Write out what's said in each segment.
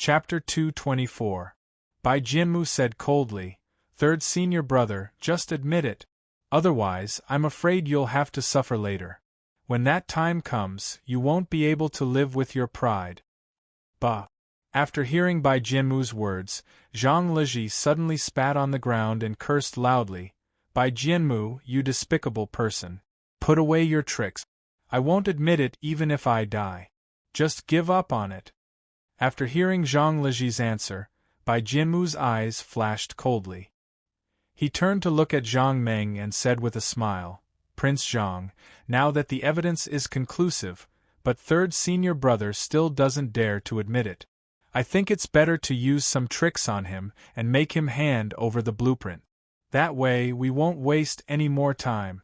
Chapter 224. Bai Jianmu said coldly, "Third senior brother, just admit it. Otherwise, I'm afraid you'll have to suffer later. When that time comes, you won't be able to live with your pride." Bah! After hearing Bai Jianmu's words, Zhang Liji suddenly spat on the ground and cursed loudly. "Bai Jianmu, you despicable person. Put away your tricks. I won't admit it even if I die. Just give up on it." After hearing Zhang Liji's answer, Bai Jianmu's eyes flashed coldly. He turned to look at Zhang Meng and said with a smile, "Prince Zhang, now that the evidence is conclusive, but third senior brother still doesn't dare to admit it. I think it's better to use some tricks on him and make him hand over the blueprint. That way we won't waste any more time."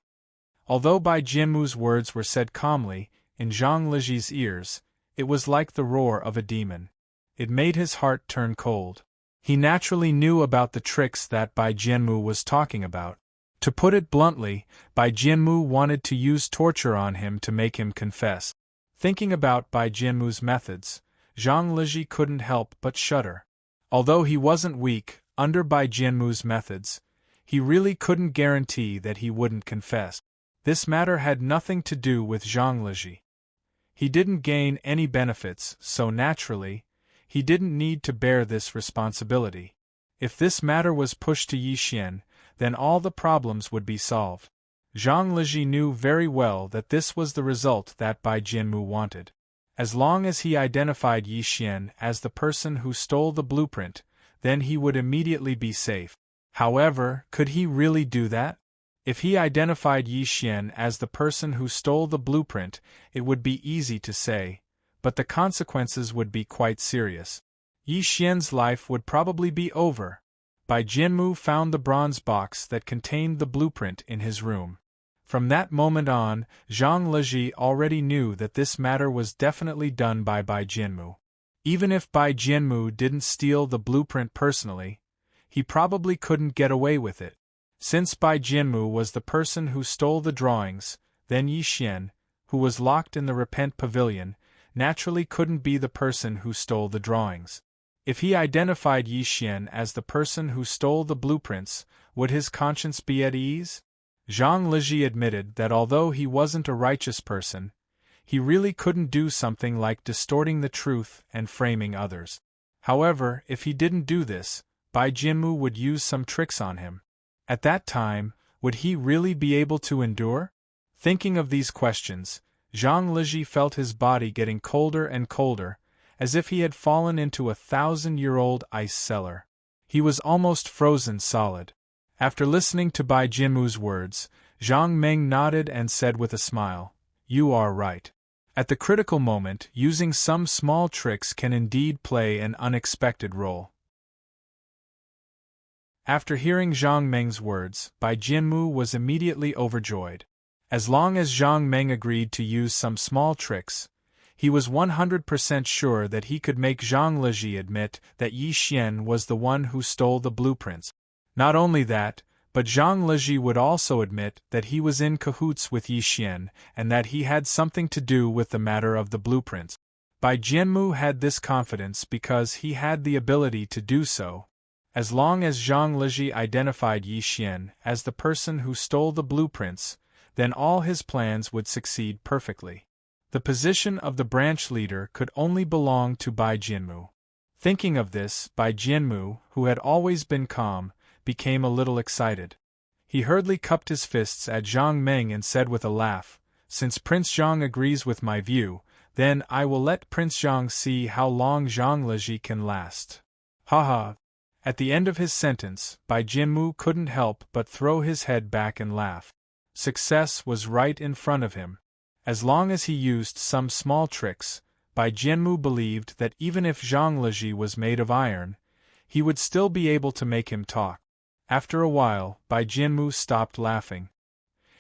Although Bai Jianmu's words were said calmly, in Zhang Liji's ears, it was like the roar of a demon. It made his heart turn cold. He naturally knew about the tricks that Bai Jianmu was talking about. To put it bluntly, Bai Jianmu wanted to use torture on him to make him confess. Thinking about Bai Jianmu's methods, Zhang Liji couldn't help but shudder. Although he wasn't weak, under Bai Jianmu's methods, he really couldn't guarantee that he wouldn't confess. This matter had nothing to do with Zhang Liji. He didn't gain any benefits, so naturally, he didn't need to bear this responsibility. If this matter was pushed to Yi Xian, then all the problems would be solved. Zhang Liji knew very well that this was the result that Bai Jianmu wanted. As long as he identified Yi Xian as the person who stole the blueprint, then he would immediately be safe. However, could he really do that? If he identified Yi Xian as the person who stole the blueprint, it would be easy to say, but the consequences would be quite serious. Yi Xian's life would probably be over. Bai Jianmu found the bronze box that contained the blueprint in his room. From that moment on, Zhang Liji already knew that this matter was definitely done by Bai Jianmu. Even if Bai Jianmu didn't steal the blueprint personally, he probably couldn't get away with it. Since Bai Jianmu was the person who stole the drawings, then Yi Xian, who was locked in the Repent Pavilion, naturally couldn't be the person who stole the drawings. If he identified Yi Xian as the person who stole the blueprints, would his conscience be at ease? Zhang Liji admitted that although he wasn't a righteous person, he really couldn't do something like distorting the truth and framing others. However, if he didn't do this, Bai Jianmu would use some tricks on him. At that time, would he really be able to endure? Thinking of these questions, Zhang Liji felt his body getting colder and colder, as if he had fallen into a 1,000-year-old ice cellar. He was almost frozen solid. After listening to Bai Jianmu's words, Zhang Meng nodded and said with a smile, "You are right. At the critical moment, using some small tricks can indeed play an unexpected role." After hearing Zhang Meng's words, Bai Jianmu was immediately overjoyed. As long as Zhang Meng agreed to use some small tricks, he was 100% sure that he could make Zhang Liji admit that Yi Xian was the one who stole the blueprints. Not only that, but Zhang Liji would also admit that he was in cahoots with Yi Xian and that he had something to do with the matter of the blueprints. Bai Jianmu had this confidence because he had the ability to do so. As long as Zhang Liji identified Yi Xian as the person who stole the blueprints, then all his plans would succeed perfectly. The position of the branch leader could only belong to Bai Jianmu. Thinking of this, Bai Jianmu, who had always been calm, became a little excited. He hurriedly cupped his fists at Zhang Meng and said with a laugh, "Since Prince Zhang agrees with my view, then I will let Prince Zhang see how long Zhang Liji can last." Ha ha! At the end of his sentence, Bai Jianmu couldn't help but throw his head back and laugh. Success was right in front of him. As long as he used some small tricks, Bai Jianmu believed that even if Zhang Liji was made of iron, he would still be able to make him talk. After a while, Bai Jianmu stopped laughing.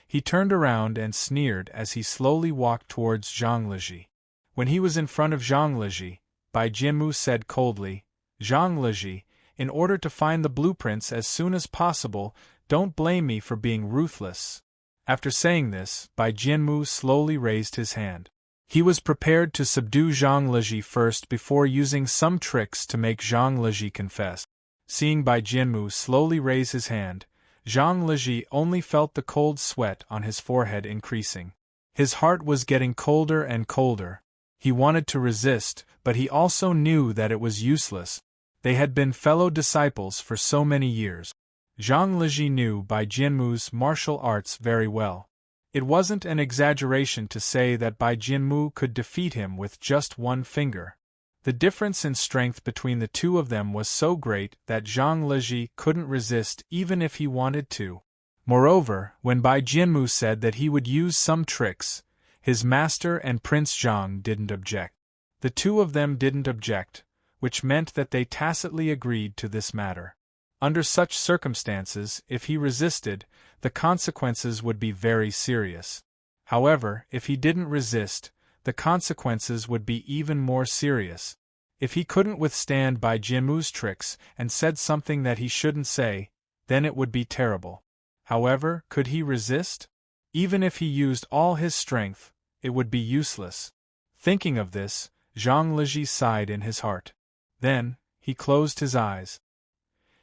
He turned around and sneered as he slowly walked towards Zhang Liji. When he was in front of Zhang Liji, Bai Jianmu said coldly, "Zhang Liji, in order to find the blueprints as soon as possible, don't blame me for being ruthless." After saying this, Bai Jianmu slowly raised his hand. He was prepared to subdue Zhang Liji first before using some tricks to make Zhang Liji confess. Seeing Bai Jianmu slowly raise his hand, Zhang Liji only felt the cold sweat on his forehead increasing. His heart was getting colder and colder. He wanted to resist, but he also knew that it was useless. They had been fellow disciples for so many years. Zhang Liji knew Bai Jianmu's martial arts very well. It wasn't an exaggeration to say that Bai Jianmu could defeat him with just one finger. The difference in strength between the two of them was so great that Zhang Liji couldn't resist even if he wanted to. Moreover, when Bai Jianmu said that he would use some tricks, his master and Prince Zhang didn't object. The two of them didn't object, which meant that they tacitly agreed to this matter. Under such circumstances, if he resisted, the consequences would be very serious. However, if he didn't resist, the consequences would be even more serious. If he couldn't withstand Bai Jianmu's tricks and said something that he shouldn't say, then it would be terrible. However, could he resist? Even if he used all his strength, it would be useless. Thinking of this, Zhang Liji sighed in his heart. Then, he closed his eyes.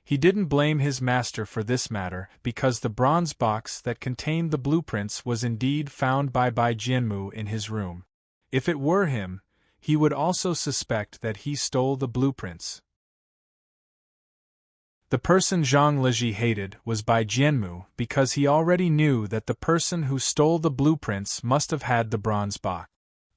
He didn't blame his master for this matter, because the bronze box that contained the blueprints was indeed found by Bai Jianmu in his room. If it were him, he would also suspect that he stole the blueprints. The person Zhang Liji hated was Bai Jianmu because he already knew that the person who stole the blueprints must have had the bronze box.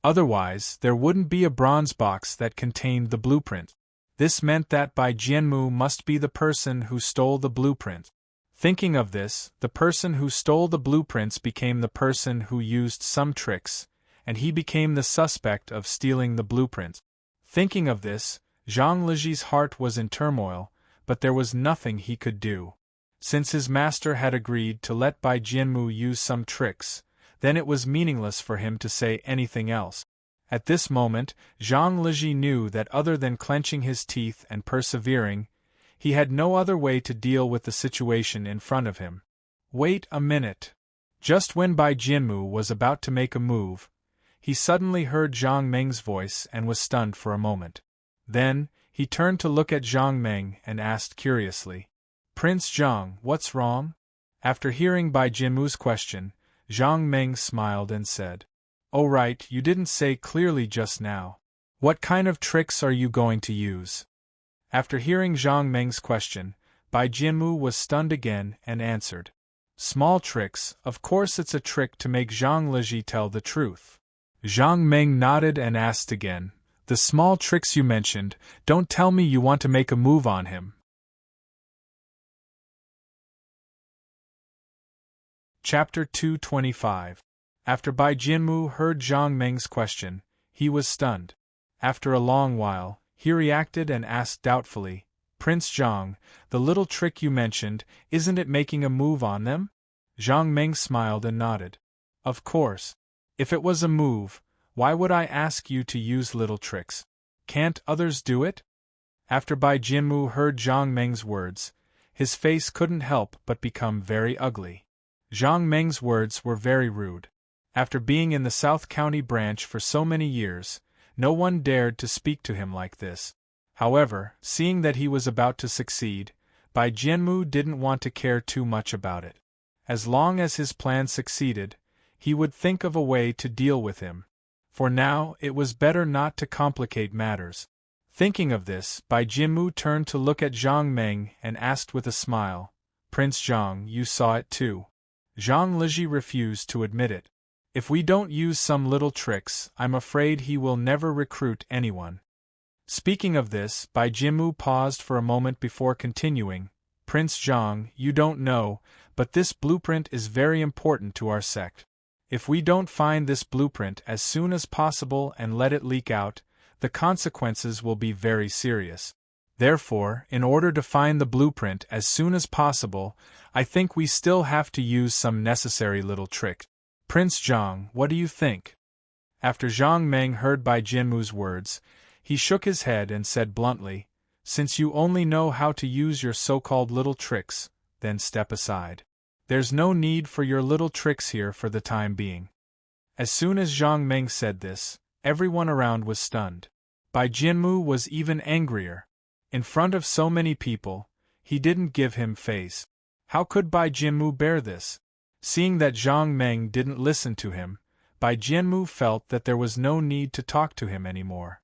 Otherwise, there wouldn't be a bronze box that contained the blueprint. This meant that Bai Jianmu must be the person who stole the blueprint. Thinking of this, the person who stole the blueprints became the person who used some tricks, and he became the suspect of stealing the blueprint. Thinking of this, Zhang Liji's heart was in turmoil, but there was nothing he could do. Since his master had agreed to let Bai Jianmu use some tricks, then it was meaningless for him to say anything else. At this moment, Zhang Liji knew that other than clenching his teeth and persevering, he had no other way to deal with the situation in front of him. Wait a minute. Just when Bai Jianmu was about to make a move, he suddenly heard Zhang Meng's voice and was stunned for a moment. Then, he turned to look at Zhang Meng and asked curiously, "Prince Zhang, what's wrong?" After hearing Bai Jianmu's question, Zhang Meng smiled and said, "Oh right, you didn't say clearly just now. What kind of tricks are you going to use?" After hearing Zhang Meng's question, Bai Jianmu was stunned again and answered, "Small tricks, of course it's a trick to make Zhang Liji tell the truth." Zhang Meng nodded and asked again, "The small tricks you mentioned, don't tell me you want to make a move on him." Chapter 225. After Bai Jianmu heard Zhang Meng's question, he was stunned. After a long while, he reacted and asked doubtfully, "Prince Zhang, the little trick you mentioned, isn't it making a move on them?" Zhang Meng smiled and nodded. "Of course. If it was a move, why would I ask you to use little tricks? Can't others do it?" After Bai Jianmu heard Zhang Meng's words, his face couldn't help but become very ugly. Zhang Meng's words were very rude. After being in the South County branch for so many years, no one dared to speak to him like this. However, seeing that he was about to succeed, Bai Jianmu didn't want to care too much about it. As long as his plan succeeded, he would think of a way to deal with him. For now, it was better not to complicate matters. Thinking of this, Bai Jianmu turned to look at Zhang Meng and asked with a smile, "Prince Zhang, you saw it too?" Zhang Liji refused to admit it. "If we don't use some little tricks, I'm afraid he will never recruit anyone." Speaking of this, Bai Jianmu paused for a moment before continuing, "Prince Zhang, you don't know, but this blueprint is very important to our sect. If we don't find this blueprint as soon as possible and let it leak out, the consequences will be very serious. Therefore, in order to find the blueprint as soon as possible, I think we still have to use some necessary little tricks. Prince Zhang, what do you think?" After Zhang Meng heard Bai Jianmu's words, he shook his head and said bluntly, "Since you only know how to use your so-called little tricks, then step aside. There's no need for your little tricks here for the time being." As soon as Zhang Meng said this, everyone around was stunned. Bai Jianmu was even angrier. In front of so many people, he didn't give him face. How could Bai Jianmu bear this? Seeing that Zhang Meng didn't listen to him, Bai Jianmu felt that there was no need to talk to him anymore.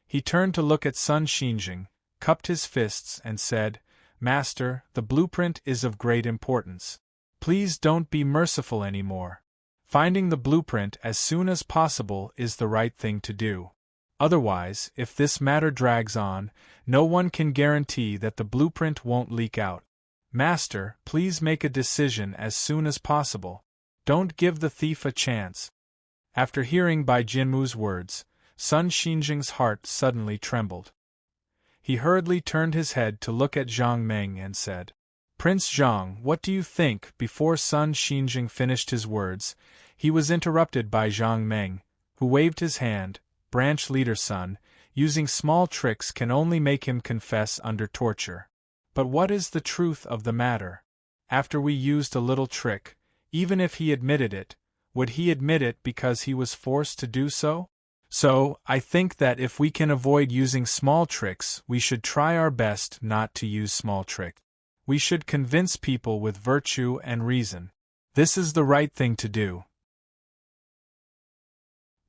He turned to look at Sun Xinjing, cupped his fists and said, "Master, the blueprint is of great importance. Please don't be merciful anymore. Finding the blueprint as soon as possible is the right thing to do. Otherwise, if this matter drags on, no one can guarantee that the blueprint won't leak out. Master, please make a decision as soon as possible. Don't give the thief a chance." After hearing Bai Jianmu's words, Sun Xinjing's heart suddenly trembled. He hurriedly turned his head to look at Zhang Meng and said, "Prince Zhang, what do you think?" Before Sun Xinjing finished his words, he was interrupted by Zhang Meng, who waved his hand. "Branch leader son, using small tricks can only make him confess under torture. But what is the truth of the matter? After we used a little trick, even if he admitted it, would he admit it because he was forced to do so? So, I think that if we can avoid using small tricks, we should try our best not to use small tricks. We should convince people with virtue and reason. This is the right thing to do.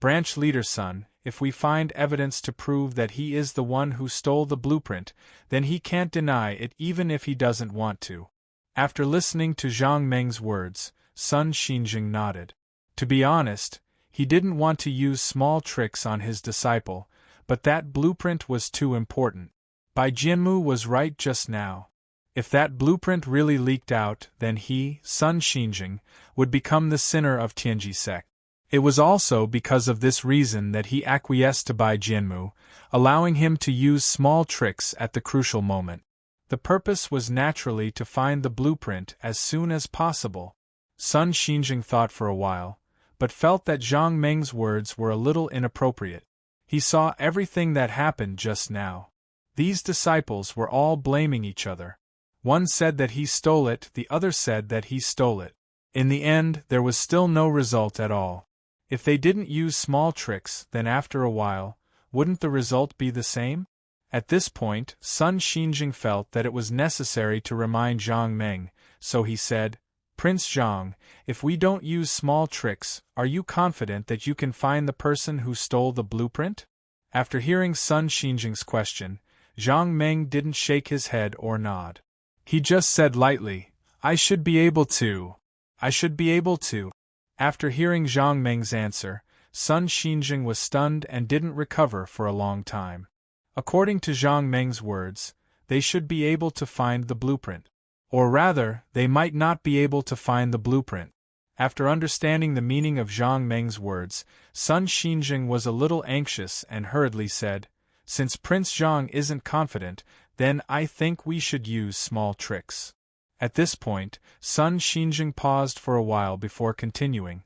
Branch leader son, if we find evidence to prove that he is the one who stole the blueprint, then he can't deny it even if he doesn't want to." After listening to Zhang Meng's words, Sun Xinjing nodded. To be honest, he didn't want to use small tricks on his disciple, but that blueprint was too important. Bai Jianmu was right just now. If that blueprint really leaked out, then he, Sun Xinjing, would become the sinner of Tianji sect. It was also because of this reason that he acquiesced to Bai Jianmu, allowing him to use small tricks at the crucial moment. The purpose was naturally to find the blueprint as soon as possible. Sun Xinjing thought for a while, but felt that Zhang Meng's words were a little inappropriate. He saw everything that happened just now. These disciples were all blaming each other. One said that he stole it, the other said that he stole it. In the end, there was still no result at all. If they didn't use small tricks, then after a while, wouldn't the result be the same? At this point, Sun Xinjing felt that it was necessary to remind Zhang Meng, so he said, "Prince Zhang, if we don't use small tricks, are you confident that you can find the person who stole the blueprint?" After hearing Sun Xinjing's question, Zhang Meng didn't shake his head or nod. He just said lightly, "I should be able to. I should be able to." After hearing Zhang Meng's answer, Sun Xinjing was stunned and didn't recover for a long time. According to Zhang Meng's words, they should be able to find the blueprint. Or rather, they might not be able to find the blueprint. After understanding the meaning of Zhang Meng's words, Sun Xinjing was a little anxious and hurriedly said, "Since Prince Zhang isn't confident, then I think we should use small tricks." At this point, Sun Xinjing paused for a while before continuing.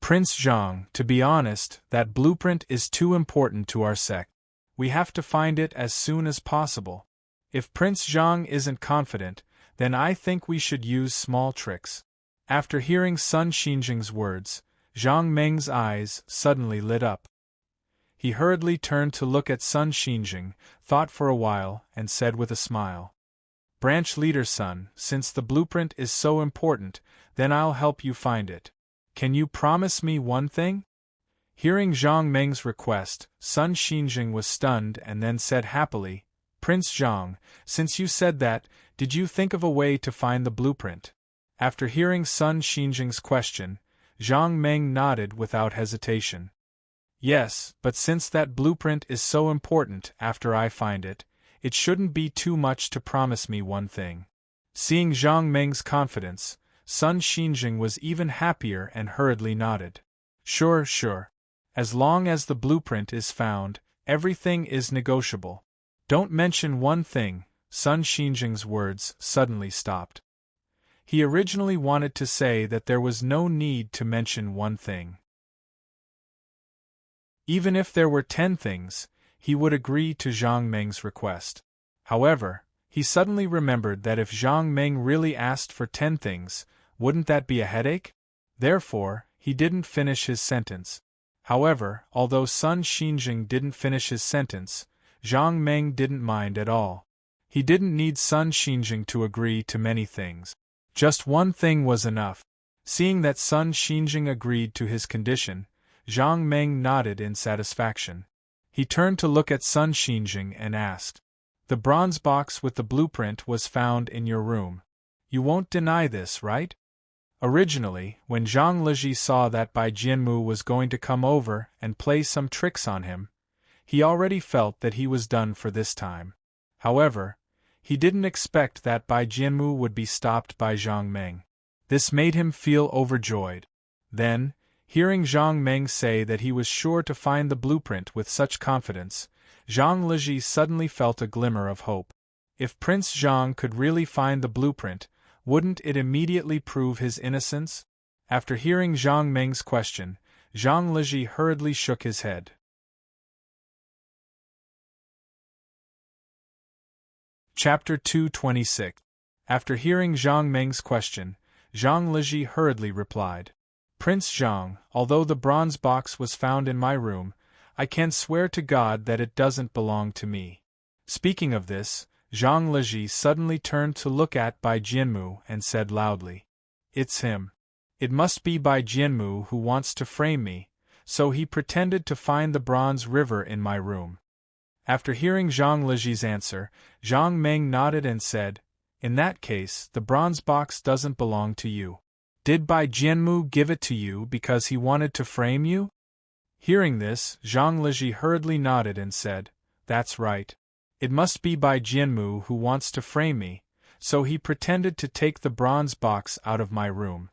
"Prince Zhang, to be honest, that blueprint is too important to our sect. We have to find it as soon as possible. If Prince Zhang isn't confident, then I think we should use small tricks." After hearing Sun Xinjing's words, Zhang Meng's eyes suddenly lit up. He hurriedly turned to look at Sun Xinjing, thought for a while, and said with a smile, "Branch leader son, since the blueprint is so important, then I'll help you find it. Can you promise me one thing?" Hearing Zhang Meng's request, Sun Xinjing was stunned and then said happily, "Prince Zhang, since you said that, did you think of a way to find the blueprint?" After hearing Sun Xinjing's question, Zhang Meng nodded without hesitation. "Yes, but since that blueprint is so important after I find it, it shouldn't be too much to promise me one thing." Seeing Zhang Meng's confidence, Sun Xinjing was even happier and hurriedly nodded. Sure. As long as the blueprint is found, everything is negotiable. Don't mention one thing." Sun Xinjing's words suddenly stopped. He originally wanted to say that there was no need to mention one thing. Even if there were 10 things, he would agree to Zhang Meng's request. However, he suddenly remembered that if Zhang Meng really asked for 10 things, wouldn't that be a headache? Therefore, he didn't finish his sentence. However, although Sun Xinjing didn't finish his sentence, Zhang Meng didn't mind at all. He didn't need Sun Xinjing to agree to many things. Just one thing was enough. Seeing that Sun Xinjing agreed to his condition, Zhang Meng nodded in satisfaction. He turned to look at Sun Xinjing and asked, "The bronze box with the blueprint was found in your room. You won't deny this, right?" Originally, when Zhang Liji saw that Bai Jianmu was going to come over and play some tricks on him, he already felt that he was done for this time. However, he didn't expect that Bai Jianmu would be stopped by Zhang Meng. This made him feel overjoyed. Then, hearing Zhang Meng say that he was sure to find the blueprint with such confidence, Zhang Liji suddenly felt a glimmer of hope. If Prince Zhang could really find the blueprint, wouldn't it immediately prove his innocence? After hearing Zhang Meng's question, Zhang Liji hurriedly shook his head. Chapter 226. After hearing Zhang Meng's question, Zhang Liji hurriedly replied, "Prince Zhang, although the bronze box was found in my room, I can swear to God that it doesn't belong to me." Speaking of this, Zhang Liji suddenly turned to look at Bai Jianmu and said loudly, "It's him. It must be Bai Jianmu who wants to frame me, so he pretended to find the bronze river in my room." After hearing Zhang Liji's answer, Zhang Meng nodded and said, "In that case, the bronze box doesn't belong to you. Did Bai Jianmu give it to you because he wanted to frame you?" Hearing this, Zhang Liji hurriedly nodded and said, "That's right. It must be Bai Jianmu who wants to frame me, so he pretended to take the bronze box out of my room."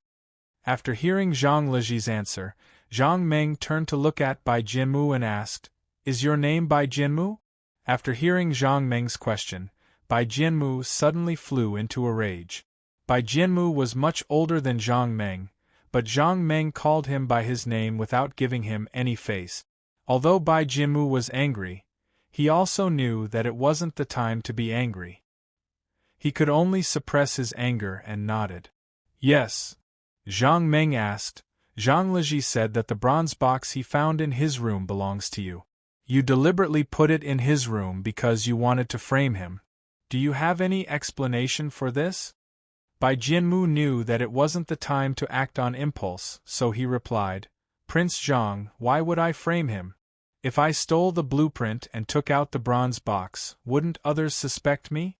After hearing Zhang Liji's answer, Zhang Meng turned to look at Bai Jianmu and asked, "Is your name Bai Jianmu?" After hearing Zhang Meng's question, Bai Jianmu suddenly flew into a rage. Bai Jianmu was much older than Zhang Meng, but Zhang Meng called him by his name without giving him any face. Although Bai Jianmu was angry, he also knew that it wasn't the time to be angry. He could only suppress his anger and nodded. "Yes." Zhang Meng asked. Zhang Liji said that the bronze box he found in his room belongs to you. You deliberately put it in his room because you wanted to frame him. Do you have any explanation for this? Bai Jianmu knew that it wasn't the time to act on impulse, so he replied, "Prince Zhang, why would I frame him? If I stole the blueprint and took out the bronze box, wouldn't others suspect me?"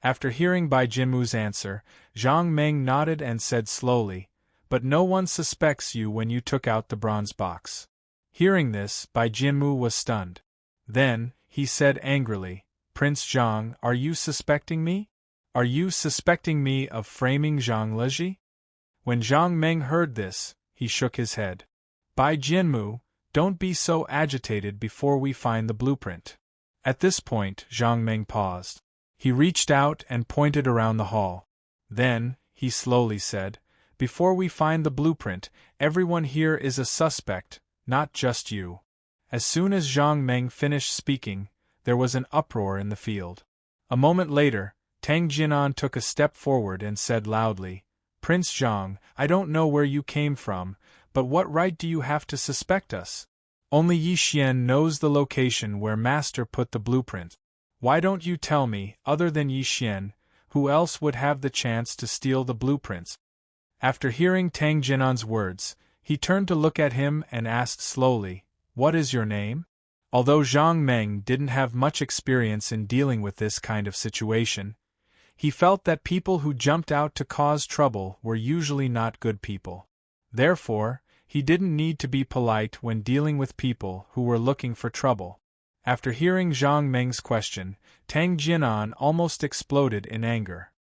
After hearing Bai Jianmu's answer, Zhang Meng nodded and said slowly, "But no one suspects you when you took out the bronze box." Hearing this, Bai Jianmu was stunned. Then, he said angrily, "Prince Zhang, are you suspecting me? Are you suspecting me of framing Zhang Liji?" When Zhang Meng heard this, he shook his head. "Bai Jianmu, don't be so agitated before we find the blueprint." At this point, Zhang Meng paused. He reached out and pointed around the hall. Then, he slowly said, "Before we find the blueprint, everyone here is a suspect, not just you." As soon as Zhang Meng finished speaking, there was an uproar in the field. A moment later, Tang Jinan took a step forward and said loudly, "Prince Zhang, I don't know where you came from, but what right do you have to suspect us? Only Yi Xian knows the location where Master put the blueprint. Why don't you tell me, other than Yi Xian, who else would have the chance to steal the blueprints?" After hearing Tang Jinan's words, he turned to look at him and asked slowly, "What is your name?" Although Zhang Meng didn't have much experience in dealing with this kind of situation, he felt that people who jumped out to cause trouble were usually not good people. Therefore, he didn't need to be polite when dealing with people who were looking for trouble. After hearing Zhang Meng's question, Tang Jinan almost exploded in anger.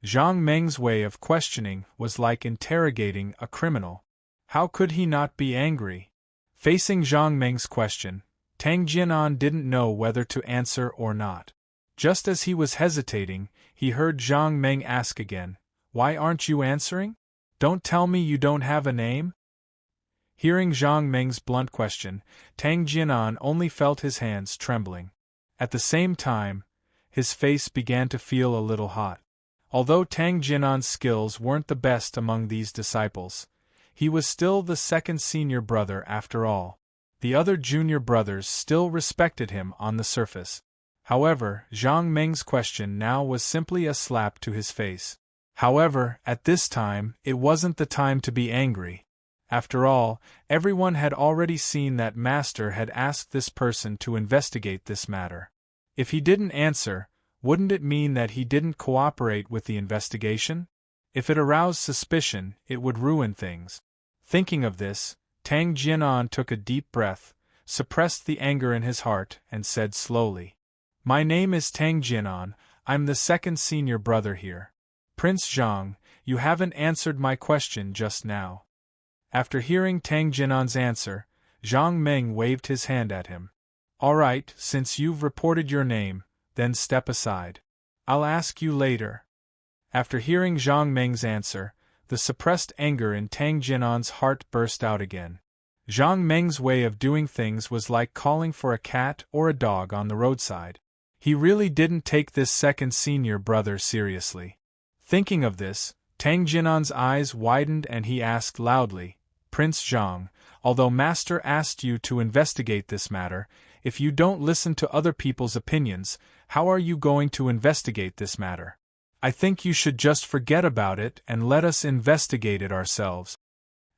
Zhang Meng's way of questioning was like interrogating a criminal. How could he not be angry? Facing Zhang Meng's question, Tang Jinan didn't know whether to answer or not. Just as he was hesitating, he heard Zhang Meng ask again, "Why aren't you answering? Don't tell me you don't have a name?" Hearing Zhang Meng's blunt question, Tang Jinan only felt his hands trembling. At the same time, his face began to feel a little hot. Although Tang Jinan's skills weren't the best among these disciples, he was still the second senior brother after all. The other junior brothers still respected him on the surface. However, Zhang Meng's question now was simply a slap to his face. However, at this time, it wasn't the time to be angry. After all, everyone had already seen that Master had asked this person to investigate this matter. If he didn't answer, wouldn't it mean that he didn't cooperate with the investigation? If it aroused suspicion, it would ruin things. Thinking of this, Tang Jianan took a deep breath, suppressed the anger in his heart, and said slowly, "My name is Tang Jianan, I'm the second senior brother here. Prince Zhang, you haven't answered my question just now." After hearing Tang Jianan's answer, Zhang Meng waved his hand at him. "All right, since you've reported your name, then step aside. I'll ask you later." After hearing Zhang Meng's answer, the suppressed anger in Tang Jianan's heart burst out again. Zhang Meng's way of doing things was like calling for a cat or a dog on the roadside. He really didn't take this second senior brother seriously. Thinking of this, Tang Jianan's eyes widened and he asked loudly, "Prince Zhang, although Master asked you to investigate this matter, if you don't listen to other people's opinions, how are you going to investigate this matter? I think you should just forget about it and let us investigate it ourselves."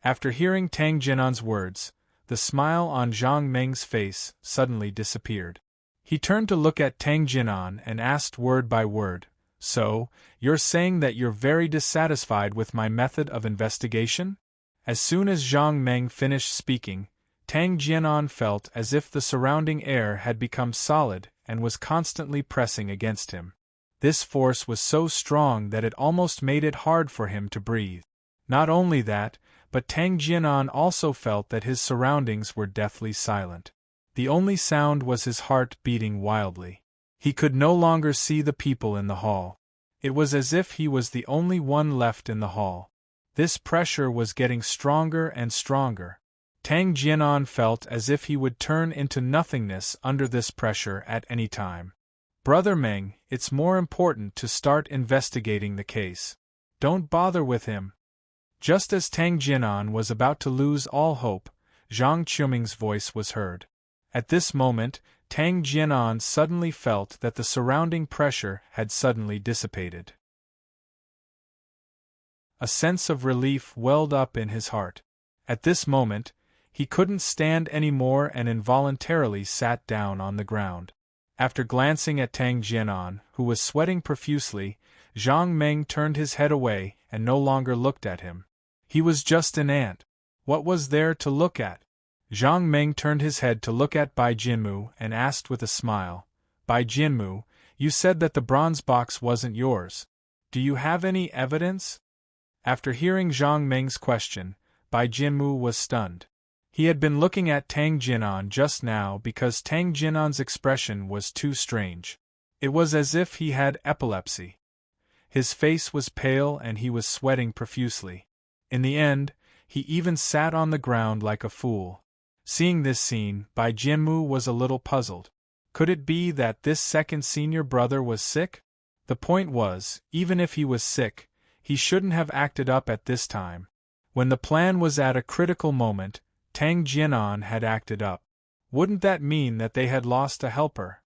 After hearing Tang Jianan's words, the smile on Zhang Meng's face suddenly disappeared. He turned to look at Tang Jianan and asked word by word, "So, you're saying that you're very dissatisfied with my method of investigation?" As soon as Zhang Meng finished speaking, Tang Jianan felt as if the surrounding air had become solid and was constantly pressing against him. This force was so strong that it almost made it hard for him to breathe. Not only that, but Tang Jianan also felt that his surroundings were deathly silent. The only sound was his heart beating wildly. He could no longer see the people in the hall. It was as if he was the only one left in the hall. This pressure was getting stronger and stronger. Tang Jianan felt as if he would turn into nothingness under this pressure at any time. "Brother Meng, it's more important to start investigating the case. Don't bother with him." Just as Tang Jianan was about to lose all hope, Zhang Quming's voice was heard. At this moment, Tang Jianan suddenly felt that the surrounding pressure had suddenly dissipated. A sense of relief welled up in his heart. At this moment, he couldn't stand any more and involuntarily sat down on the ground. After glancing at Tang Jianan, who was sweating profusely, Zhang Meng turned his head away and no longer looked at him. He was just an ant. What was there to look at? Zhang Meng turned his head to look at Bai Jinmu and asked with a smile, "Bai Jinmu, you said that the bronze box wasn't yours. Do you have any evidence?" After hearing Zhang Meng's question, Bai Jinmu was stunned. He had been looking at Tang Jianan just now because Tang Jianan's expression was too strange. It was as if he had epilepsy. His face was pale and he was sweating profusely. In the end, he even sat on the ground like a fool. Seeing this scene, Bai Jinmu was a little puzzled. Could it be that this second senior brother was sick? The point was, even if he was sick, he shouldn't have acted up at this time. When the plan was at a critical moment, Tang Jianan had acted up. Wouldn't that mean that they had lost a helper?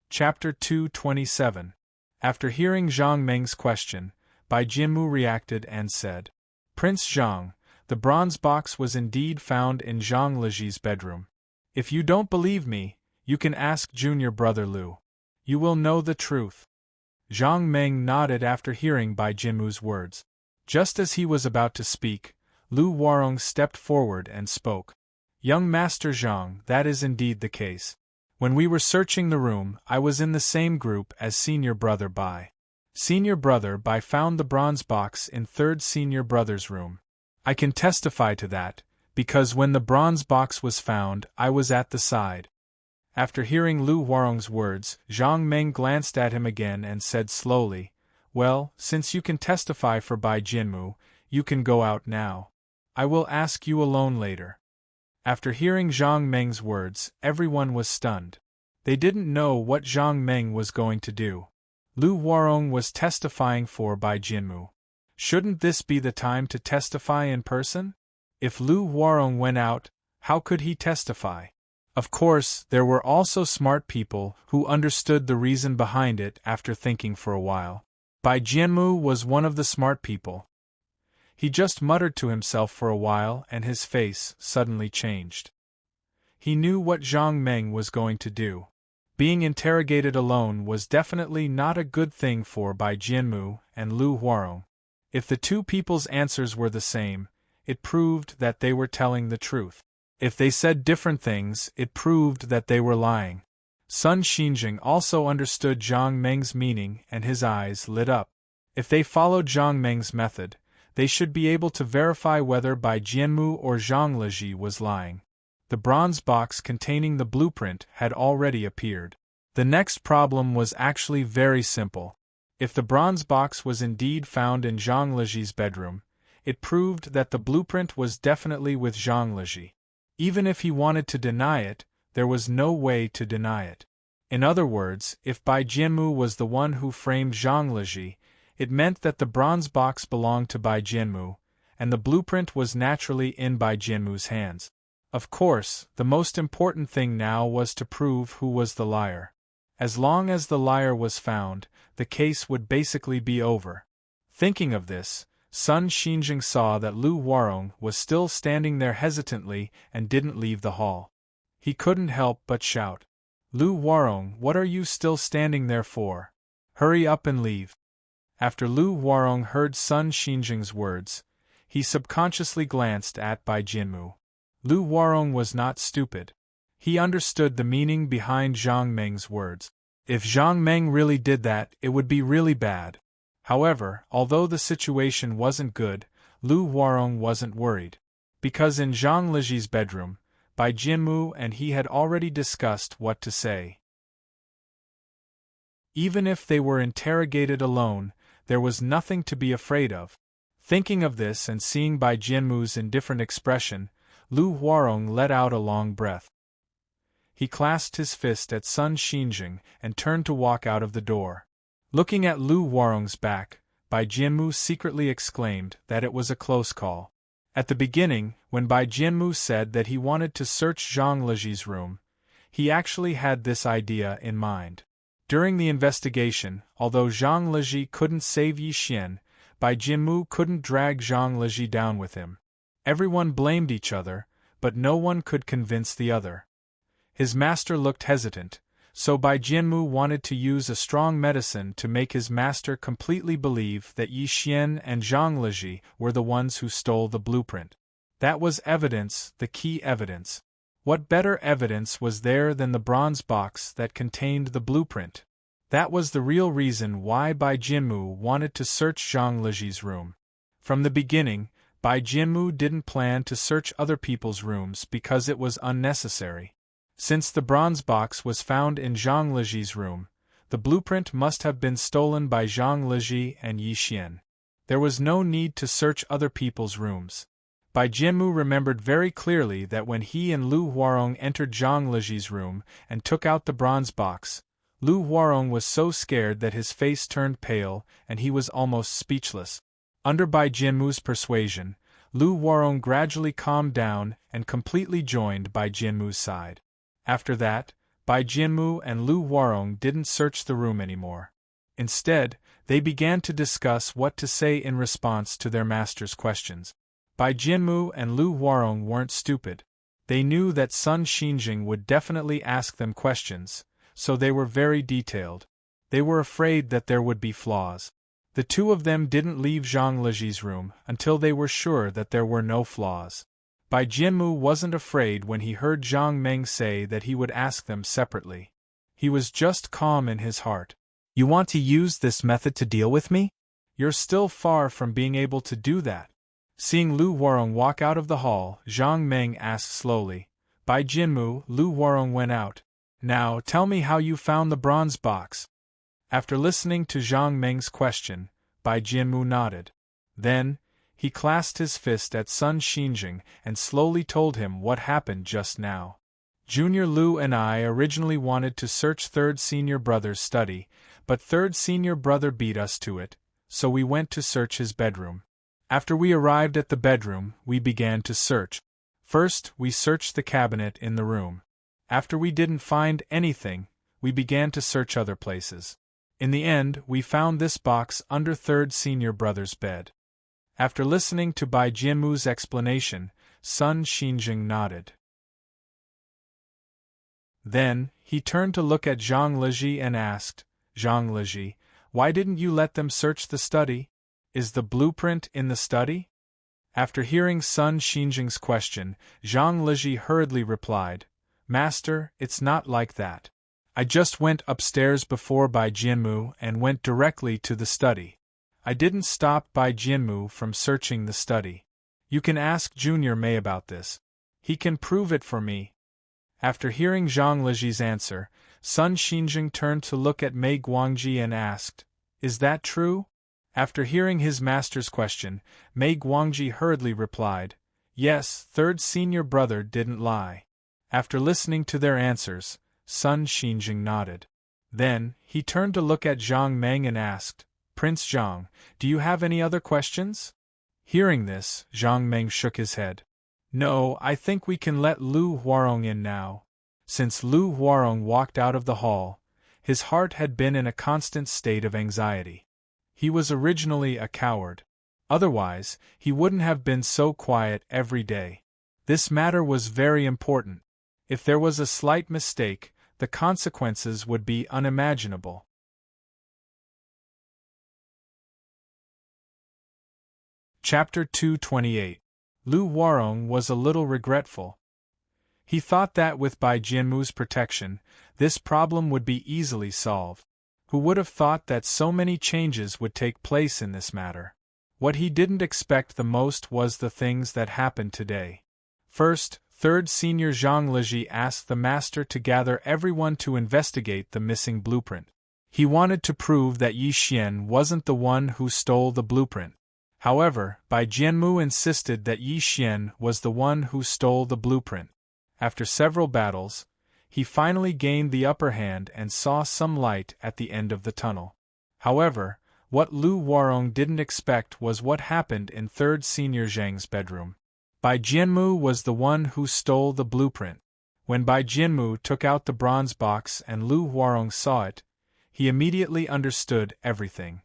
Chapter 227. After hearing Zhang Meng's question, Bai Jinmu reacted and said, "Prince Zhang, the bronze box was indeed found in Zhang Liji's bedroom. If you don't believe me, you can ask junior brother Lu. You will know the truth." Zhang Meng nodded after hearing Bai Jinmu's words. Just as he was about to speak, Lu Warong stepped forward and spoke. "Young Master Zhang, that is indeed the case. When we were searching the room, I was in the same group as senior brother Bai. Senior brother Bai found the bronze box in third senior brother's room. I can testify to that, because when the bronze box was found, I was at the side." After hearing Lu Warong's words, Zhang Meng glanced at him again and said slowly, "Well, since you can testify for Bai Jinmu, you can go out now. I will ask you alone later." After hearing Zhang Meng's words, everyone was stunned. They didn't know what Zhang Meng was going to do. Lu Huarong was testifying for Bai Jianmu. Shouldn't this be the time to testify in person? If Lu Huarong went out, how could he testify? Of course, there were also smart people who understood the reason behind it after thinking for a while. Bai Jianmu was one of the smart people. He just muttered to himself for a while and his face suddenly changed. He knew what Zhang Meng was going to do. Being interrogated alone was definitely not a good thing for Bai Jianmu and Lu Huarong. If the two people's answers were the same, it proved that they were telling the truth. If they said different things, it proved that they were lying. Sun Xinjing also understood Zhang Meng's meaning and his eyes lit up. If they followed Zhang Meng's method, they should be able to verify whether Bai Jianmu or Zhang Leji was lying. The bronze box containing the blueprint had already appeared. The next problem was actually very simple. If the bronze box was indeed found in Zhang Leji's bedroom, it proved that the blueprint was definitely with Zhang Leji. Even if he wanted to deny it, there was no way to deny it. In other words, if Bai Jianmu was the one who framed Zhang Leji, it meant that the bronze box belonged to Bai Jianmu, and the blueprint was naturally in Bai Jianmu's hands. Of course, the most important thing now was to prove who was the liar. As long as the liar was found, the case would basically be over. Thinking of this, Sun Xinjing saw that Lu Huarong was still standing there hesitantly and didn't leave the hall. He couldn't help but shout, "Lu Huarong, what are you still standing there for? Hurry up and leave." After Lu Huarong heard Sun Xinjing's words, he subconsciously glanced at Bai Jianmu. Lu Huarong was not stupid. He understood the meaning behind Zhang Meng's words. If Zhang Meng really did that, it would be really bad. However, although the situation wasn't good, Lu Huarong wasn't worried. Because in Zhang Leji's bedroom, Bai Jianmu and he had already discussed what to say. Even if they were interrogated alone, there was nothing to be afraid of. Thinking of this and seeing Bai Jianmu's indifferent expression, Lu Huarong let out a long breath. He clasped his fist at Sun Xinjing and turned to walk out of the door. Looking at Lu Huarong's back, Bai Jianmu secretly exclaimed that it was a close call. At the beginning, when Bai Jianmu said that he wanted to search Zhang Leji's room, he actually had this idea in mind. During the investigation, although Zhang Leji couldn't save Yi Xian, Bai Jianmu couldn't drag Zhang Leji down with him. Everyone blamed each other, but no one could convince the other. His master looked hesitant, so Bai Jianmu wanted to use a strong medicine to make his master completely believe that Yi Xian and Zhang Leji were the ones who stole the blueprint. That was evidence, the key evidence. What better evidence was there than the bronze box that contained the blueprint? That was the real reason why Bai Jianmu wanted to search Zhang Leji's room. From the beginning, Bai Jianmu didn't plan to search other people's rooms because it was unnecessary. Since the bronze box was found in Zhang Leji's room, the blueprint must have been stolen by Zhang Leji and Yi Xian. There was no need to search other people's rooms. Bai Jianmu remembered very clearly that when he and Lu Huarong entered Zhang Leji's room and took out the bronze box, Lu Huarong was so scared that his face turned pale and he was almost speechless. Under Bai Jianmu's persuasion, Lu Huarong gradually calmed down and completely joined Bai Jianmu's side. After that, Bai Jianmu and Lu Huarong didn't search the room anymore. Instead, they began to discuss what to say in response to their master's questions. Bai Jianmu and Lu Huarong weren't stupid. They knew that Sun Xinjing would definitely ask them questions, so they were very detailed. They were afraid that there would be flaws. The two of them didn't leave Zhang Leji's room until they were sure that there were no flaws. Bai Jianmu wasn't afraid when he heard Zhang Meng say that he would ask them separately. He was just calm in his heart. "You want to use this method to deal with me? You're still far from being able to do that." Seeing Lu Huarong walk out of the hall, Zhang Meng asked slowly, "Bai Jianmu, Lu Huarong went out. Now tell me how you found the bronze box." After listening to Zhang Meng's question, Bai Jianmu nodded. Then, he clasped his fist at Sun Xinjing and slowly told him what happened just now. Junior Lu and I originally wanted to search third senior brother's study, but third senior brother beat us to it, so we went to search his bedroom. After we arrived at the bedroom, we began to search. First, we searched the cabinet in the room. After we didn't find anything, we began to search other places. In the end, we found this box under third senior brother's bed. After listening to Bai Jianmu's explanation, Sun Xinjing nodded. Then, he turned to look at Zhang Leji and asked, Zhang Leji, why didn't you let them search the study? Is the blueprint in the study? After hearing Sun Xinjing's question, Zhang Leji hurriedly replied, Master, it's not like that. I just went upstairs before Bai Jianmu and went directly to the study. I didn't stop Bai Jianmu from searching the study. You can ask Junior Mei about this. He can prove it for me. After hearing Zhang Leji's answer, Sun Xinjing turned to look at Mei Guangji and asked, Is that true? After hearing his master's question, Mei Guangji hurriedly replied, Yes, third senior brother didn't lie. After listening to their answers, Sun Xinjing nodded. Then, he turned to look at Zhang Meng and asked, Prince Zhang, do you have any other questions? Hearing this, Zhang Meng shook his head. No, I think we can let Lu Huarong in now. Since Lu Huarong walked out of the hall, his heart had been in a constant state of anxiety. He was originally a coward. Otherwise, he wouldn't have been so quiet every day. This matter was very important. If there was a slight mistake, the consequences would be unimaginable. Chapter 228. Lu Huarong was a little regretful. He thought that with Bai Jianmu's protection, this problem would be easily solved. Who would have thought that so many changes would take place in this matter? What he didn't expect the most was the things that happened today. First, third senior Zhang Leji asked the master to gather everyone to investigate the missing blueprint. He wanted to prove that Yi Xian wasn't the one who stole the blueprint. However, Bai Jianmu insisted that Yi Xian was the one who stole the blueprint. After several battles, he finally gained the upper hand and saw some light at the end of the tunnel. However, what Lu Huarong didn't expect was what happened in third senior Zhang's bedroom. Bai Jianmu was the one who stole the blueprint. When Bai Jianmu took out the bronze box and Lu Huarong saw it, he immediately understood everything.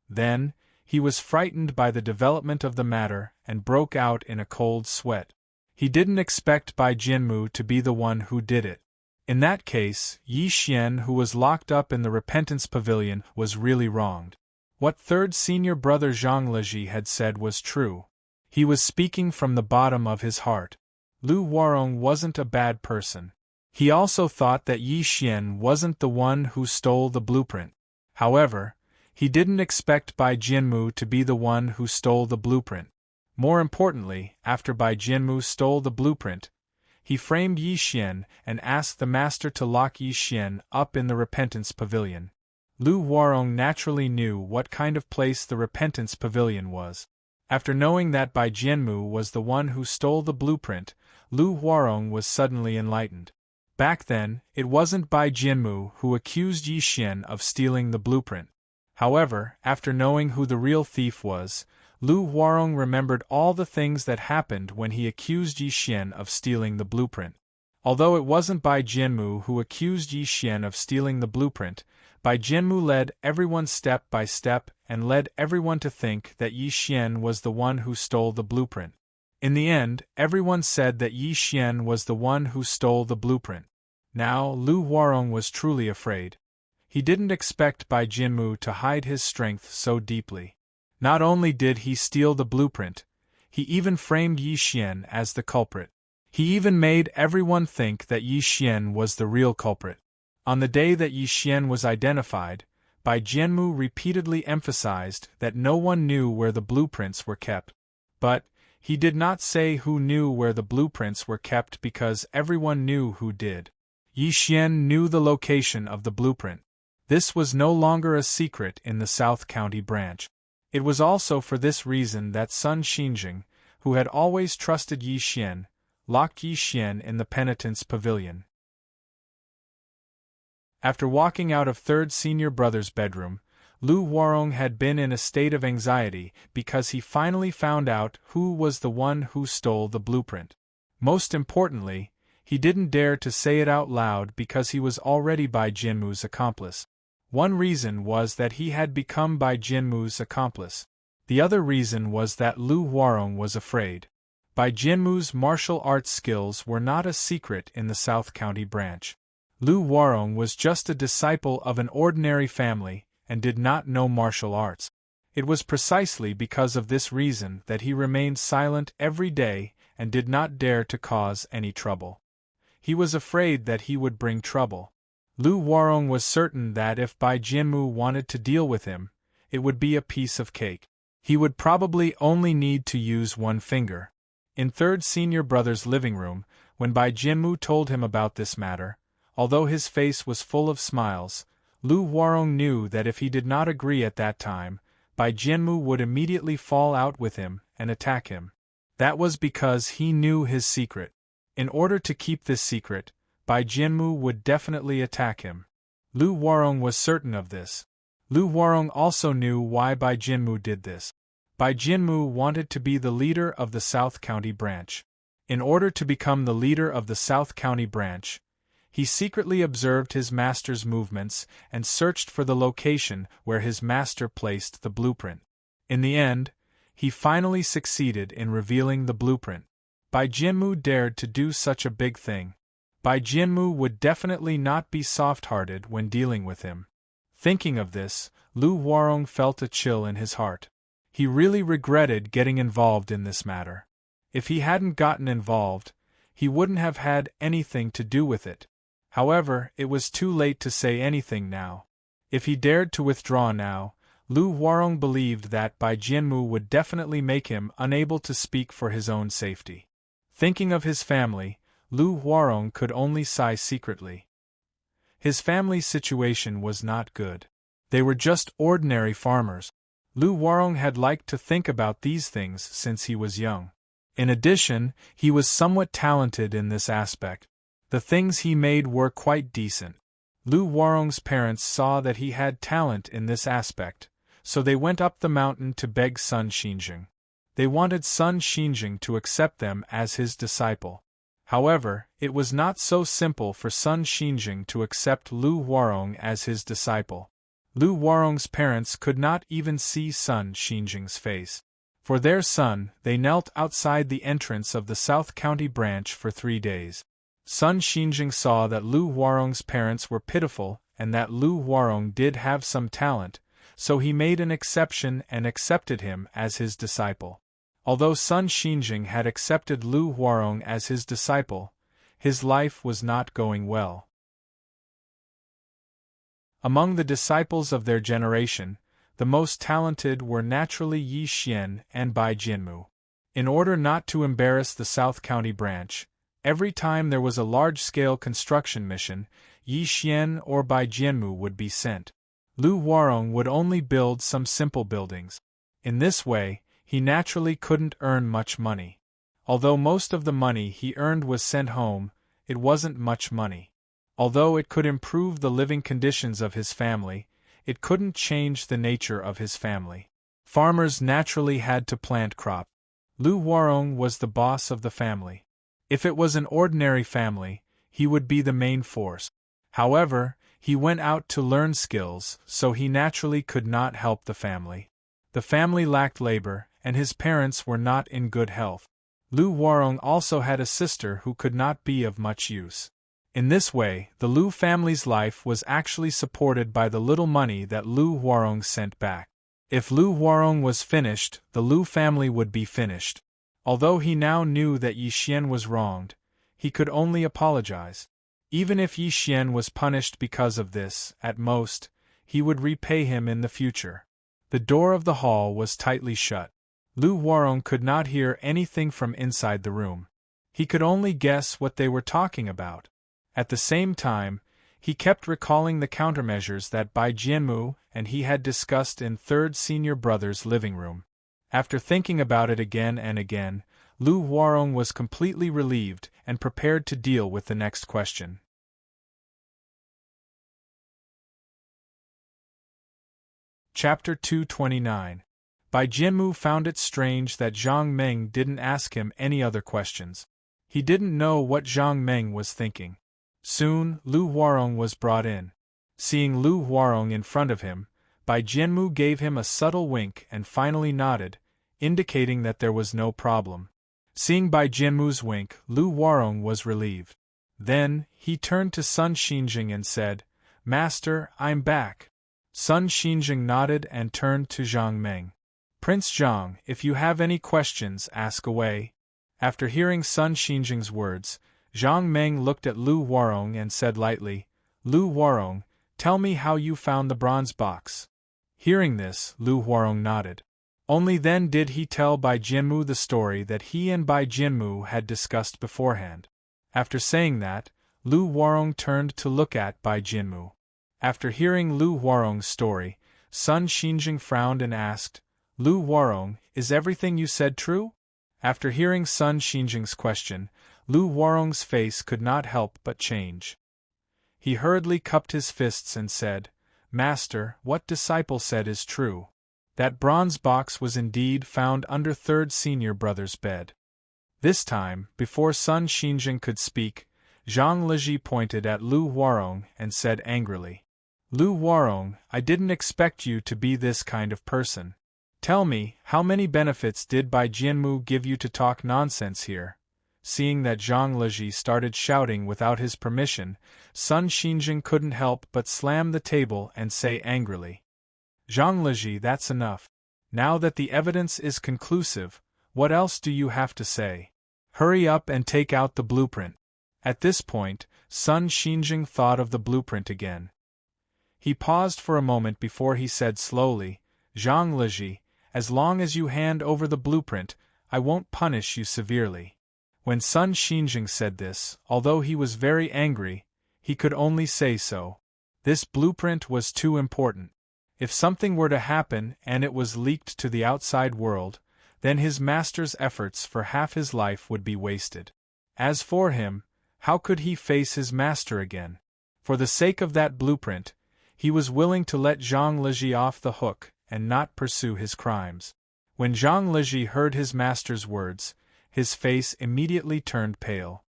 Then, he was frightened by the development of the matter and broke out in a cold sweat. He didn't expect Bai Jianmu to be the one who did it. In that case, Yi Xian, who was locked up in the Repentance Pavilion, was really wronged. What third senior brother Zhang Leji had said was true. He was speaking from the bottom of his heart. Lu Huarong wasn't a bad person. He also thought that Yi Xian wasn't the one who stole the blueprint. However, he didn't expect Bai Jianmu to be the one who stole the blueprint. More importantly, after Bai Jianmu stole the blueprint, he framed Yi Xian and asked the master to lock Yi Xian up in the Repentance Pavilion. Lu Huarong naturally knew what kind of place the Repentance Pavilion was. After knowing that Bai Jianmu was the one who stole the blueprint, Lu Huarong was suddenly enlightened. Back then, it wasn't Bai Jianmu who accused Yi Xian of stealing the blueprint. However, after knowing who the real thief was, Lu Huarong remembered all the things that happened when he accused Yi Xian of stealing the blueprint. Although it wasn't Bai Jianmu who accused Yi Xian of stealing the blueprint, Bai Jianmu led everyone step by step and led everyone to think that Yi Xian was the one who stole the blueprint. In the end, everyone said that Yi Xian was the one who stole the blueprint. Now, Lu Huarong was truly afraid. He didn't expect Bai Jianmu to hide his strength so deeply. Not only did he steal the blueprint, he even framed Yi Xian as the culprit. He even made everyone think that Yi Xian was the real culprit. On the day that Yi Xian was identified, Bai Jianmu repeatedly emphasized that no one knew where the blueprints were kept. But, he did not say who knew where the blueprints were kept because everyone knew who did. Yi Xian knew the location of the blueprint. This was no longer a secret in the South County branch. It was also for this reason that Sun Xinjing, who had always trusted Yi Xian, locked Yi Xian in the Penitence Pavilion. After walking out of third senior brother's bedroom, Lu Warong had been in a state of anxiety because he finally found out who was the one who stole the blueprint. Most importantly, he didn't dare to say it out loud because he was already Bai Jinmu's accomplice. One reason was that he had become Bai Jinmu's accomplice. The other reason was that Lu Warong was afraid. Bai Jinmu's martial arts skills were not a secret in the South County branch. Lu Warong was just a disciple of an ordinary family and did not know martial arts. It was precisely because of this reason that he remained silent every day and did not dare to cause any trouble. He was afraid that he would bring trouble. Lu Warong was certain that if Bai Jinmu wanted to deal with him, it would be a piece of cake. He would probably only need to use one finger. In third senior brother's living room, when Bai Jinmu told him about this matter, although his face was full of smiles, Lu Warong knew that if he did not agree at that time, Bai Jinmu would immediately fall out with him and attack him. That was because he knew his secret. In order to keep this secret, Bai Jinmu would definitely attack him. Lu Warong was certain of this. Lu Warong also knew why Bai Jinmu did this. Bai Jinmu wanted to be the leader of the South County branch. In order to become the leader of the South County branch, he secretly observed his master's movements and searched for the location where his master placed the blueprint. In the end, he finally succeeded in revealing the blueprint. Bai Jinmu dared to do such a big thing. Bai Jinmu would definitely not be soft-hearted when dealing with him. Thinking of this, Lu Warong felt a chill in his heart. He really regretted getting involved in this matter. If he hadn't gotten involved, he wouldn't have had anything to do with it. However, it was too late to say anything now. If he dared to withdraw now, Lu Warong believed that Bai Jinmu would definitely make him unable to speak for his own safety. Thinking of his family, Lu Warong could only sigh secretly. His family's situation was not good. They were just ordinary farmers. Lu Warong had liked to think about these things since he was young. In addition, he was somewhat talented in this aspect. The things he made were quite decent. Lu Warong's parents saw that he had talent in this aspect, so they went up the mountain to beg Sun Xinjing. They wanted Sun Xinjing to accept them as his disciple. However, it was not so simple for Sun Xinjing to accept Lu Warong as his disciple. Lu Warong's parents could not even see Sun Xinjing's face. For their son, they knelt outside the entrance of the South County branch for 3 days. Sun Xinjing saw that Lu Warong's parents were pitiful and that Lu Warong did have some talent, so he made an exception and accepted him as his disciple. Although Sun Xinjing had accepted Lu Warong as his disciple, his life was not going well. Among the disciples of their generation, the most talented were naturally Yi Xian and Bai Jinmu. In order not to embarrass the South County branch, every time there was a large-scale construction mission, Yi Xian or Bai Jinmu would be sent. Lu Warong would only build some simple buildings. In this way, he naturally couldn't earn much money. Although most of the money he earned was sent home, it wasn't much money. Although it could improve the living conditions of his family, it couldn't change the nature of his family. Farmers naturally had to plant crops. Lu Warong was the boss of the family. If it was an ordinary family, he would be the main force. However, he went out to learn skills, so he naturally could not help the family. The family lacked labor, and his parents were not in good health. Lu Warong also had a sister who could not be of much use. In this way, the Lu family's life was actually supported by the little money that Lu Warong sent back. If Lu Warong was finished, the Lu family would be finished. Although he now knew that Yi Xian was wronged, he could only apologize. Even if Yi Xian was punished because of this, at most, he would repay him in the future. The door of the hall was tightly shut. Lu Warong could not hear anything from inside the room. He could only guess what they were talking about. At the same time, he kept recalling the countermeasures that Bai Jinmu and he had discussed in third senior brother's living room. After thinking about it again and again, Lu Warong was completely relieved and prepared to deal with the next question. Chapter 229. Bai Jianmu found it strange that Zhang Meng didn't ask him any other questions. He didn't know what Zhang Meng was thinking. Soon, Lu Huarong was brought in. Seeing Lu Huarong in front of him, Bai Jianmu gave him a subtle wink and finally nodded, indicating that there was no problem. Seeing Bai Jianmu's wink, Lu Huarong was relieved. Then, he turned to Sun Xinjing and said, "Master, I'm back." Sun Xinjing nodded and turned to Zhang Meng. "Prince Zhang, if you have any questions, ask away." After hearing Sun Xinjing's words, Zhang Meng looked at Lu Huarong and said lightly, "Lu Huarong, tell me how you found the bronze box." Hearing this, Lu Huarong nodded. Only then did he tell Bai Jianmu the story that he and Bai Jianmu had discussed beforehand. After saying that, Lu Huarong turned to look at Bai Jianmu. After hearing Lu Huarong's story, Sun Xinjing frowned and asked, "Lu Huarong, is everything you said true?" After hearing Sun Xinjing's question, Lu Huarong's face could not help but change. He hurriedly cupped his fists and said, "Master, what disciple said is true. That bronze box was indeed found under third senior brother's bed." This time, before Sun Xinjing could speak, Zhang Leji pointed at Lu Huarong and said angrily, "Lu Huarong, I didn't expect you to be this kind of person. Tell me, how many benefits did Bai Jianmu give you to talk nonsense here?" Seeing that Zhang Leji started shouting without his permission, Sun Xinjing couldn't help but slam the table and say angrily, "Zhang Leji, that's enough. Now that the evidence is conclusive, what else do you have to say? Hurry up and take out the blueprint." At this point, Sun Xinjing thought of the blueprint again. He paused for a moment before he said slowly, "Zhang Leji, as long as you hand over the blueprint, I won't punish you severely." When Sun Xinjing said this, although he was very angry, he could only say so. This blueprint was too important. If something were to happen and it was leaked to the outside world, then his master's efforts for half his life would be wasted. As for him, how could he face his master again? For the sake of that blueprint, he was willing to let Zhang Leji off the hook and not pursue his crimes. When Zhang Leji heard his master's words, his face immediately turned pale.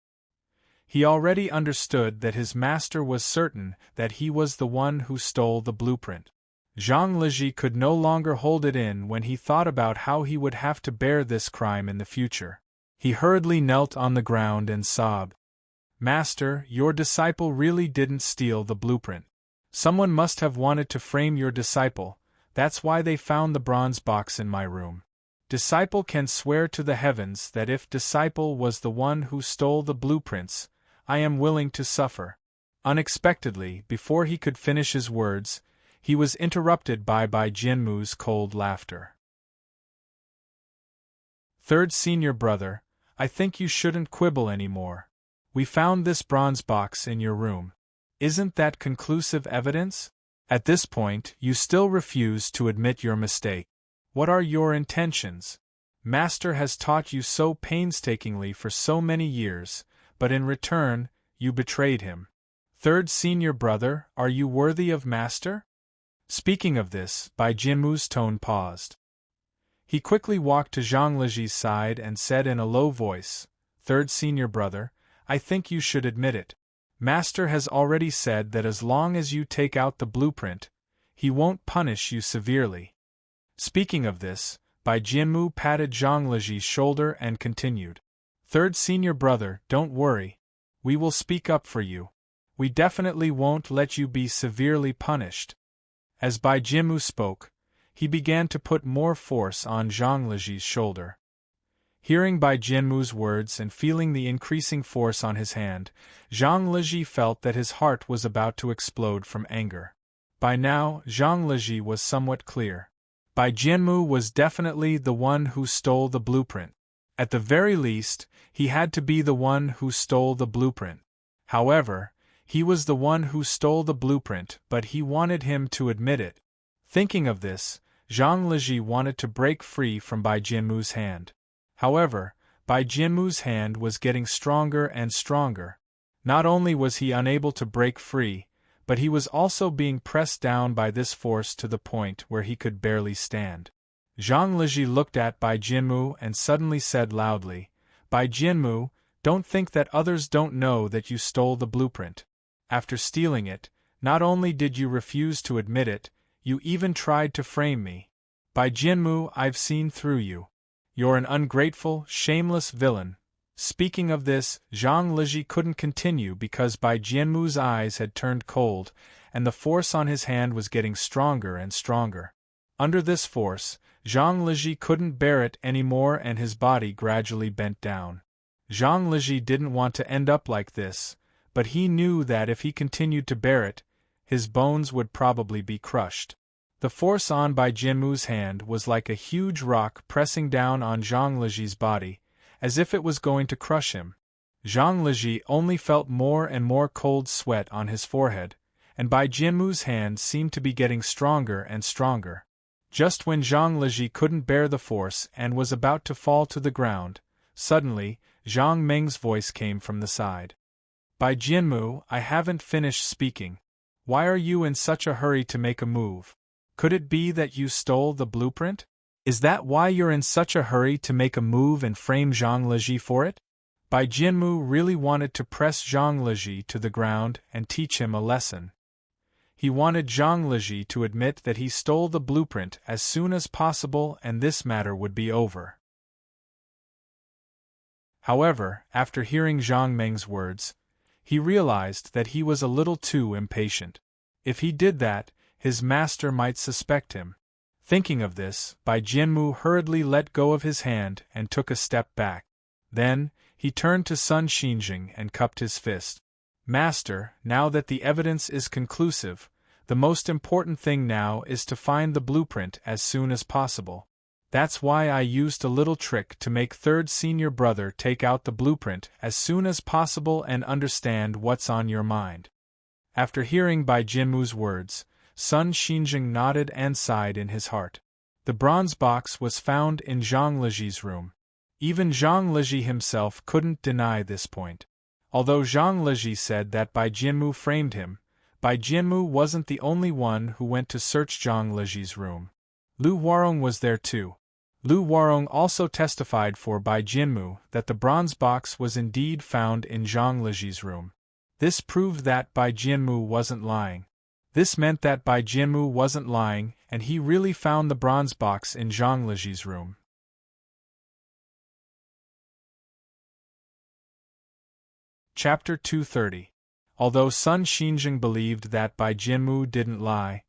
He already understood that his master was certain that he was the one who stole the blueprint. Zhang Leji could no longer hold it in when he thought about how he would have to bear this crime in the future. He hurriedly knelt on the ground and sobbed. "Master, your disciple really didn't steal the blueprint. Someone must have wanted to frame your disciple, that's why they found the bronze box in my room. Disciple can swear to the heavens that if disciple was the one who stole the blueprints, I am willing to suffer." Unexpectedly, before he could finish his words, he was interrupted by Bai Jianmu's cold laughter. "Third senior brother, I think you shouldn't quibble anymore. We found this bronze box in your room. Isn't that conclusive evidence? At this point, you still refuse to admit your mistake. What are your intentions? Master has taught you so painstakingly for so many years, but in return, you betrayed him. Third senior brother, are you worthy of Master?" Speaking of this, Bai Jianmu's tone paused. He quickly walked to Zhang Leji's side and said in a low voice, "Third senior brother, I think you should admit it. Master has already said that as long as you take out the blueprint, he won't punish you severely." Speaking of this, Bai Jianmu patted Zhang Leji's shoulder and continued, "Third senior brother, don't worry. We will speak up for you. We definitely won't let you be severely punished." As Bai Jianmu spoke, he began to put more force on Zhang Leji's shoulder. Hearing Bai Jianmu's words and feeling the increasing force on his hand, Zhang Leji felt that his heart was about to explode from anger. By now, Zhang Leji was somewhat clear. Bai Jianmu was definitely the one who stole the blueprint. At the very least, he had to be the one who stole the blueprint. However, he was the one who stole the blueprint, but he wanted him to admit it. Thinking of this, Zhang Leji wanted to break free from Bai Jianmu's hand. However, Bai Jianmu's hand was getting stronger and stronger. Not only was he unable to break free, but he was also being pressed down by this force to the point where he could barely stand. Zhang Liji looked at Bai Jianmu and suddenly said loudly, "Bai Jianmu, don't think that others don't know that you stole the blueprint. After stealing it, not only did you refuse to admit it, you even tried to frame me. Bai Jianmu, I've seen through you. You're an ungrateful, shameless villain." Speaking of this, Zhang Liji couldn't continue because Bai Jianmu's eyes had turned cold, and the force on his hand was getting stronger and stronger. Under this force, Zhang Liji couldn't bear it anymore and his body gradually bent down. Zhang Liji didn't want to end up like this, but he knew that if he continued to bear it, his bones would probably be crushed. The force on Bai Jianmu's hand was like a huge rock pressing down on Zhang Liji's body, as if it was going to crush him. Zhang Liji only felt more and more cold sweat on his forehead, and Bai Jianmu's hand seemed to be getting stronger and stronger. Just when Zhang Liji couldn't bear the force and was about to fall to the ground, suddenly, Zhang Meng's voice came from the side. "Bai Jianmu, I haven't finished speaking. Why are you in such a hurry to make a move? Could it be that you stole the blueprint? Is that why you're in such a hurry to make a move and frame Zhang Liji for it?" Bai Jianmu really wanted to press Zhang Liji to the ground and teach him a lesson. He wanted Zhang Liji to admit that he stole the blueprint as soon as possible and this matter would be over. However, after hearing Zhang Meng's words, he realized that he was a little too impatient. If he did that, his master might suspect him. Thinking of this, Bai Jianmu hurriedly let go of his hand and took a step back. Then, he turned to Sun Xinjing and cupped his fist. "Master, now that the evidence is conclusive, the most important thing now is to find the blueprint as soon as possible. That's why I used a little trick to make third senior brother take out the blueprint as soon as possible and understand what's on your mind." After hearing Bai Jianmu's words, Sun Xinjing nodded and sighed in his heart. The bronze box was found in Zhang Liji's room. Even Zhang Liji himself couldn't deny this point. Although Zhang Liji said that Bai Jianmu framed him, Bai Jianmu wasn't the only one who went to search Zhang Liji's room. Lu Huarong was there too. Lu Huarong also testified for Bai Jianmu that the bronze box was indeed found in Zhang Liji's room. This proved that Bai Jianmu wasn't lying. This meant that Bai Jianmu wasn't lying and he really found the bronze box in Zhang Liji's room. Chapter 230. Although Sun Xinjing believed that Bai Jianmu didn't lie,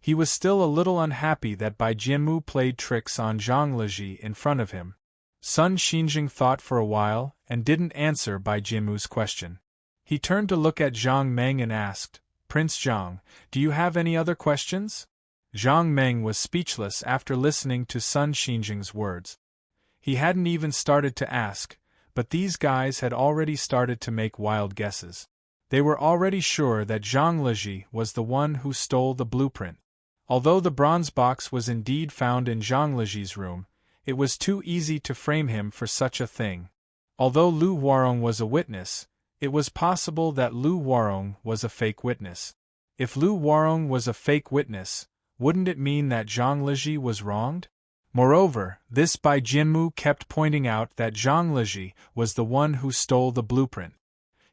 he was still a little unhappy that Bai Jianmu played tricks on Zhang Liji in front of him. Sun Xinjing thought for a while and didn't answer Bai Jianmu's question. He turned to look at Zhang Meng and asked, "Prince Zhang, do you have any other questions?" Zhang Meng was speechless after listening to Sun Xinjing's words. He hadn't even started to ask, but these guys had already started to make wild guesses. They were already sure that Zhang Liji was the one who stole the blueprint. Although the bronze box was indeed found in Zhang Liji's room, it was too easy to frame him for such a thing. Although Lu Huarong was a witness, it was possible that Lu Huarong was a fake witness. If Lu Huarong was a fake witness, wouldn't it mean that Zhang Liji was wronged? Moreover, this Bai Jianmu kept pointing out that Zhang Liji was the one who stole the blueprint.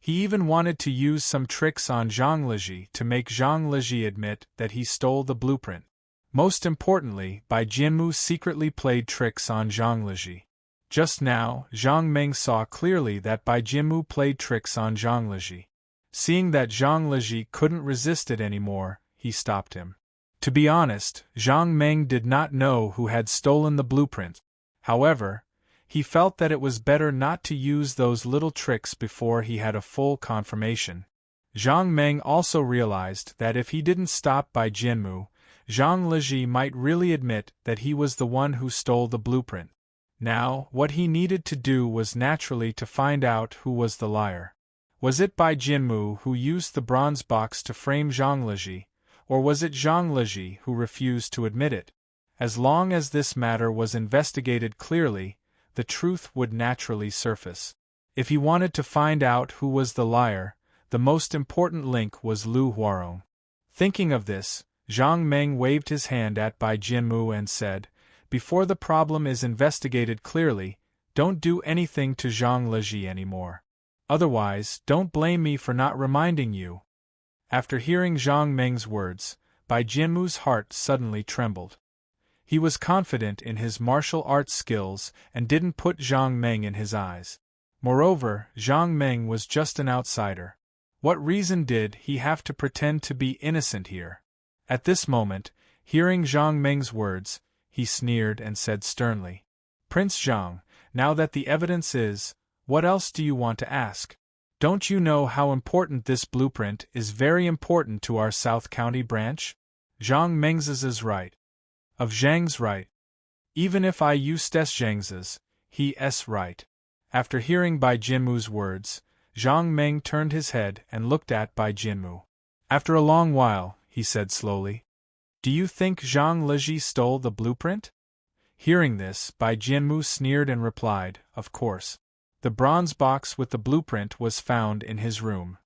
He even wanted to use some tricks on Zhang Liji to make Zhang Liji admit that he stole the blueprint. Most importantly, Bai Jianmu secretly played tricks on Zhang Liji. Just now, Zhang Meng saw clearly that Bai Jianmu played tricks on Zhang Liji. Seeing that Zhang Liji couldn't resist it anymore, he stopped him. To be honest, Zhang Meng did not know who had stolen the blueprint. However, he felt that it was better not to use those little tricks before he had a full confirmation. Zhang Meng also realized that if he didn't stop Bai Jianmu, Zhang Liji might really admit that he was the one who stole the blueprint. Now, what he needed to do was naturally to find out who was the liar. Was it Bai Jianmu who used the bronze box to frame Zhang Liji, or was it Zhang Liji who refused to admit it? As long as this matter was investigated clearly, the truth would naturally surface. If he wanted to find out who was the liar, the most important link was Lu Huarong. Thinking of this, Zhang Meng waved his hand at Bai Jianmu and said, "Before the problem is investigated clearly, don't do anything to Zhang Leji anymore. Otherwise, don't blame me for not reminding you." After hearing Zhang Meng's words, Bai Jianmu's heart suddenly trembled. He was confident in his martial arts skills and didn't put Zhang Meng in his eyes. Moreover, Zhang Meng was just an outsider. What reason did he have to pretend to be innocent here? At this moment, hearing Zhang Meng's words, he sneered and said sternly, "Prince Zhang, now that the evidence is, what else do you want to ask? Don't you know how important this blueprint is? Very important to our South County branch? Zhang Meng's is right. Of Zhang's right. Even if I used Zhang's, he's right." After hearing Bai Jianmu's words, Zhang Meng turned his head and looked at Bai Jianmu. After a long while, he said slowly, "Do you think Zhang Leji stole the blueprint?" Hearing this, Bai Jianmu sneered and replied, "Of course. The bronze box with the blueprint was found in his room.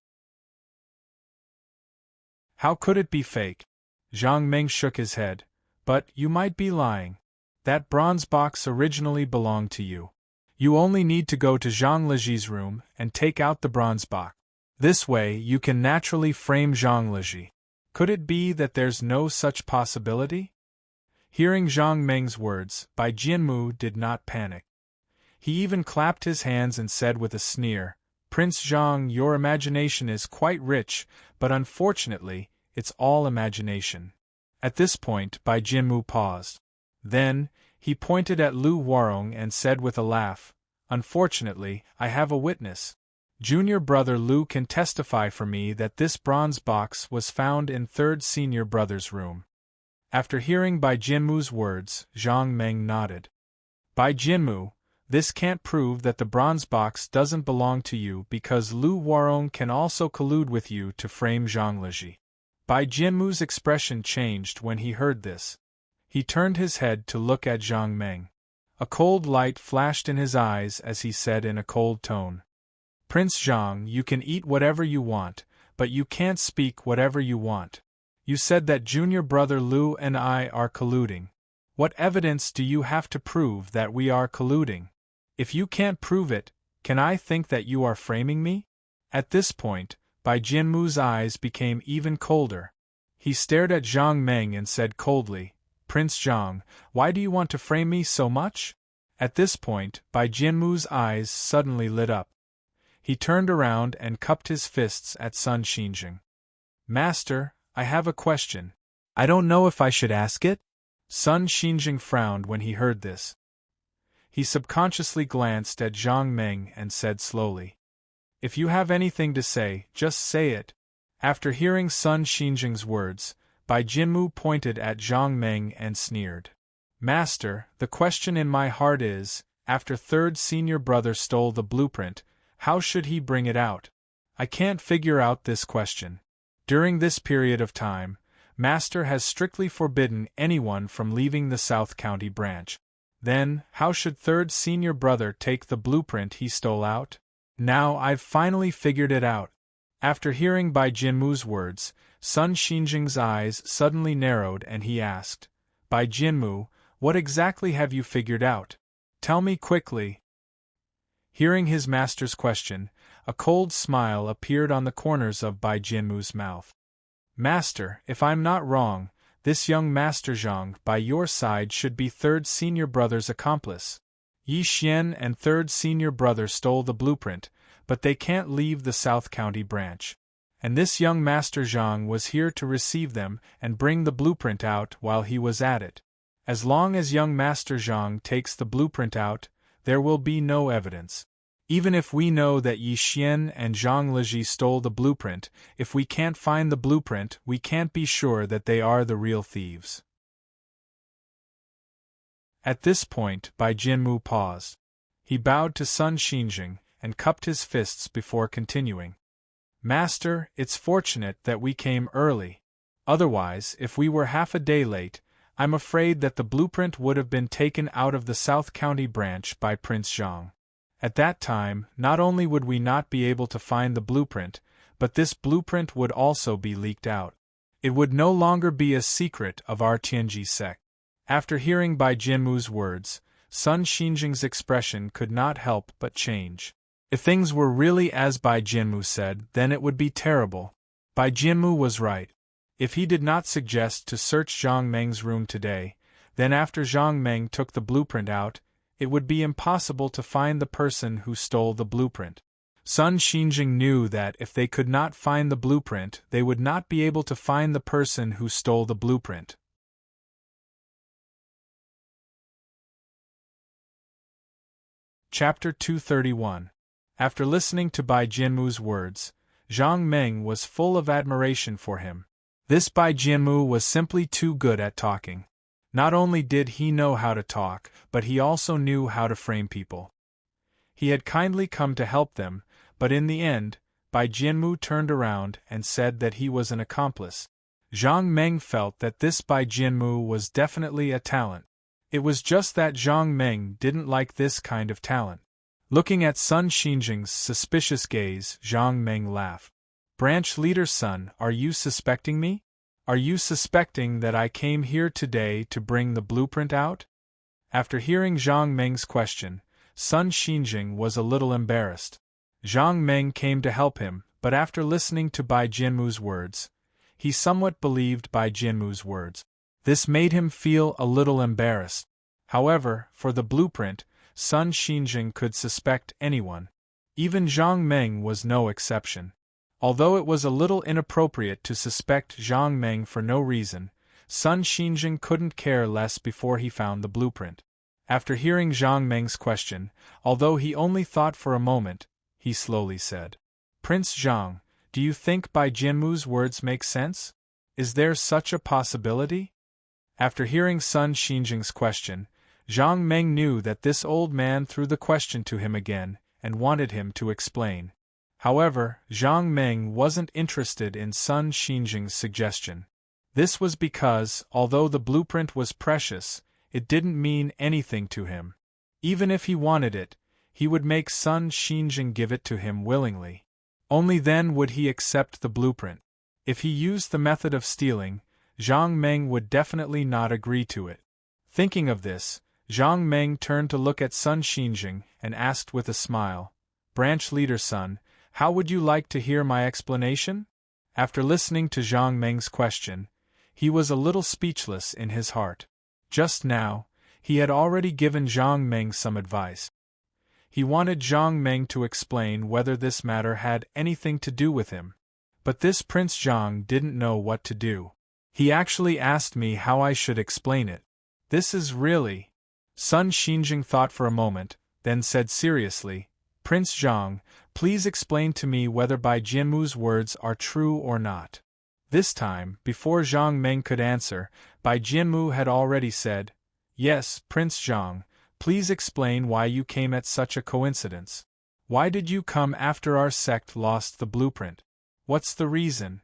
How could it be fake?" Zhang Meng shook his head. "But you might be lying. That bronze box originally belonged to you. You only need to go to Zhang Leji's room and take out the bronze box. This way you can naturally frame Zhang Leji. Could it be that there's no such possibility?" Hearing Zhang Meng's words, Bai Jianmu did not panic. He even clapped his hands and said with a sneer, "Prince Zhang, your imagination is quite rich, but unfortunately, it's all imagination." At this point, Bai Jianmu paused. Then, he pointed at Lu Warong and said with a laugh, "Unfortunately, I have a witness. Junior brother Lu can testify for me that this bronze box was found in third senior brother's room." After hearing Bai Jianmu's words, Zhang Meng nodded. "Bai Jianmu, this can't prove that the bronze box doesn't belong to you because Lu Warong can also collude with you to frame Zhang Leji." Bai Jianmu's expression changed when he heard this. He turned his head to look at Zhang Meng. A cold light flashed in his eyes as he said in a cold tone, "Prince Zhang, you can eat whatever you want, but you can't speak whatever you want. You said that junior brother Lu and I are colluding. What evidence do you have to prove that we are colluding? If you can't prove it, can I think that you are framing me?" At this point, Bai Jianmu's eyes became even colder. He stared at Zhang Meng and said coldly, "Prince Zhang, why do you want to frame me so much?" At this point, Bai Jianmu's eyes suddenly lit up. He turned around and cupped his fists at Sun Xinjing. "Master, I have a question. I don't know if I should ask it?" Sun Xinjing frowned when he heard this. He subconsciously glanced at Zhang Meng and said slowly, "If you have anything to say, just say it." After hearing Sun Xinjing's words, Bai Jianmu pointed at Zhang Meng and sneered. "Master, the question in my heart is, after third senior brother stole the blueprint, how should he bring it out? I can't figure out this question. During this period of time, Master has strictly forbidden anyone from leaving the South County branch. Then, how should third senior brother take the blueprint he stole out? Now I've finally figured it out." After hearing Bai Jianmu's words, Sun Xinjing's eyes suddenly narrowed and he asked, "Bai Jianmu, what exactly have you figured out? Tell me quickly." Hearing his master's question, a cold smile appeared on the corners of Bai Jianmu's mouth. "Master, if I'm not wrong, this young Master Zhang by your side should be third senior brother's accomplice. Yi Xian and third senior brother stole the blueprint, but they can't leave the South County branch. And this young Master Zhang was here to receive them and bring the blueprint out while he was at it. As long as young Master Zhang takes the blueprint out, there will be no evidence. Even if we know that Yi Xian and Zhang Leji stole the blueprint, if we can't find the blueprint, we can't be sure that they are the real thieves." At this point, Bai Jianmu paused. He bowed to Sun Xinjing and cupped his fists before continuing. "Master, it's fortunate that we came early. Otherwise, if we were half a day late, I'm afraid that the blueprint would have been taken out of the South County branch by Prince Zhang. At that time, not only would we not be able to find the blueprint, but this blueprint would also be leaked out. It would no longer be a secret of our Tianji sect. After hearing Bai Jianmu's words, Sun Xinjing's expression could not help but change. If things were really as Bai Jianmu said, then it would be terrible. Bai Jianmu was right. If he did not suggest to search Zhang Meng's room today, then after Zhang Meng took the blueprint out, it would be impossible to find the person who stole the blueprint. Sun Xinjing knew that if they could not find the blueprint, they would not be able to find the person who stole the blueprint. Chapter 231. After listening to Bai Jianmu's words, Zhang Meng was full of admiration for him. This Bai Jianmu was simply too good at talking. Not only did he know how to talk, but he also knew how to frame people. He had kindly come to help them, but in the end, Bai Jianmu turned around and said that he was an accomplice. Zhang Meng felt that this Bai Jianmu was definitely a talent. It was just that Zhang Meng didn't like this kind of talent. Looking at Sun Xinjing's suspicious gaze, Zhang Meng laughed. "Branch leader's son, are you suspecting me? Are you suspecting that I came here today to bring the blueprint out?" After hearing Zhang Meng's question, Sun Xinjing was a little embarrassed. Zhang Meng came to help him, but after listening to Bai Jianmu's words, he somewhat believed Bai Jianmu's words. This made him feel a little embarrassed. However, for the blueprint, Sun Xinjing could suspect anyone. Even Zhang Meng was no exception. Although it was a little inappropriate to suspect Zhang Meng for no reason, Sun Xinjing couldn't care less before he found the blueprint. After hearing Zhang Meng's question, although he only thought for a moment, he slowly said, "Prince Zhang, do you think Bai Jianmu's words make sense? Is there such a possibility?" After hearing Sun Xinjing's question, Zhang Meng knew that this old man threw the question to him again, and wanted him to explain. However, Zhang Meng wasn't interested in Sun Xinjing's suggestion. This was because, although the blueprint was precious, it didn't mean anything to him. Even if he wanted it, he would make Sun Xinjing give it to him willingly. Only then would he accept the blueprint. If he used the method of stealing, Zhang Meng would definitely not agree to it. Thinking of this, Zhang Meng turned to look at Sun Xinjing and asked with a smile, "Branch leader's son, how would you like to hear my explanation?" After listening to Zhang Meng's question, he was a little speechless in his heart. Just now, he had already given Zhang Meng some advice. He wanted Zhang Meng to explain whether this matter had anything to do with him. But this Prince Zhang didn't know what to do. He actually asked me how I should explain it. This is really... Sun Xinjing thought for a moment, then said seriously, "Prince Zhang, please explain to me whether Bai Jianmu's words are true or not." This time, before Zhang Meng could answer, Bai Jianmu had already said, "Yes, Prince Zhang, please explain why you came at such a coincidence. Why did you come after our sect lost the blueprint? What's the reason?"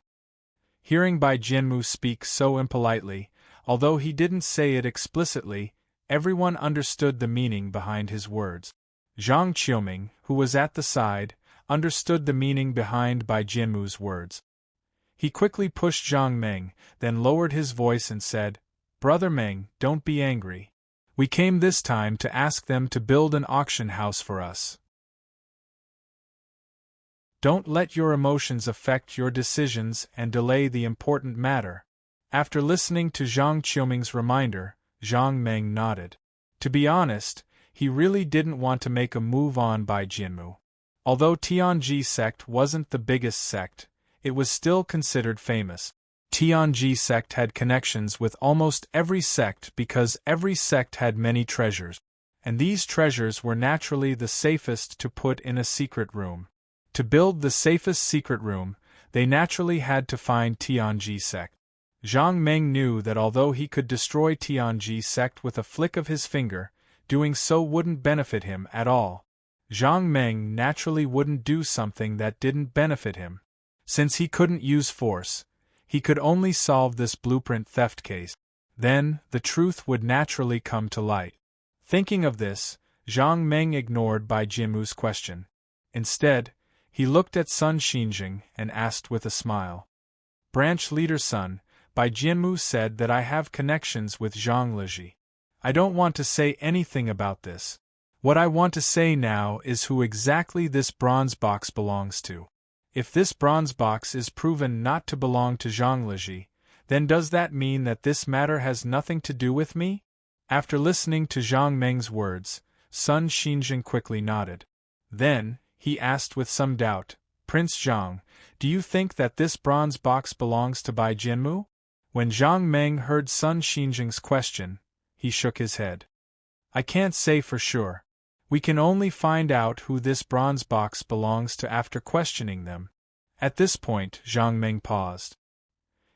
Hearing Bai Jianmu speak so impolitely, although he didn't say it explicitly, everyone understood the meaning behind his words. Zhang Qiuming, who was at the side, understood the meaning behind Bai Jianmu's words. He quickly pushed Zhang Meng, then lowered his voice and said, "Brother Meng, don't be angry. We came this time to ask them to build an auction house for us. Don't let your emotions affect your decisions and delay the important matter." After listening to Zhang Qiuming's reminder, Zhang Meng nodded. To be honest, he really didn't want to make a move on Bai Jianmu. Although Tianji sect wasn't the biggest sect, it was still considered famous. Tianji sect had connections with almost every sect because every sect had many treasures, and these treasures were naturally the safest to put in a secret room. To build the safest secret room, they naturally had to find Tianji sect. Zhang Meng knew that although he could destroy Tianji sect with a flick of his finger, doing so wouldn't benefit him at all. Zhang Meng naturally wouldn't do something that didn't benefit him. Since he couldn't use force, he could only solve this blueprint theft case. Then, the truth would naturally come to light. Thinking of this, Zhang Meng ignored Bai Jianmu's question. Instead, he looked at Sun Xinjing and asked with a smile, "Branch leader's son, Bai Jianmu said that I have connections with Zhang Liji. I don't want to say anything about this. What I want to say now is who exactly this bronze box belongs to. If this bronze box is proven not to belong to Zhang Liji, then does that mean that this matter has nothing to do with me? After listening to Zhang Meng's words, Sun Xinjing quickly nodded. Then, he asked with some doubt, Prince Zhang, do you think that this bronze box belongs to Bai Jianmu? When Zhang Meng heard Sun Xinjing's question, he shook his head. I can't say for sure. We can only find out who this bronze box belongs to after questioning them. At this point, Zhang Meng paused.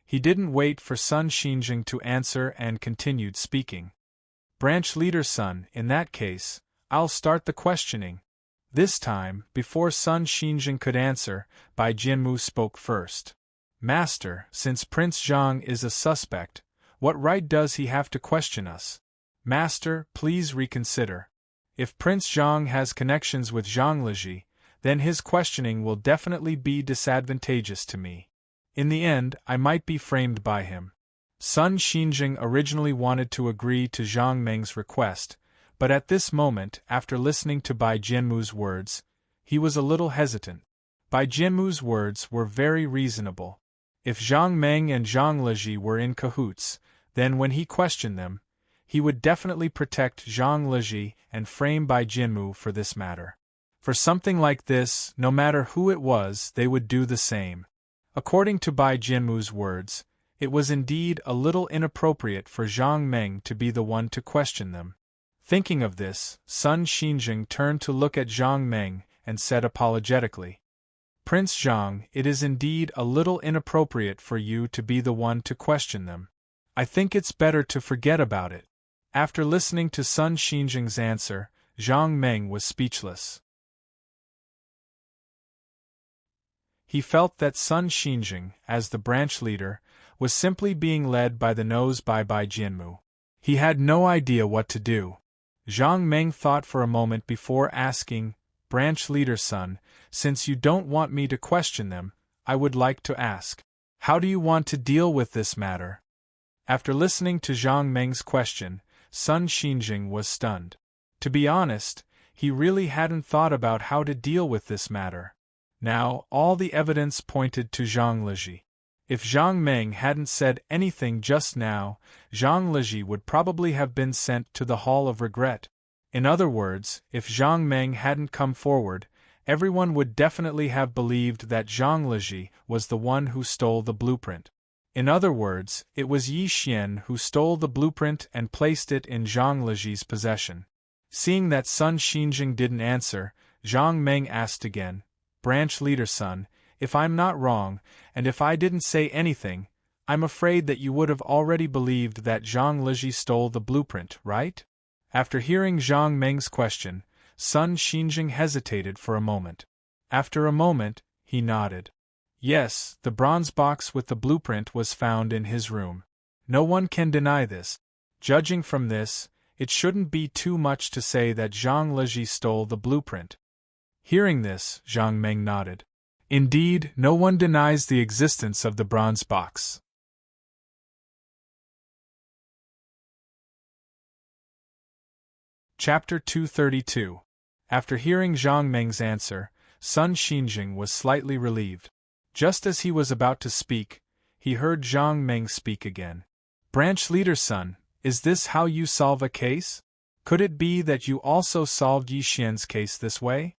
He didn't wait for Sun Xinjing to answer and continued speaking. Branch leader Sun, in that case, I'll start the questioning. This time, before Sun Xinjing could answer, Bai Jianmu spoke first. Master, since Prince Zhang is a suspect, what right does he have to question us? Master, please reconsider. If Prince Zhang has connections with Zhang Liji, then his questioning will definitely be disadvantageous to me. In the end, I might be framed by him. Sun Xinjing originally wanted to agree to Zhang Meng's request, but at this moment, after listening to Bai Jianmu's words, he was a little hesitant. Bai Jianmu's words were very reasonable. If Zhang Meng and Zhang Liji were in cahoots, then when he questioned them, he would definitely protect Zhang Liji and frame Bai Jianmu for this matter. For something like this, no matter who it was, they would do the same. According to Bai Jianmu's words, it was indeed a little inappropriate for Zhang Meng to be the one to question them. Thinking of this, Sun Xinjing turned to look at Zhang Meng and said apologetically, Prince Zhang, it is indeed a little inappropriate for you to be the one to question them. I think it's better to forget about it. After listening to Sun Xinjing's answer, Zhang Meng was speechless. He felt that Sun Xinjing, as the branch leader, was simply being led by the nose by Bai Jianmu. He had no idea what to do. Zhang Meng thought for a moment before asking, Branch leader Sun, since you don't want me to question them, I would like to ask, how do you want to deal with this matter? After listening to Zhang Meng's question, Sun Xinjing was stunned. To be honest, he really hadn't thought about how to deal with this matter. Now, all the evidence pointed to Zhang Liji. If Zhang Meng hadn't said anything just now, Zhang Liji would probably have been sent to the Hall of Regret. In other words, if Zhang Meng hadn't come forward, everyone would definitely have believed that Zhang Liji was the one who stole the blueprint. In other words, it was Yi Xian who stole the blueprint and placed it in Zhang Liji's possession. Seeing that Sun Xinjing didn't answer, Zhang Meng asked again, Branch leader Sun, if I'm not wrong, and if I didn't say anything, I'm afraid that you would have already believed that Zhang Liji stole the blueprint, right? After hearing Zhang Meng's question, Sun Xinjing hesitated for a moment. After a moment, he nodded. Yes, the bronze box with the blueprint was found in his room. No one can deny this. Judging from this, it shouldn't be too much to say that Zhang Liji stole the blueprint. Hearing this, Zhang Meng nodded. Indeed, no one denies the existence of the bronze box. Chapter 232. After hearing Zhang Meng's answer, Sun Xinjing was slightly relieved. Just as he was about to speak, he heard Zhang Meng speak again. Branch leader Sun, is this how you solve a case? Could it be that you also solved Yi Xian's case this way?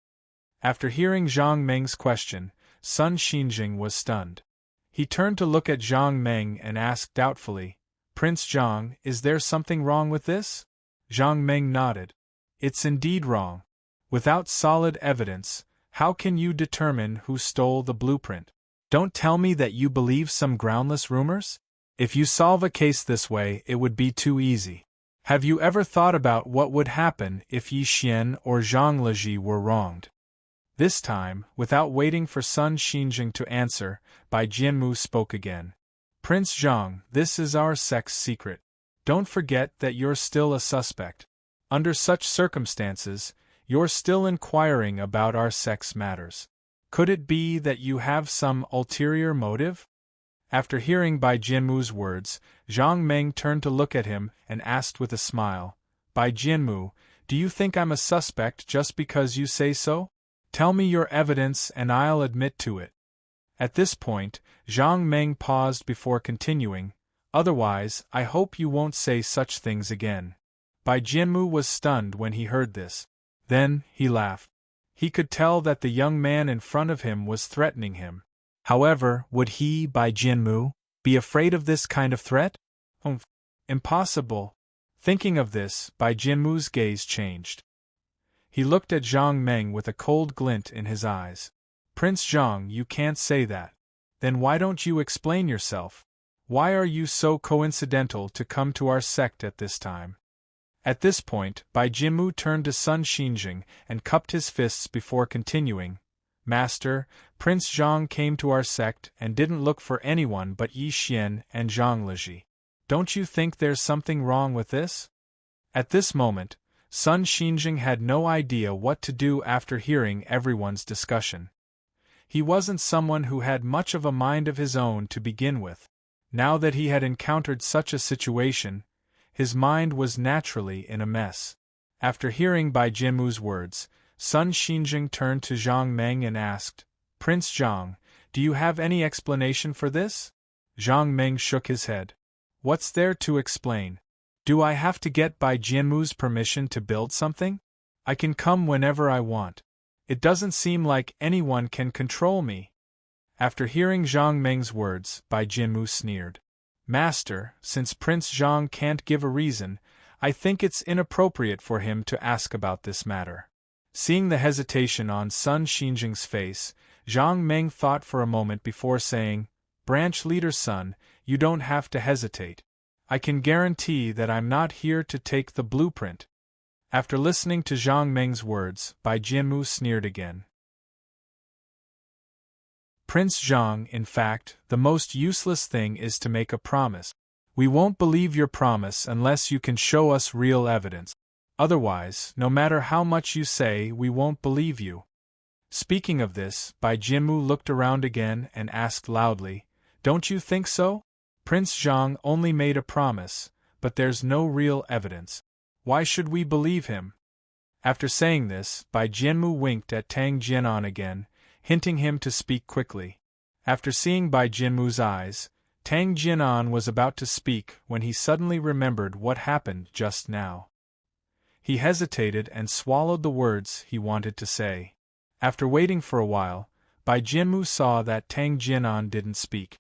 After hearing Zhang Meng's question, Sun Xinjing was stunned. He turned to look at Zhang Meng and asked doubtfully, Prince Zhang, is there something wrong with this? Zhang Meng nodded. It's indeed wrong. Without solid evidence, how can you determine who stole the blueprint? Don't tell me that you believe some groundless rumors? If you solve a case this way, it would be too easy. Have you ever thought about what would happen if Yi Xian or Zhang Liji were wronged? This time, without waiting for Sun Xinjing to answer, Bai Jianmu spoke again. Prince Zhang, this is our sect's secret. Don't forget that you're still a suspect. Under such circumstances, you're still inquiring about our sect's matters. Could it be that you have some ulterior motive? After hearing Bai Jianmu's words, Zhang Meng turned to look at him and asked with a smile, Bai Jianmu, do you think I'm a suspect just because you say so? Tell me your evidence and I'll admit to it. At this point, Zhang Meng paused before continuing, otherwise, I hope you won't say such things again. Bai Jianmu was stunned when he heard this. Then, he laughed. He could tell that the young man in front of him was threatening him. However, would he, Bai Jianmu, be afraid of this kind of threat? Impossible. Thinking of this, Bai Jianmu's gaze changed. He looked at Zhang Meng with a cold glint in his eyes. Prince Zhang, you can't say that. Then why don't you explain yourself? Why are you so coincidental to come to our sect at this time? At this point, Bai Jianmu turned to Sun Xinjing and cupped his fists before continuing. Master, Prince Zhang came to our sect and didn't look for anyone but Yi Xian and Zhang Liji. Don't you think there's something wrong with this? At this moment, Sun Xinjing had no idea what to do after hearing everyone's discussion. He wasn't someone who had much of a mind of his own to begin with. Now that he had encountered such a situation, his mind was naturally in a mess. After hearing Bai Jianmu's words, Sun Xinjing turned to Zhang Meng and asked, Prince Zhang, do you have any explanation for this? Zhang Meng shook his head. What's there to explain? Do I have to get Bai Jianmu's permission to build something? I can come whenever I want. It doesn't seem like anyone can control me. After hearing Zhang Meng's words, Bai Jianmu sneered. Master, since Prince Zhang can't give a reason, I think it's inappropriate for him to ask about this matter. Seeing the hesitation on Sun Xinjing's face, Zhang Meng thought for a moment before saying, Branch Leader's son, you don't have to hesitate. I can guarantee that I'm not here to take the blueprint. After listening to Zhang Meng's words, Bai Jianmu sneered again. Prince Zhang, in fact, the most useless thing is to make a promise. We won't believe your promise unless you can show us real evidence. Otherwise, no matter how much you say, we won't believe you. Speaking of this, Bai Jianmu looked around again and asked loudly, Don't you think so? Prince Zhang only made a promise, but there's no real evidence. Why should we believe him? After saying this, Bai Jianmu winked at Tang Jianan again, hinting him to speak quickly. After seeing Bai Jianmu's eyes, Tang Jianan was about to speak when he suddenly remembered what happened just now. He hesitated and swallowed the words he wanted to say. After waiting for a while, Bai Jianmu saw that Tang Jianan didn't speak.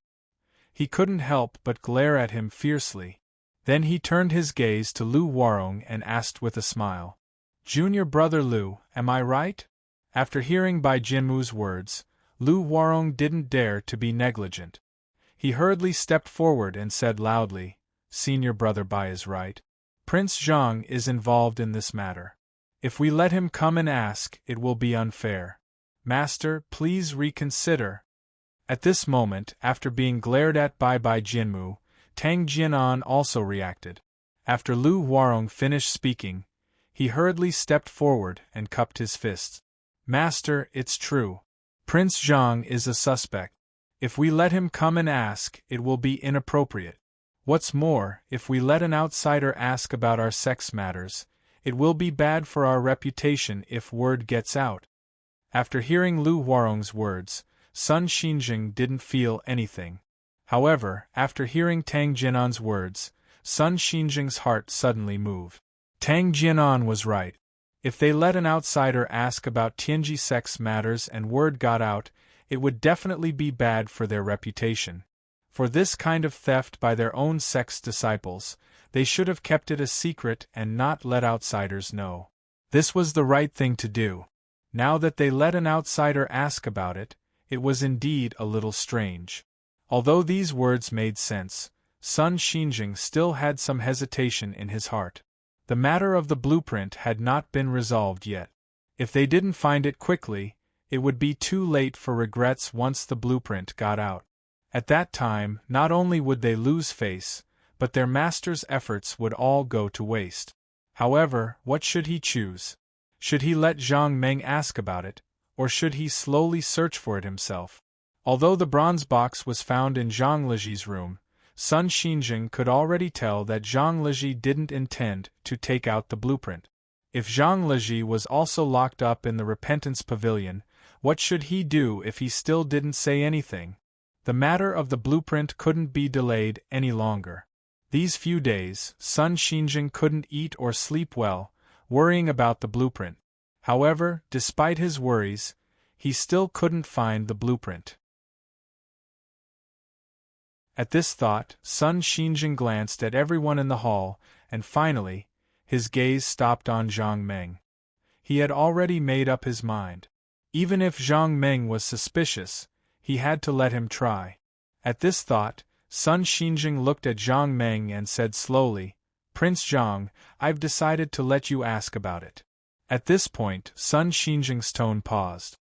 He couldn't help but glare at him fiercely. Then he turned his gaze to Lu Warong and asked with a smile, Junior brother Lu, am I right? After hearing Bai Jianmu's words, Lu Warong didn't dare to be negligent. He hurriedly stepped forward and said loudly, Senior brother Bai is right. Prince Zhang is involved in this matter. If we let him come and ask, it will be unfair. Master, please reconsider. At this moment, after being glared at by Bai Jianmu, Tang Jianan also reacted. After Lu Warong finished speaking, he hurriedly stepped forward and cupped his fists. Master, it's true. Prince Zhang is a suspect. If we let him come and ask, it will be inappropriate. What's more, if we let an outsider ask about our sex matters, it will be bad for our reputation if word gets out. After hearing Lu Warong's words, Sun Xinjing didn't feel anything. However, after hearing Tang Jianan's words, Sun Xinjing's heart suddenly moved. Tang Jianan was right. If they let an outsider ask about Tianji sex matters and word got out, it would definitely be bad for their reputation. For this kind of theft by their own sect's disciples, they should have kept it a secret and not let outsiders know. This was the right thing to do. Now that they let an outsider ask about it, it was indeed a little strange. Although these words made sense, Sun Xinjing still had some hesitation in his heart. The matter of the blueprint had not been resolved yet. If they didn't find it quickly, it would be too late for regrets once the blueprint got out. At that time, not only would they lose face, but their master's efforts would all go to waste. However, what should he choose? Should he let Zhang Meng ask about it, or should he slowly search for it himself? Although the bronze box was found in Zhang Liji's room, Sun Xinjing could already tell that Zhang Liji didn't intend to take out the blueprint. If Zhang Liji was also locked up in the Repentance Pavilion, what should he do if he still didn't say anything? The matter of the blueprint couldn't be delayed any longer. These few days, Sun Xinjing couldn't eat or sleep well, worrying about the blueprint. However, despite his worries, he still couldn't find the blueprint. At this thought, Sun Xinjing glanced at everyone in the hall, and finally, his gaze stopped on Zhang Meng. He had already made up his mind. Even if Zhang Meng was suspicious, he had to let him try. At this thought, Sun Xinjing looked at Zhang Meng and said slowly, "Prince Zhang, I've decided to let you ask about it." At this point, Sun Xinjing's tone paused.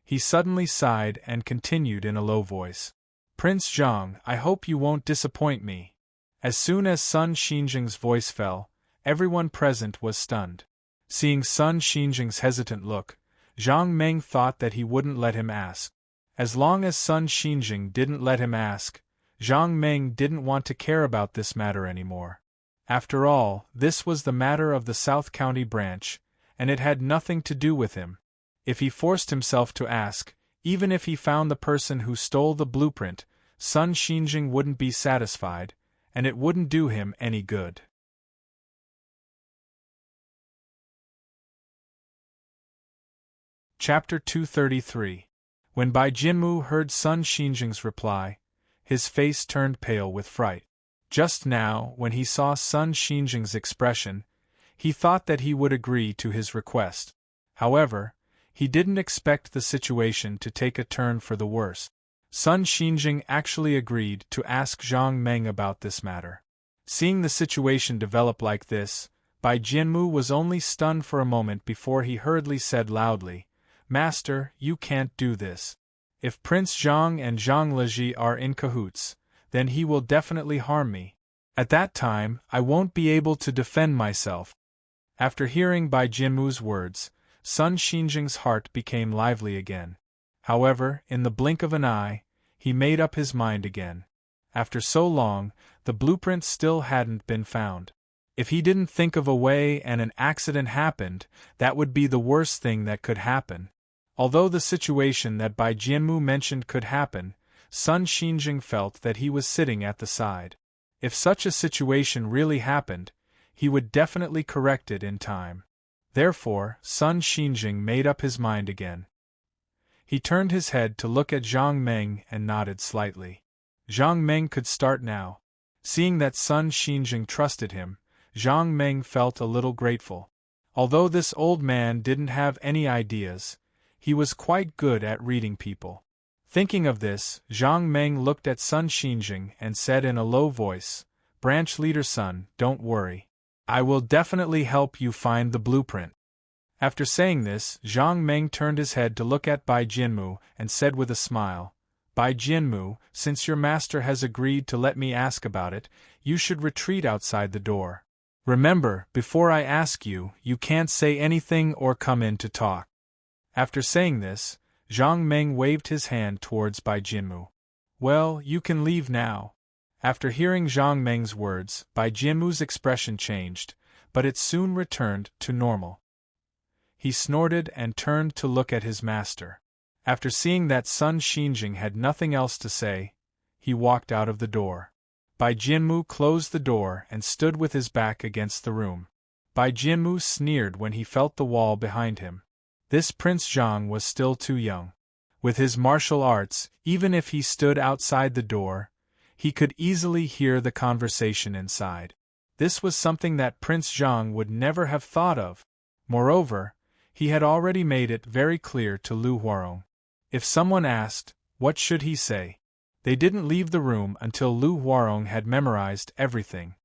He suddenly sighed and continued in a low voice, "Prince Zhang, I hope you won't disappoint me." As soon as Sun Xinjing's voice fell, everyone present was stunned. Seeing Sun Xinjing's hesitant look, Zhang Meng thought that he wouldn't let him ask. As long as Sun Xinjing didn't let him ask, Zhang Meng didn't want to care about this matter anymore. After all, this was the matter of the South County branch, and it had nothing to do with him. If he forced himself to ask, even if he found the person who stole the blueprint, Sun Xinjing wouldn't be satisfied, and it wouldn't do him any good. Chapter 233. When Bai Jinmu heard Sun Xinjing's reply, his face turned pale with fright. Just now, when he saw Sun Xinjing's expression, he thought that he would agree to his request. However, he didn't expect the situation to take a turn for the worse. Sun Xinjing actually agreed to ask Zhang Meng about this matter. Seeing the situation develop like this, Bai Jinmu was only stunned for a moment before he hurriedly said loudly, "Master, you can't do this. If Prince Zhang and Zhang Liji are in cahoots, then he will definitely harm me. At that time, I won't be able to defend myself." After hearing Bai Jinmu's words, Sun Xinjing's heart became lively again. However, in the blink of an eye, he made up his mind again. After so long, the blueprint still hadn't been found. If he didn't think of a way and an accident happened, that would be the worst thing that could happen. Although the situation that Bai Jinmu mentioned could happen, Sun Xinjing felt that he was sitting at the side. If such a situation really happened, he would definitely correct it in time. Therefore, Sun Xinjing made up his mind again. He turned his head to look at Zhang Meng and nodded slightly. Zhang Meng could start now. Seeing that Sun Xinjing trusted him, Zhang Meng felt a little grateful. Although this old man didn't have any ideas, he was quite good at reading people. Thinking of this, Zhang Meng looked at Sun Xinjing and said in a low voice, "Branch leader Sun, don't worry. I will definitely help you find the blueprint." After saying this, Zhang Meng turned his head to look at Bai Jinmu and said with a smile, "Bai Jinmu, since your master has agreed to let me ask about it, you should retreat outside the door. Remember, before I ask you, you can't say anything or come in to talk." After saying this, Zhang Meng waved his hand towards Bai Jinmu. "Well, you can leave now." After hearing Zhang Meng's words, Bai Jinmu's expression changed, but it soon returned to normal. He snorted and turned to look at his master. After seeing that Sun Xinjing had nothing else to say, he walked out of the door. Bai Jinmu closed the door and stood with his back against the room. Bai Jinmu sneered when he felt the wall behind him. This Prince Zhang was still too young. With his martial arts, even if he stood outside the door, he could easily hear the conversation inside. This was something that Prince Zhang would never have thought of. Moreover, he had already made it very clear to Lu Huarong. If someone asked, what should he say? They didn't leave the room until Lu Huarong had memorized everything.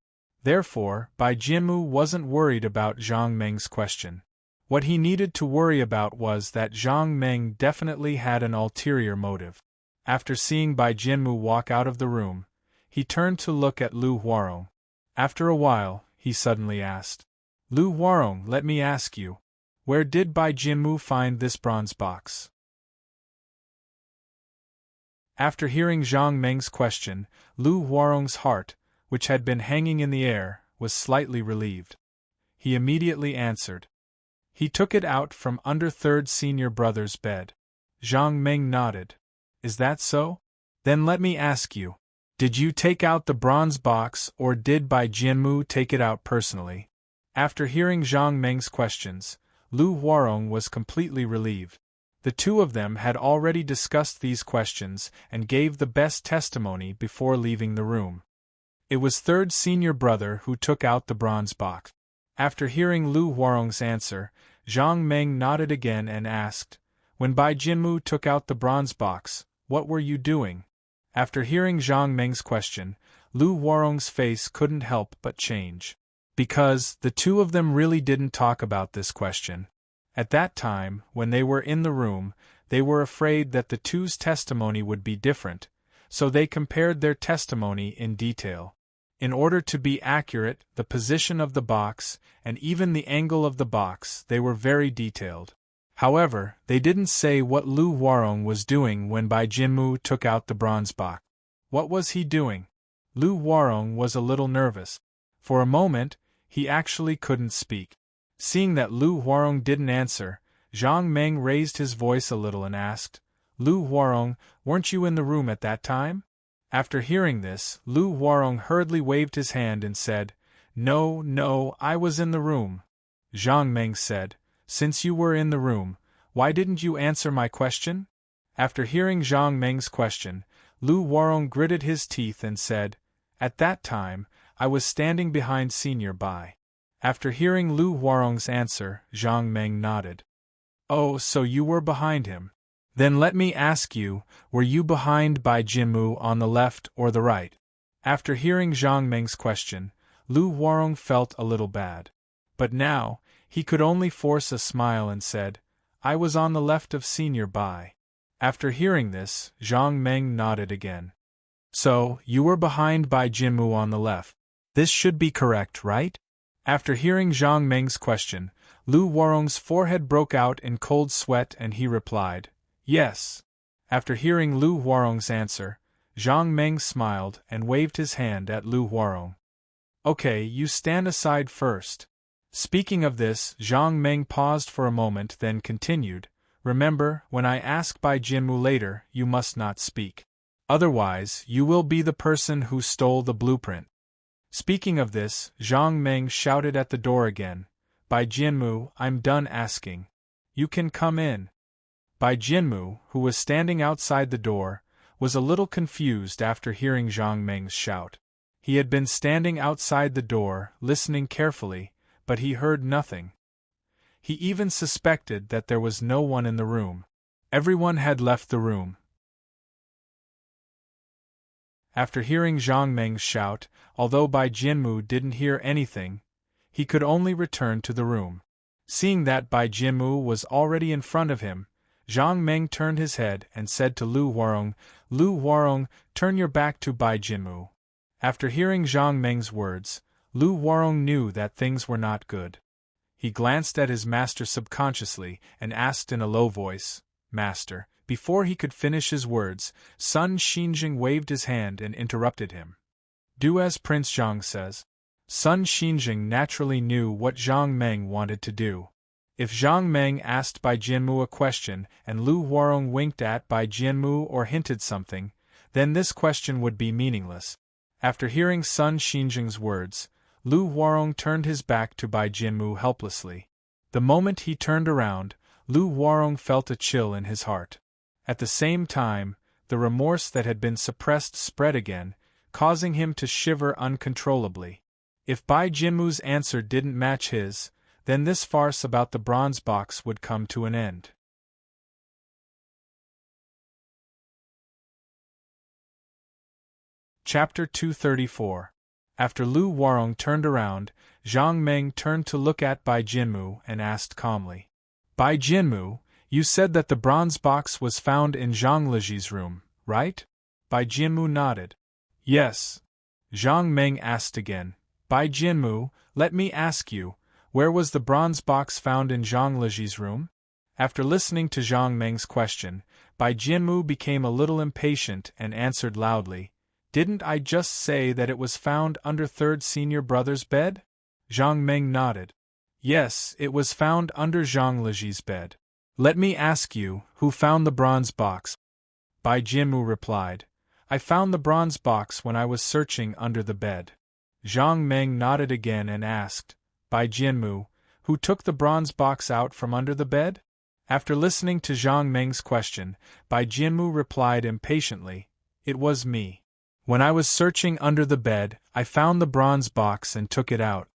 Therefore, Bai Jinmu wasn't worried about Zhang Meng's question. What he needed to worry about was that Zhang Meng definitely had an ulterior motive. After seeing Bai Jinmu walk out of the room, he turned to look at Lu Huarong. After a while, he suddenly asked, "Lu Huarong, let me ask you, where did Bai Jinmu find this bronze box?" After hearing Zhang Meng's question, Lu Huarong's heart, which had been hanging in the air, was slightly relieved. He immediately answered. He took it out from under third senior brother's bed. Zhang Meng nodded. Is that so? Then let me ask you. Did you take out the bronze box or did Bai Jianmu take it out personally? After hearing Zhang Meng's questions, Lu Huarong was completely relieved. The two of them had already discussed these questions and gave the best testimony before leaving the room. It was third senior brother who took out the bronze box. After hearing Lu Huarong's answer, Zhang Meng nodded again and asked, When Bai Jianmu took out the bronze box, what were you doing? After hearing Zhang Meng's question, Lu Huarong's face couldn't help but change. Because the two of them really didn't talk about this question. At that time, when they were in the room, they were afraid that the two's testimony would be different, so they compared their testimony in detail. In order to be accurate, the position of the box, and even the angle of the box, they were very detailed. However, they didn't say what Lu Huarong was doing when Bai Jianmu took out the bronze box. What was he doing? Lu Huarong was a little nervous. For a moment, he actually couldn't speak. Seeing that Lu Huarong didn't answer, Zhang Meng raised his voice a little and asked, Lu Huarong, weren't you in the room at that time? After hearing this, Lu Huarong hurriedly waved his hand and said, No, I was in the room. Zhang Meng said, Since you were in the room, why didn't you answer my question? After hearing Zhang Meng's question, Lu Huarong gritted his teeth and said, At that time, I was standing behind Senior Bai. After hearing Lu Huarong's answer, Zhang Meng nodded. Oh, so you were behind him. Then let me ask you, were you behind Bai Jianmu on the left or the right? After hearing Zhang Meng's question, Lu Huarong felt a little bad. But now, he could only force a smile and said, I was on the left of Senior Bai. After hearing this, Zhang Meng nodded again. So, you were behind Bai Jianmu on the left. This should be correct, right? After hearing Zhang Meng's question, Lu Huarong's forehead broke out in cold sweat and he replied, Yes. After hearing Lu Huarong's answer, Zhang Meng smiled and waved his hand at Lu Huarong. Okay, you stand aside first. Speaking of this, Zhang Meng paused for a moment then continued, Remember, when I ask Bai Jianmu later, you must not speak. Otherwise, you will be the person who stole the blueprint. Speaking of this, Zhang Meng shouted at the door again, Bai Jianmu, I'm done asking. You can come in. Bai Jianmu, who was standing outside the door, was a little confused after hearing Zhang Meng's shout. He had been standing outside the door, listening carefully, but he heard nothing. He even suspected that there was no one in the room. Everyone had left the room. After hearing Zhang Meng's shout, although Bai Jianmu didn't hear anything, he could only return to the room. Seeing that Bai Jianmu was already in front of him, Zhang Meng turned his head and said to Lu Huarong, turn your back to Bai Jianmu. After hearing Zhang Meng's words, Lu Huarong knew that things were not good. He glanced at his master subconsciously and asked in a low voice, Master. Before he could finish his words, Sun Xinjing waved his hand and interrupted him. Do as Prince Zhang says. Sun Xinjing naturally knew what Zhang Meng wanted to do. If Zhang Meng asked Bai Jianmu a question and Lu Huarong winked at Bai Jianmu or hinted something, then this question would be meaningless. After hearing Sun Xinjing's words, Lu Huarong turned his back to Bai Jianmu helplessly. The moment he turned around, Lu Huarong felt a chill in his heart. At the same time, the remorse that had been suppressed spread again, causing him to shiver uncontrollably. If Bai Jianmu's answer didn't match his, then this farce about the bronze box would come to an end. Chapter 234. After Lu Huarong turned around, Zhang Meng turned to look at Bai Jianmu and asked calmly, Bai Jianmu, you said that the bronze box was found in Zhang Liji's room, right? Bai Jianmu nodded. Yes. Zhang Meng asked again, Bai Jianmu, let me ask you, where was the bronze box found in Zhang Liji's room? After listening to Zhang Meng's question, Bai Jianmu became a little impatient and answered loudly, "Didn't I just say that it was found under third senior brother's bed?" Zhang Meng nodded. "Yes, it was found under Zhang Liji's bed. Let me ask you, who found the bronze box?" Bai Jianmu replied, "I found the bronze box when I was searching under the bed." Zhang Meng nodded again and asked, "Bai Jianmu, who took the bronze box out from under the bed?" After listening to Zhang Meng's question, Bai Jianmu replied impatiently, "It was me. When I was searching under the bed, I found the bronze box and took it out."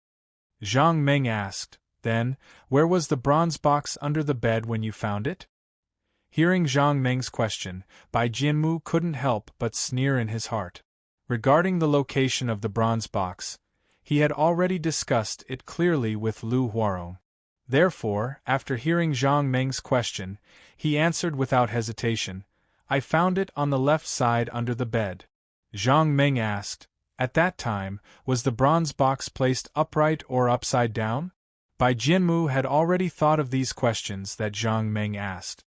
Zhang Meng asked, "Then, where was the bronze box under the bed when you found it?" Hearing Zhang Meng's question, Bai Jianmu couldn't help but sneer in his heart. Regarding the location of the bronze box, he had already discussed it clearly with Lu Huarong. Therefore, after hearing Zhang Meng's question, he answered without hesitation, "I found it on the left side under the bed." Zhang Meng asked, "At that time, was the bronze box placed upright or upside down?" Bai Jianmu had already thought of these questions that Zhang Meng asked.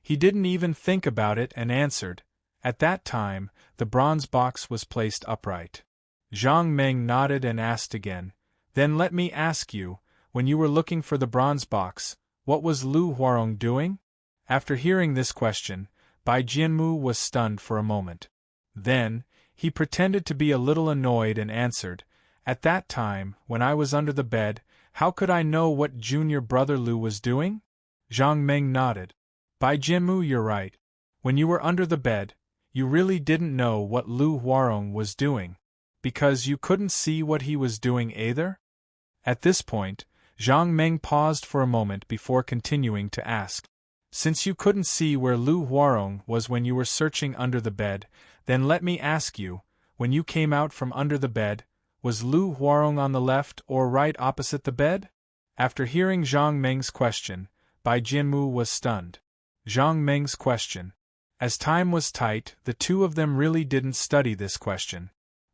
He didn't even think about it and answered, "At that time, the bronze box was placed upright." Zhang Meng nodded and asked again, "Then let me ask you, when you were looking for the bronze box, what was Lu Huarong doing?" After hearing this question, Bai Jianmu was stunned for a moment. Then, he pretended to be a little annoyed and answered, "At that time, when I was under the bed, how could I know what junior brother Lu was doing?" Zhang Meng nodded. "Bai Jianmu, you're right. When you were under the bed, you really didn't know what Lu Huarong was doing, because you couldn't see what he was doing either?" At this point, Zhang Meng paused for a moment before continuing to ask, "Since you couldn't see where Lu Huarong was when you were searching under the bed, then let me ask you, when you came out from under the bed, was Lu Huarong on the left or right opposite the bed?" After hearing Zhang Meng's question, Bai Jianmu was stunned. Zhang Meng's question. As time was tight, the two of them really didn't study this question.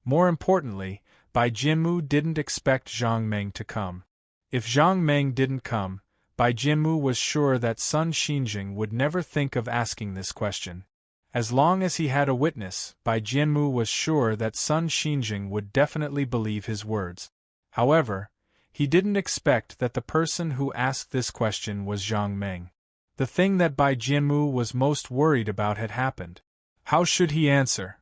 More importantly, Bai Jianmu didn't expect Zhang Meng to come. If Zhang Meng didn't come, Bai Jianmu was sure that Sun Xinjing would never think of asking this question. As long as he had a witness, Bai Jianmu was sure that Sun Xinjing would definitely believe his words. However, he didn't expect that the person who asked this question was Zhang Meng. The thing that Bai Jianmu was most worried about had happened. How should he answer?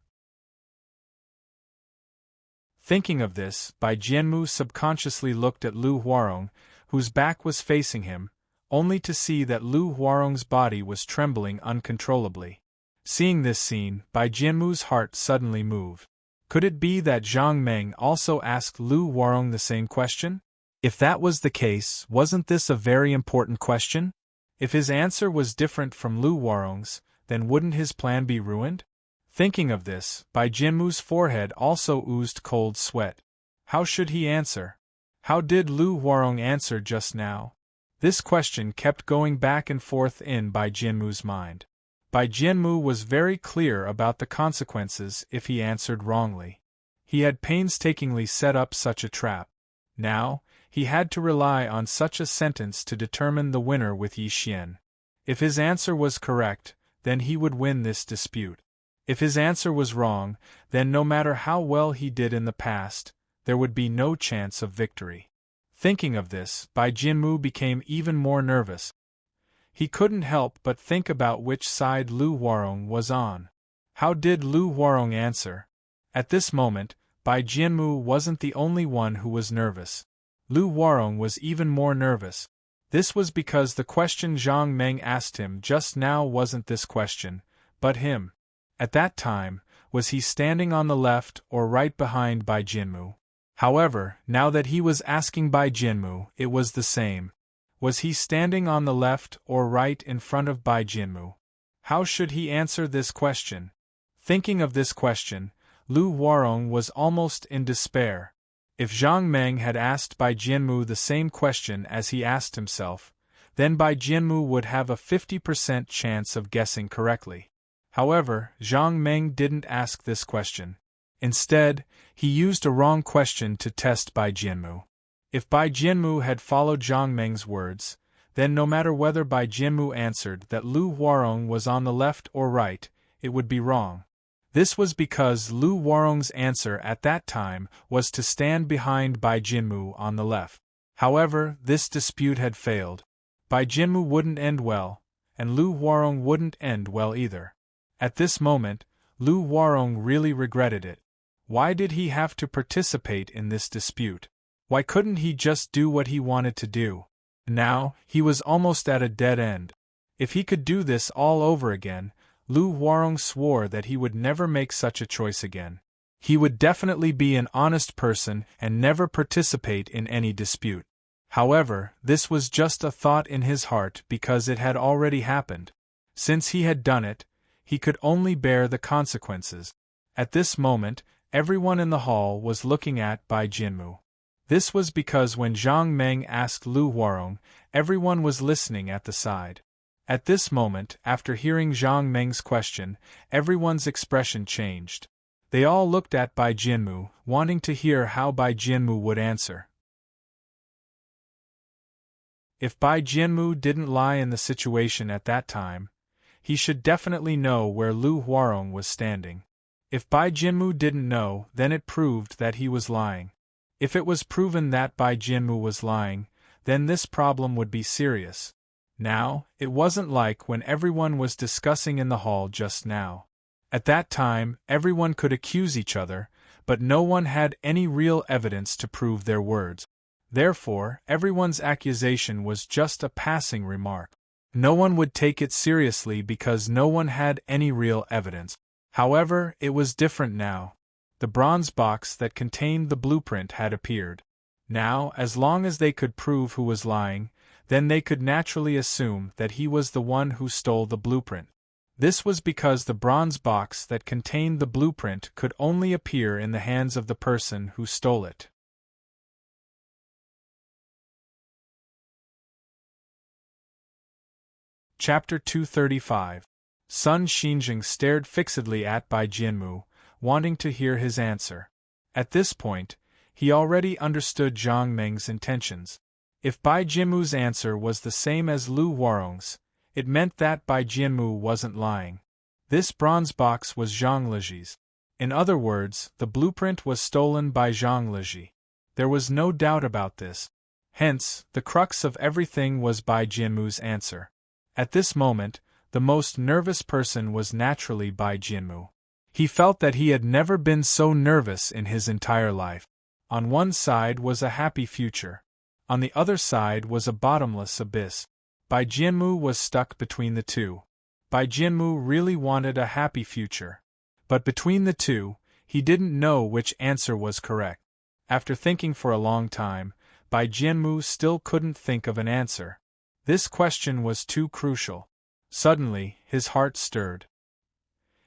Thinking of this, Bai Jianmu subconsciously looked at Lu Huarong, whose back was facing him, only to see that Lu Huarong's body was trembling uncontrollably. Seeing this scene, Bai Jianmu's heart suddenly moved. Could it be that Zhang Meng also asked Lu Huarong the same question? If that was the case, wasn't this a very important question? If his answer was different from Lu Huarong's, then wouldn't his plan be ruined? Thinking of this, Bai Jianmu's forehead also oozed cold sweat. How should he answer? How did Lu Huarong answer just now? This question kept going back and forth in Bai Jianmu's mind. Bai Jianmu was very clear about the consequences if he answered wrongly. He had painstakingly set up such a trap. Now, he had to rely on such a sentence to determine the winner with Yi Xian. If his answer was correct, then he would win this dispute. If his answer was wrong, then no matter how well he did in the past, there would be no chance of victory. Thinking of this, Bai Jianmu became even more nervous. He couldn't help but think about which side Lu Huarong was on. How did Lu Huarong answer? At this moment, Bai Jianmu wasn't the only one who was nervous. Lu Huarong was even more nervous. This was because the question Zhang Meng asked him just now wasn't this question, but him. At that time, was he standing on the left or right behind Bai Jianmu? However, now that he was asking Bai Jianmu, it was the same. Was he standing on the left or right in front of Bai Jianmu? How should he answer this question? Thinking of this question, Lu Huarong was almost in despair. If Zhang Meng had asked Bai Jianmu the same question as he asked himself, then Bai Jianmu would have a 50% chance of guessing correctly. However, Zhang Meng didn't ask this question. Instead, he used a wrong question to test Bai Jianmu. If Bai Jianmu had followed Zhang Meng's words, then no matter whether Bai Jianmu answered that Lu Huarong was on the left or right, it would be wrong. This was because Lu Huarong's answer at that time was to stand behind Bai Jianmu on the left. However, this dispute had failed. Bai Jianmu wouldn't end well, and Lu Huarong wouldn't end well either. At this moment, Lu Huarong really regretted it. Why did he have to participate in this dispute? Why couldn't he just do what he wanted to do? Now, he was almost at a dead end. If he could do this all over again, Lu Huarong swore that he would never make such a choice again. He would definitely be an honest person and never participate in any dispute. However, this was just a thought in his heart because it had already happened. Since he had done it, he could only bear the consequences. At this moment, everyone in the hall was looking at Bai Jianmu. This was because when Zhang Meng asked Lu Huarong, everyone was listening at the side. At this moment, after hearing Zhang Meng's question, everyone's expression changed. They all looked at Bai Jianmu, wanting to hear how Bai Jianmu would answer. If Bai Jianmu didn't lie in the situation at that time, he should definitely know where Lu Huarong was standing. If Bai Jianmu didn't know, then it proved that he was lying. If it was proven that Bai Jianmu was lying, then this problem would be serious. Now, it wasn't like when everyone was discussing in the hall just now. At that time, everyone could accuse each other, but no one had any real evidence to prove their words. Therefore, everyone's accusation was just a passing remark. No one would take it seriously because no one had any real evidence. However, it was different now. The bronze box that contained the blueprint had appeared. Now, as long as they could prove who was lying, then they could naturally assume that he was the one who stole the blueprint. This was because the bronze box that contained the blueprint could only appear in the hands of the person who stole it. Chapter 235. Sun Xinjing stared fixedly at Bai Jianmu, wanting to hear his answer. At this point, he already understood Zhang Meng's intentions. If Bai Jianmu's answer was the same as Lu Huarong's, it meant that Bai Jianmu wasn't lying. This bronze box was Zhang Liji's. In other words, the blueprint was stolen by Zhang Liji. There was no doubt about this. Hence, the crux of everything was Bai Jianmu's answer. At this moment, the most nervous person was naturally Bai Jianmu. He felt that he had never been so nervous in his entire life. On one side was a happy future. On the other side was a bottomless abyss. Bai Jianmu was stuck between the two. Bai Jianmu really wanted a happy future. But between the two, he didn't know which answer was correct. After thinking for a long time, Bai Jianmu still couldn't think of an answer. This question was too crucial. Suddenly, his heart stirred.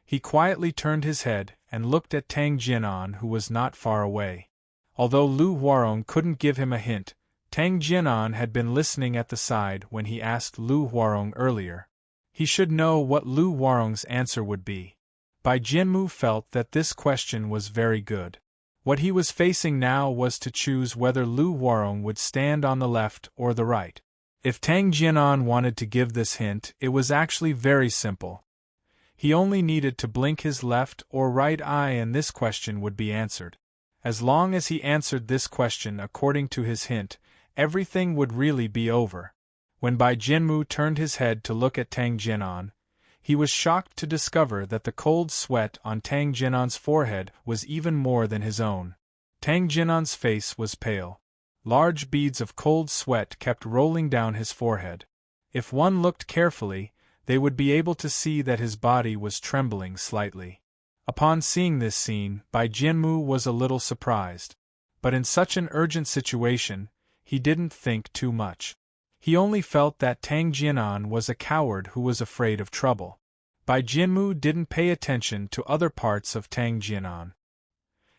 He quietly turned his head and looked at Tang Jianan, who was not far away. Although Lu Huarong couldn't give him a hint, Tang Jianan had been listening at the side when he asked Lu Huarong earlier. He should know what Lu Huarong's answer would be. Bai Jianmu felt that this question was very good. What he was facing now was to choose whether Lu Huarong would stand on the left or the right. If Tang Jianan wanted to give this hint, it was actually very simple. He only needed to blink his left or right eye and this question would be answered. As long as he answered this question according to his hint, everything would really be over. When Bai Jianmu turned his head to look at Tang Jianan, he was shocked to discover that the cold sweat on Tang Jianan's forehead was even more than his own. Tang Jianan's face was pale. Large beads of cold sweat kept rolling down his forehead. If one looked carefully, they would be able to see that his body was trembling slightly. Upon seeing this scene, Bai Jianmu was a little surprised. But in such an urgent situation, he didn't think too much. He only felt that Tang Jianan was a coward who was afraid of trouble. Bai Jianmu didn't pay attention to other parts of Tang Jianan.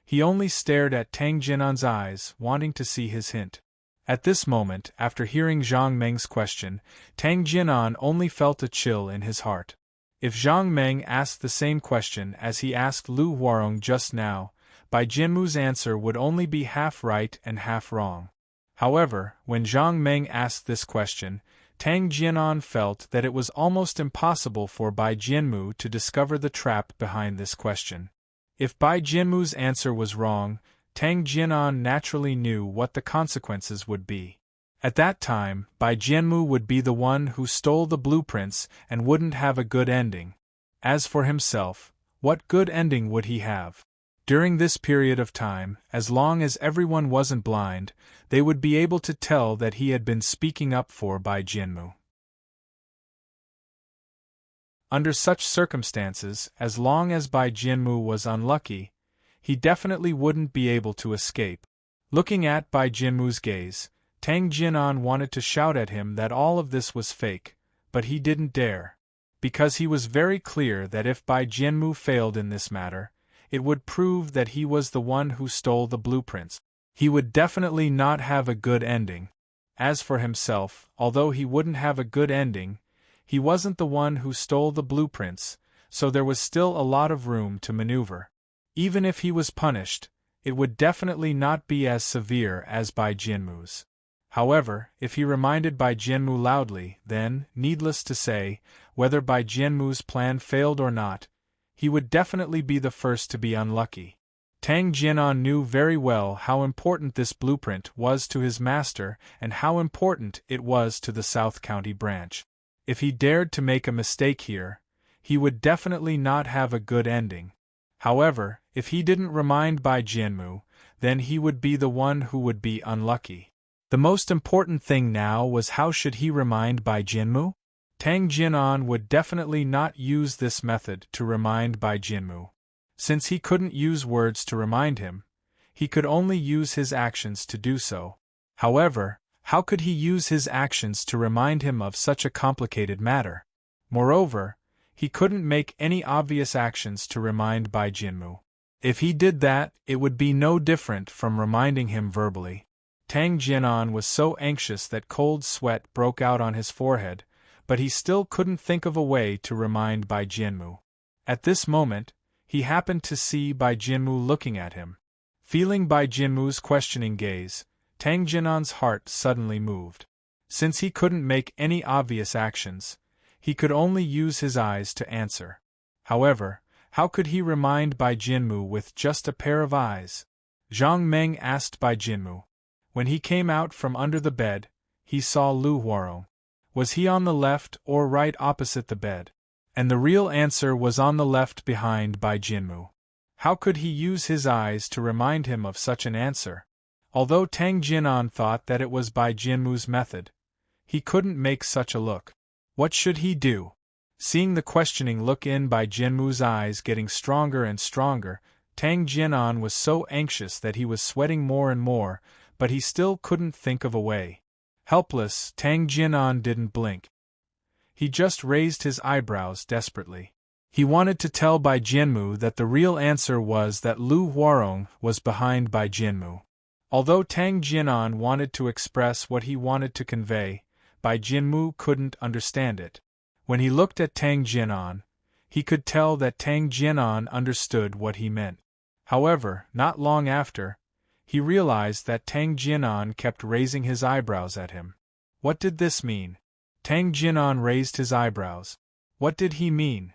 He only stared at Tang Jianan's eyes, wanting to see his hint. At this moment, after hearing Zhang Meng's question, Tang Jianan only felt a chill in his heart. If Zhang Meng asked the same question as he asked Lu Huarong just now, Bai Jianmu's answer would only be half right and half wrong. However, when Zhang Meng asked this question, Tang Jianan felt that it was almost impossible for Bai Jianmu to discover the trap behind this question. If Bai Jianmu's answer was wrong, Tang Jianan naturally knew what the consequences would be. At that time, Bai Jianmu would be the one who stole the blueprints and wouldn't have a good ending. As for himself, what good ending would he have? During this period of time, as long as everyone wasn't blind, they would be able to tell that he had been speaking up for Bai Jianmu. Under such circumstances, as long as Bai Jianmu was unlucky, he definitely wouldn't be able to escape. Looking at Bai Jianmu's gaze, Tang Jianan wanted to shout at him that all of this was fake, but he didn't dare. Because he was very clear that if Bai Jianmu failed in this matter, it would prove that he was the one who stole the blueprints. He would definitely not have a good ending. As for himself, although he wouldn't have a good ending, he wasn't the one who stole the blueprints, so there was still a lot of room to maneuver. Even if he was punished, it would definitely not be as severe as Bai Jianmu's. However, if he reminded Bai Jianmu loudly, then, needless to say, whether Bai Jianmu's plan failed or not, he would definitely be the first to be unlucky. Tang Jianan knew very well how important this blueprint was to his master and how important it was to the South County branch. If he dared to make a mistake here, he would definitely not have a good ending. However, if he didn't remind Bai Jianmu, then he would be the one who would be unlucky. The most important thing now was how should he remind Bai Jianmu? Tang Jianan would definitely not use this method to remind Bai Jianmu. Since he couldn't use words to remind him, he could only use his actions to do so. However, how could he use his actions to remind him of such a complicated matter? Moreover, he couldn't make any obvious actions to remind Bai Jianmu. If he did that, it would be no different from reminding him verbally. Tang Jianan was so anxious that cold sweat broke out on his forehead, but he still couldn't think of a way to remind Bai Jianmu. At this moment, he happened to see Bai Jianmu looking at him. Feeling Bai Jianmu's questioning gaze, Tang Jianan's heart suddenly moved. Since he couldn't make any obvious actions, he could only use his eyes to answer. However, how could he remind Bai Jianmu with just a pair of eyes? Zhang Meng asked Bai Jianmu. When he came out from under the bed, he saw Lu Huarong. Was he on the left or right opposite the bed? And the real answer was on the left behind Bai Jianmu. How could he use his eyes to remind him of such an answer? Although Tang Jianan thought that it was Bai Jianmu's method, he couldn't make such a look. What should he do? Seeing the questioning look in Bai Jianmu's eyes getting stronger and stronger, Tang Jianan was so anxious that he was sweating more and more, but he still couldn't think of a way. Helpless, Tang Jianan didn't blink. He just raised his eyebrows desperately. He wanted to tell Bai Jianmu that the real answer was that Lu Huarong was behind Bai Jianmu. Although Tang Jianan wanted to express what he wanted to convey, Bai Jianmu couldn't understand it. When he looked at Tang Jianan, he could tell that Tang Jianan understood what he meant. However, not long after, he realized that Tang Jianan kept raising his eyebrows at him. What did this mean? Tang Jianan raised his eyebrows. What did he mean?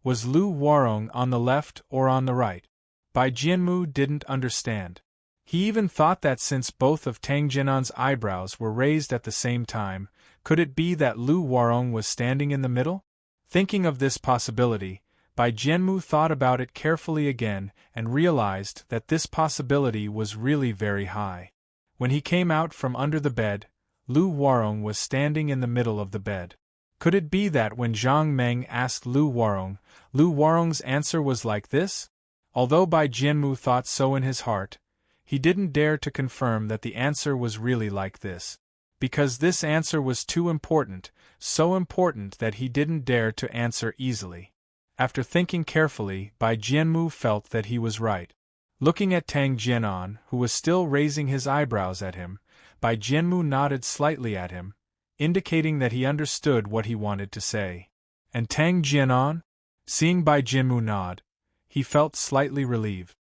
Was Lu Huarong on the left or on the right? Bai Jianmu didn't understand. He even thought that since both of Tang Jianan's eyebrows were raised at the same time, could it be that Lu Huarong was standing in the middle? Thinking of this possibility, Bai Jianmu thought about it carefully again and realized that this possibility was really very high. When he came out from under the bed, Lu Huarong was standing in the middle of the bed. Could it be that when Zhang Meng asked Lu Huarong's answer was like this? Although Bai Jianmu thought so in his heart, he didn't dare to confirm that the answer was really like this. Because this answer was too important, so important that he didn't dare to answer easily. After thinking carefully, Bai Jianmu felt that he was right. Looking at Tang Jianan, who was still raising his eyebrows at him, Bai Jianmu nodded slightly at him, indicating that he understood what he wanted to say. And Tang Jianan? Seeing Bai Jianmu nod, he felt slightly relieved.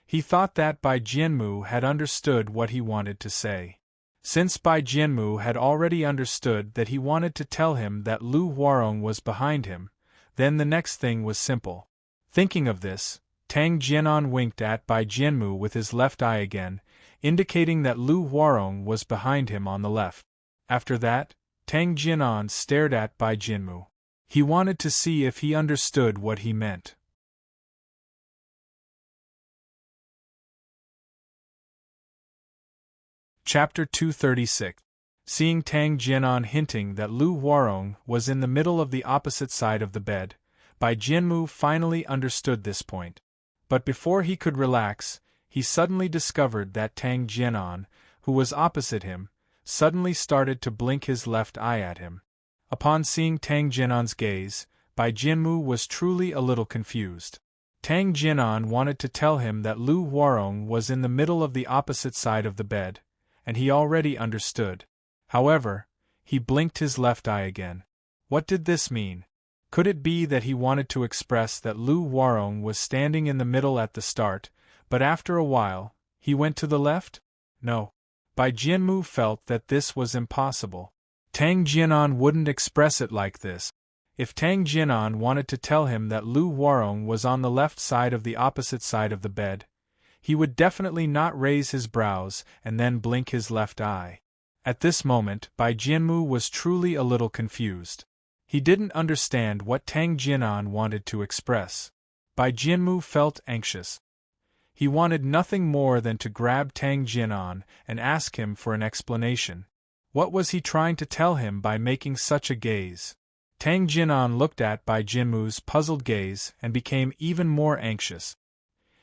He thought that Bai Jianmu had understood what he wanted to say. Since Bai Jianmu had already understood that he wanted to tell him that Lu Huarong was behind him, then the next thing was simple. Thinking of this, Tang Jianan winked at Bai Jianmu with his left eye again, indicating that Lu Huarong was behind him on the left. After that, Tang Jianan stared at Bai Jianmu. He wanted to see if he understood what he meant. Chapter 236. Seeing Tang Jianan hinting that Lu Huarong was in the middle of the opposite side of the bed, Bai Jianmu finally understood this point. But before he could relax, he suddenly discovered that Tang Jianan, who was opposite him, suddenly started to blink his left eye at him. Upon seeing Tang Jianan's gaze, Bai Jianmu was truly a little confused. Tang Jianan wanted to tell him that Lu Huarong was in the middle of the opposite side of the bed, and he already understood. However, he blinked his left eye again. What did this mean? Could it be that he wanted to express that Lu Huarong was standing in the middle at the start, but after a while, he went to the left? No. Bai Jianmu felt that this was impossible. Tang Jianan wouldn't express it like this. If Tang Jianan wanted to tell him that Lu Huarong was on the left side of the opposite side of the bed, he would definitely not raise his brows and then blink his left eye. At this moment, Bai Jianmu was truly a little confused. He didn't understand what Tang Jianan wanted to express. Bai Jianmu felt anxious. He wanted nothing more than to grab Tang Jianan and ask him for an explanation. What was he trying to tell him by making such a gaze? Tang Jianan looked at Bai Jianmu's puzzled gaze and became even more anxious.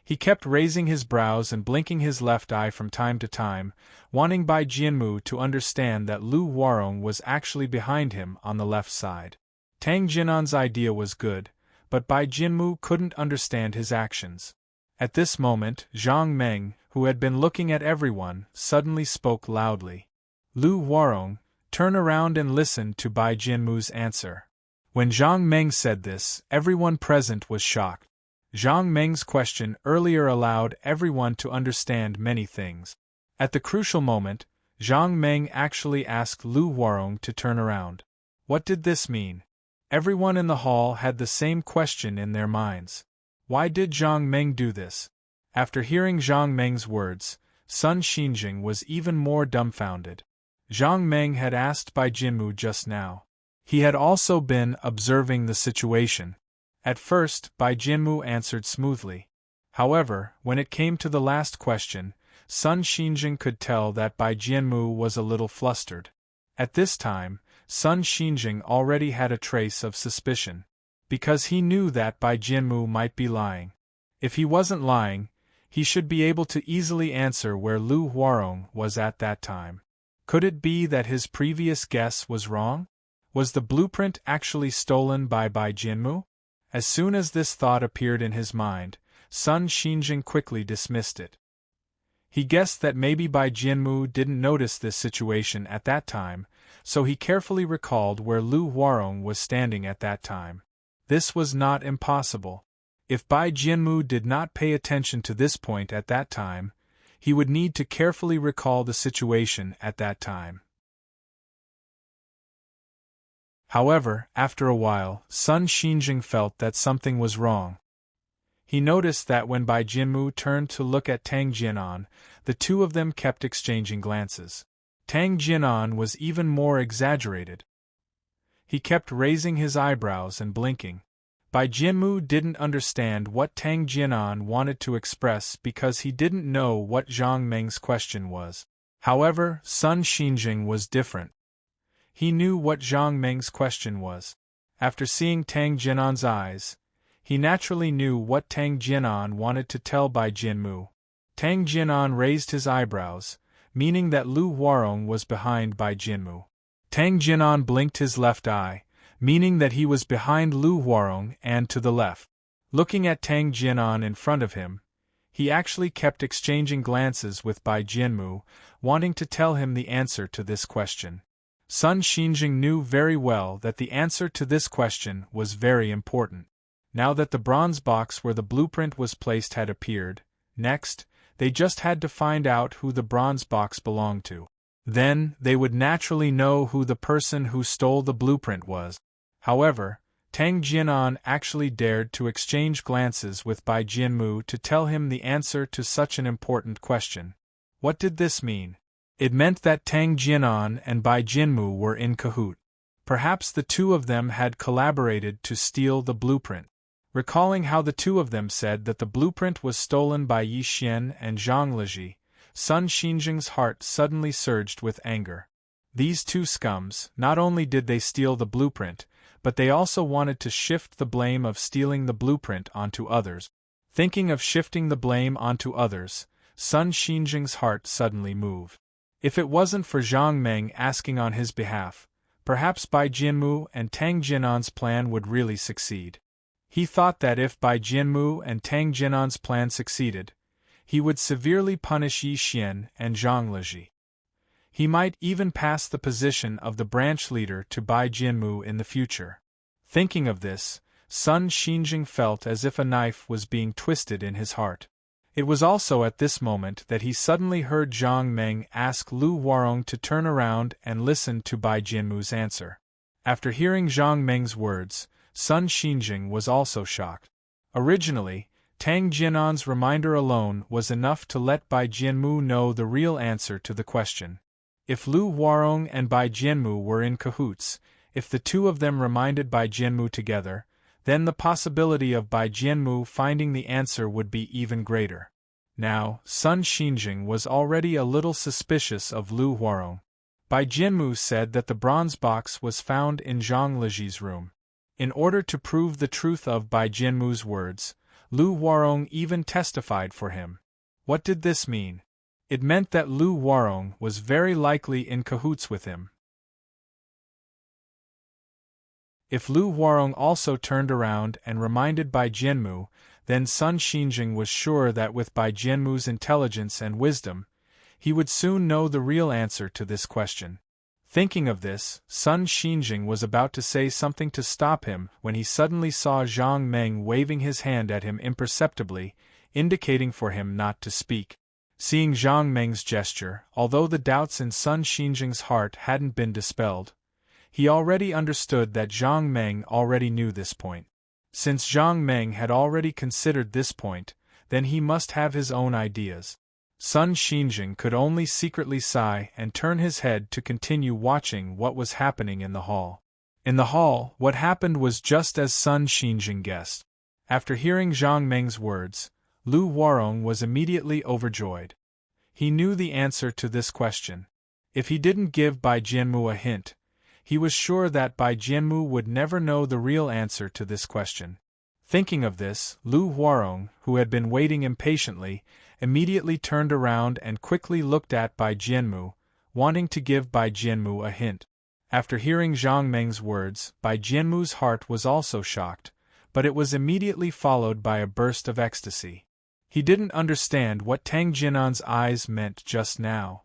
He kept raising his brows and blinking his left eye from time to time, wanting Bai Jianmu to understand that Lu Huarong was actually behind him on the left side. Tang Jianan's idea was good, but Bai Jianmu couldn't understand his actions. At this moment, Zhang Meng, who had been looking at everyone, suddenly spoke loudly. Lu Huarong, turn around and listen to Bai Jianmu's answer. When Zhang Meng said this, everyone present was shocked. Zhang Meng's question earlier allowed everyone to understand many things. At the crucial moment, Zhang Meng actually asked Lu Huarong to turn around. What did this mean? Everyone in the hall had the same question in their minds. Why did Zhang Meng do this? After hearing Zhang Meng's words, Sun Xinjing was even more dumbfounded. Zhang Meng had asked Bai Jianmu just now. He had also been observing the situation. At first, Bai Jianmu answered smoothly. However, when it came to the last question, Sun Xinjing could tell that Bai Jianmu was a little flustered. At this time, Sun Xinjing already had a trace of suspicion. Because he knew that Bai Jianmu might be lying. If he wasn't lying, he should be able to easily answer where Lu Huarong was at that time. Could it be that his previous guess was wrong? Was the blueprint actually stolen by Bai Jianmu? As soon as this thought appeared in his mind, Sun Xinjing quickly dismissed it. He guessed that maybe Bai Jianmu didn't notice this situation at that time, so he carefully recalled where Lu Huarong was standing at that time. This was not impossible. If Bai Jianmu did not pay attention to this point at that time, he would need to carefully recall the situation at that time. However, after a while, Sun Xinjing felt that something was wrong. He noticed that when Bai Jianmu turned to look at Tang Jianan, the two of them kept exchanging glances. Tang Jianan was even more exaggerated. He kept raising his eyebrows and blinking. Bai Jianmu didn't understand what Tang Jianan wanted to express because he didn't know what Zhang Meng's question was. However, Sun Xinjing was different. He knew what Zhang Meng's question was. After seeing Tang Jianan's eyes, he naturally knew what Tang Jianan wanted to tell Bai Jianmu. Tang Jianan raised his eyebrows, meaning that Lu Huarong was behind Bai Jianmu. Tang Jianan blinked his left eye, meaning that he was behind Lu Huarong and to the left. Looking at Tang Jianan in front of him, he actually kept exchanging glances with Bai Jianmu, wanting to tell him the answer to this question. Sun Xinjing knew very well that the answer to this question was very important. Now that the bronze box where the blueprint was placed had appeared, next, they just had to find out who the bronze box belonged to. Then, they would naturally know who the person who stole the blueprint was. However, Tang Jianan actually dared to exchange glances with Bai Jianmu to tell him the answer to such an important question. What did this mean? It meant that Tang Jianan and Bai Jianmu were in cahoot. Perhaps the two of them had collaborated to steal the blueprint. Recalling how the two of them said that the blueprint was stolen by Yi Xian and Zhang Liji, Sun Xinjing's heart suddenly surged with anger. These two scums, not only did they steal the blueprint, but they also wanted to shift the blame of stealing the blueprint onto others. Thinking of shifting the blame onto others, Sun Xinjing's heart suddenly moved. If it wasn't for Zhang Meng asking on his behalf, perhaps Bai Jianmu and Tang Jianan's plan would really succeed. He thought that if Bai Jianmu and Tang Jianan's plan succeeded, he would severely punish Yi Xian and Zhang Liji. He might even pass the position of the branch leader to Bai Jianmu in the future. Thinking of this, Sun Xinjing felt as if a knife was being twisted in his heart. It was also at this moment that he suddenly heard Zhang Meng ask Lu Huarong to turn around and listen to Bai Jianmu's answer. After hearing Zhang Meng's words, Sun Xinjing was also shocked. Originally, Tang Jianan's reminder alone was enough to let Bai Jianmu know the real answer to the question. If Lu Huarong and Bai Jianmu were in cahoots, if the two of them reminded Bai Jianmu together, then the possibility of Bai Jianmu finding the answer would be even greater. Now, Sun Xinjing was already a little suspicious of Lu Huarong. Bai Jianmu said that the bronze box was found in Zhang Liji's room. In order to prove the truth of Bai Jianmu's words, Lu Huarong even testified for him. What did this mean? It meant that Lu Huarong was very likely in cahoots with him. If Lu Huarong also turned around and reminded Bai Jianmu, then Sun Xinjing was sure that with Bai Jianmu's intelligence and wisdom, he would soon know the real answer to this question. Thinking of this, Sun Xinjing was about to say something to stop him when he suddenly saw Zhang Meng waving his hand at him imperceptibly, indicating for him not to speak. Seeing Zhang Meng's gesture, although the doubts in Sun Xinjing's heart hadn't been dispelled, he already understood that Zhang Meng already knew this point. Since Zhang Meng had already considered this point, then he must have his own ideas. Sun Xinjing could only secretly sigh and turn his head to continue watching what was happening in the hall. In the hall, what happened was just as Sun Xinjing guessed. After hearing Zhang Meng's words, Lu Huarong was immediately overjoyed. He knew the answer to this question. If he didn't give Bai Jianmu a hint, he was sure that Bai Jianmu would never know the real answer to this question. Thinking of this, Lu Huarong, who had been waiting impatiently, immediately turned around and quickly looked at Bai Jianmu, wanting to give Bai Jianmu a hint. After hearing Zhang Meng's words, Bai Jianmu's heart was also shocked, but it was immediately followed by a burst of ecstasy. He didn't understand what Tang Jianan's eyes meant just now.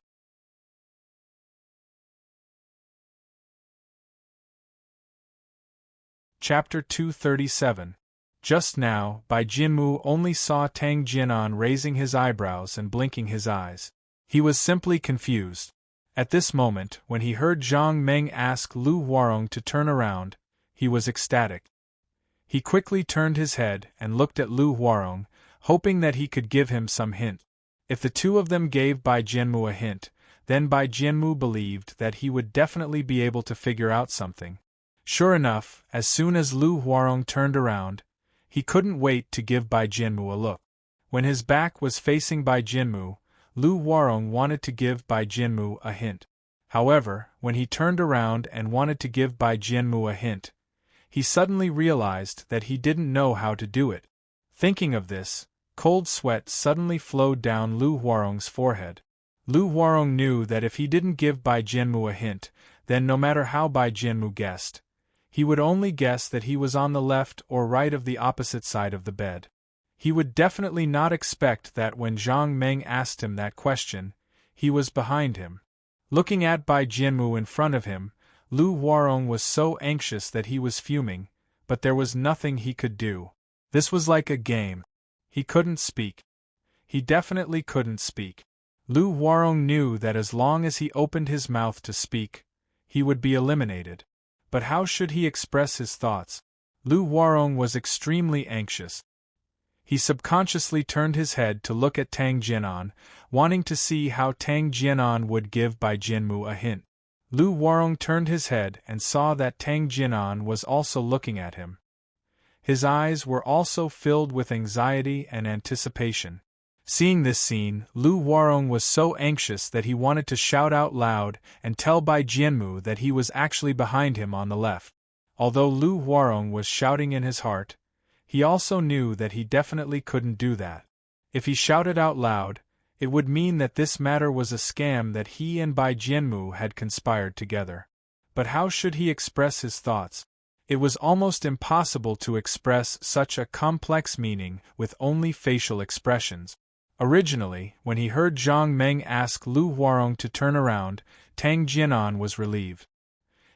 Chapter 237. Just now, Bai Jianmu only saw Tang Jianan raising his eyebrows and blinking his eyes. He was simply confused. At this moment, when he heard Zhang Meng ask Lu Huarong to turn around, he was ecstatic. He quickly turned his head and looked at Lu Huarong, hoping that he could give him some hint. If the two of them gave Bai Jianmu a hint, then Bai Jianmu believed that he would definitely be able to figure out something. Sure enough, as soon as Lu Huarong turned around, he couldn't wait to give Bai Jianmu a look. When his back was facing Bai Jianmu, Lu Huarong wanted to give Bai Jianmu a hint. However, when he turned around and wanted to give Bai Jianmu a hint, he suddenly realized that he didn't know how to do it. Thinking of this, cold sweat suddenly flowed down Lu Huarong's forehead. Lu Huarong knew that if he didn't give Bai Jianmu a hint, then no matter how Bai Jianmu guessed, he would only guess that he was on the left or right of the opposite side of the bed. He would definitely not expect that when Zhang Meng asked him that question, he was behind him. Looking at Bai Jianmu in front of him, Lu Huarong was so anxious that he was fuming, but there was nothing he could do. This was like a game. He couldn't speak. He definitely couldn't speak. Lu Huarong knew that as long as he opened his mouth to speak, he would be eliminated. But how should he express his thoughts? Lu Huarong was extremely anxious. He subconsciously turned his head to look at Tang Jianan, wanting to see how Tang Jianan would give Bai Jianmu a hint. Lu Huarong turned his head and saw that Tang Jianan was also looking at him. His eyes were also filled with anxiety and anticipation. Seeing this scene, Lu Huarong was so anxious that he wanted to shout out loud and tell Bai Jianmu that he was actually behind him on the left. Although Lu Huarong was shouting in his heart, he also knew that he definitely couldn't do that. If he shouted out loud, it would mean that this matter was a scam that he and Bai Jianmu had conspired together. But how should he express his thoughts? It was almost impossible to express such a complex meaning with only facial expressions. Originally, when he heard Zhang Meng ask Lu Huarong to turn around, Tang Jianan was relieved.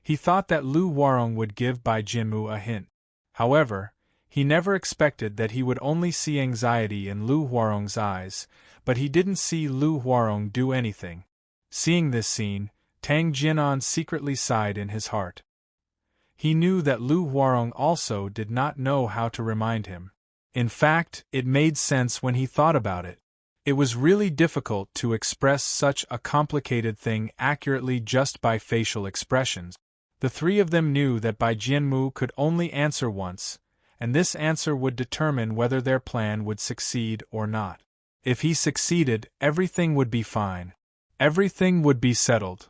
He thought that Lu Huarong would give Bai Jianmu a hint. However, he never expected that he would only see anxiety in Lu Huarong's eyes, but he didn't see Lu Huarong do anything. Seeing this scene, Tang Jianan secretly sighed in his heart. He knew that Lu Huarong also did not know how to remind him. In fact, it made sense when he thought about it. It was really difficult to express such a complicated thing accurately just by facial expressions. The three of them knew that Bai Jianmu could only answer once, and this answer would determine whether their plan would succeed or not. If he succeeded, everything would be fine. Everything would be settled.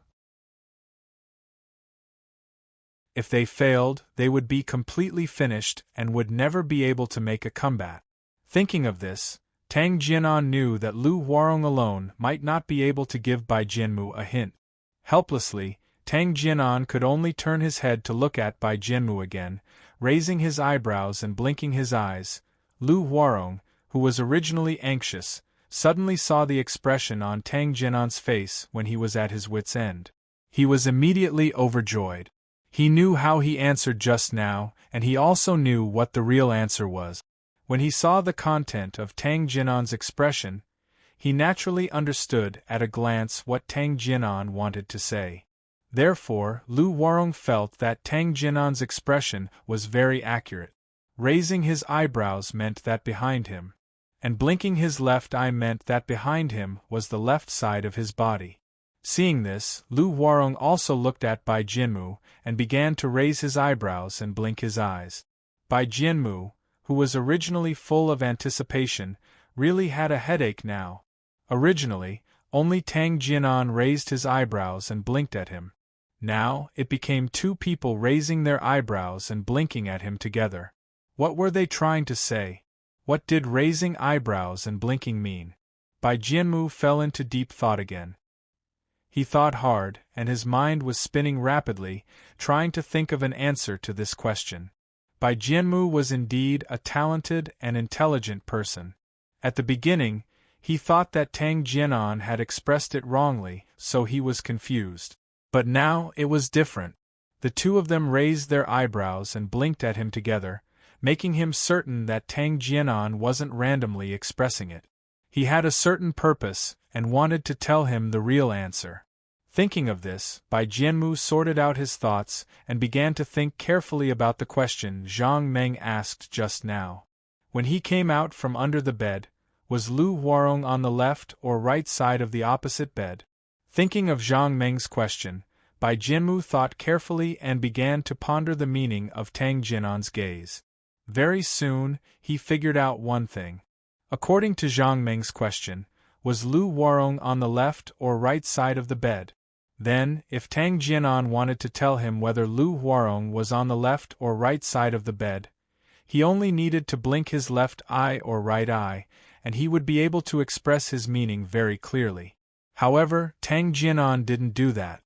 If they failed, they would be completely finished and would never be able to make a comeback. Thinking of this, Tang Jianan knew that Lu Huarong alone might not be able to give Bai Jianmu a hint. Helplessly, Tang Jianan could only turn his head to look at Bai Jianmu again, raising his eyebrows and blinking his eyes. Lu Huarong, who was originally anxious, suddenly saw the expression on Tang Jianan's face when he was at his wit's end. He was immediately overjoyed. He knew how he answered just now, and he also knew what the real answer was. When he saw the content of Tang Jianan's expression, he naturally understood at a glance what Tang Jianan wanted to say. Therefore, Lu Huarong felt that Tang Jianan's expression was very accurate. Raising his eyebrows meant that behind him, and blinking his left eye meant that behind him was the left side of his body. Seeing this, Lu Huarong also looked at Bai Jianmu and began to raise his eyebrows and blink his eyes. Bai Jianmu, who was originally full of anticipation, really had a headache now. Originally, only Tang Jianan raised his eyebrows and blinked at him. Now, it became two people raising their eyebrows and blinking at him together. What were they trying to say? What did raising eyebrows and blinking mean? Bai Jianmu fell into deep thought again. He thought hard, and his mind was spinning rapidly, trying to think of an answer to this question. Bai Jianmu was indeed a talented and intelligent person. At the beginning, he thought that Tang Jianan had expressed it wrongly, so he was confused. But now it was different. The two of them raised their eyebrows and blinked at him together, making him certain that Tang Jianan wasn't randomly expressing it. He had a certain purpose and wanted to tell him the real answer. Thinking of this, Bai Jianmu sorted out his thoughts and began to think carefully about the question Zhang Meng asked just now. When he came out from under the bed, was Lu Huarong on the left or right side of the opposite bed? Thinking of Zhang Meng's question, Bai Jianmu thought carefully and began to ponder the meaning of Tang Jianan's gaze. Very soon, he figured out one thing. According to Zhang Meng's question, was Lu Huarong on the left or right side of the bed? Then, if Tang Jianan wanted to tell him whether Lu Huarong was on the left or right side of the bed, he only needed to blink his left eye or right eye, and he would be able to express his meaning very clearly. However, Tang Jianan didn't do that.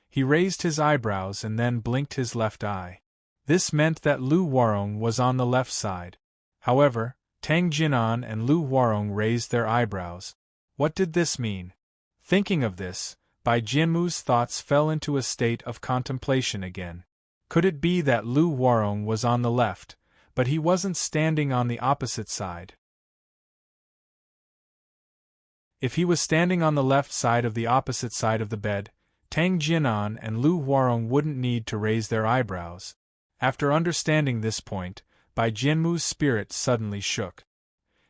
He raised his eyebrows and then blinked his left eye. This meant that Lu Huarong was on the left side. However, Tang Jianan and Lu Huarong raised their eyebrows. What did this mean? Thinking of this, Bai Jianmu's thoughts fell into a state of contemplation again. Could it be that Lu Huarong was on the left, but he wasn't standing on the opposite side? If he was standing on the left side of the opposite side of the bed, Tang Jinan and Lu Huarong wouldn't need to raise their eyebrows. After understanding this point, Bai Jianmu's spirit suddenly shook.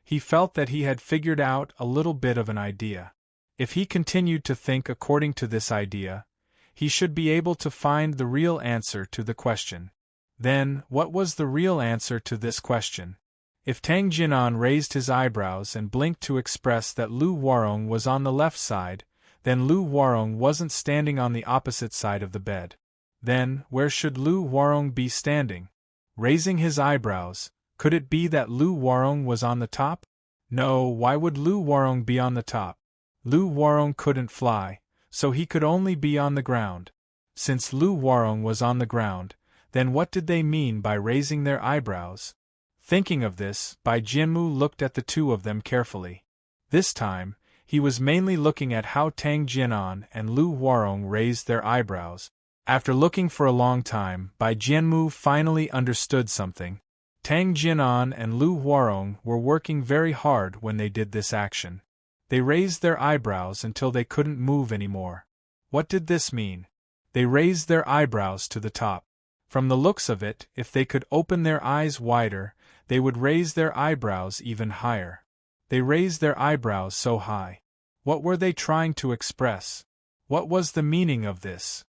He felt that he had figured out a little bit of an idea. If he continued to think according to this idea, he should be able to find the real answer to the question. Then, what was the real answer to this question? If Tang Jinan raised his eyebrows and blinked to express that Lu Huarong was on the left side, then Lu Huarong wasn't standing on the opposite side of the bed. Then, where should Lu Huarong be standing? Raising his eyebrows, could it be that Lu Huarong was on the top? No, why would Lu Huarong be on the top? Lu Huarong couldn't fly, so he could only be on the ground. Since Lu Huarong was on the ground, then what did they mean by raising their eyebrows? Thinking of this, Bai Jianmu looked at the two of them carefully. This time, he was mainly looking at how Tang Jinan and Lu Huarong raised their eyebrows. After looking for a long time, Bai Jianmu finally understood something. Tang Jinan and Lu Huarong were working very hard when they did this action. They raised their eyebrows until they couldn't move anymore. What did this mean? They raised their eyebrows to the top. From the looks of it, if they could open their eyes wider, they would raise their eyebrows even higher. They raised their eyebrows so high. What were they trying to express? What was the meaning of this?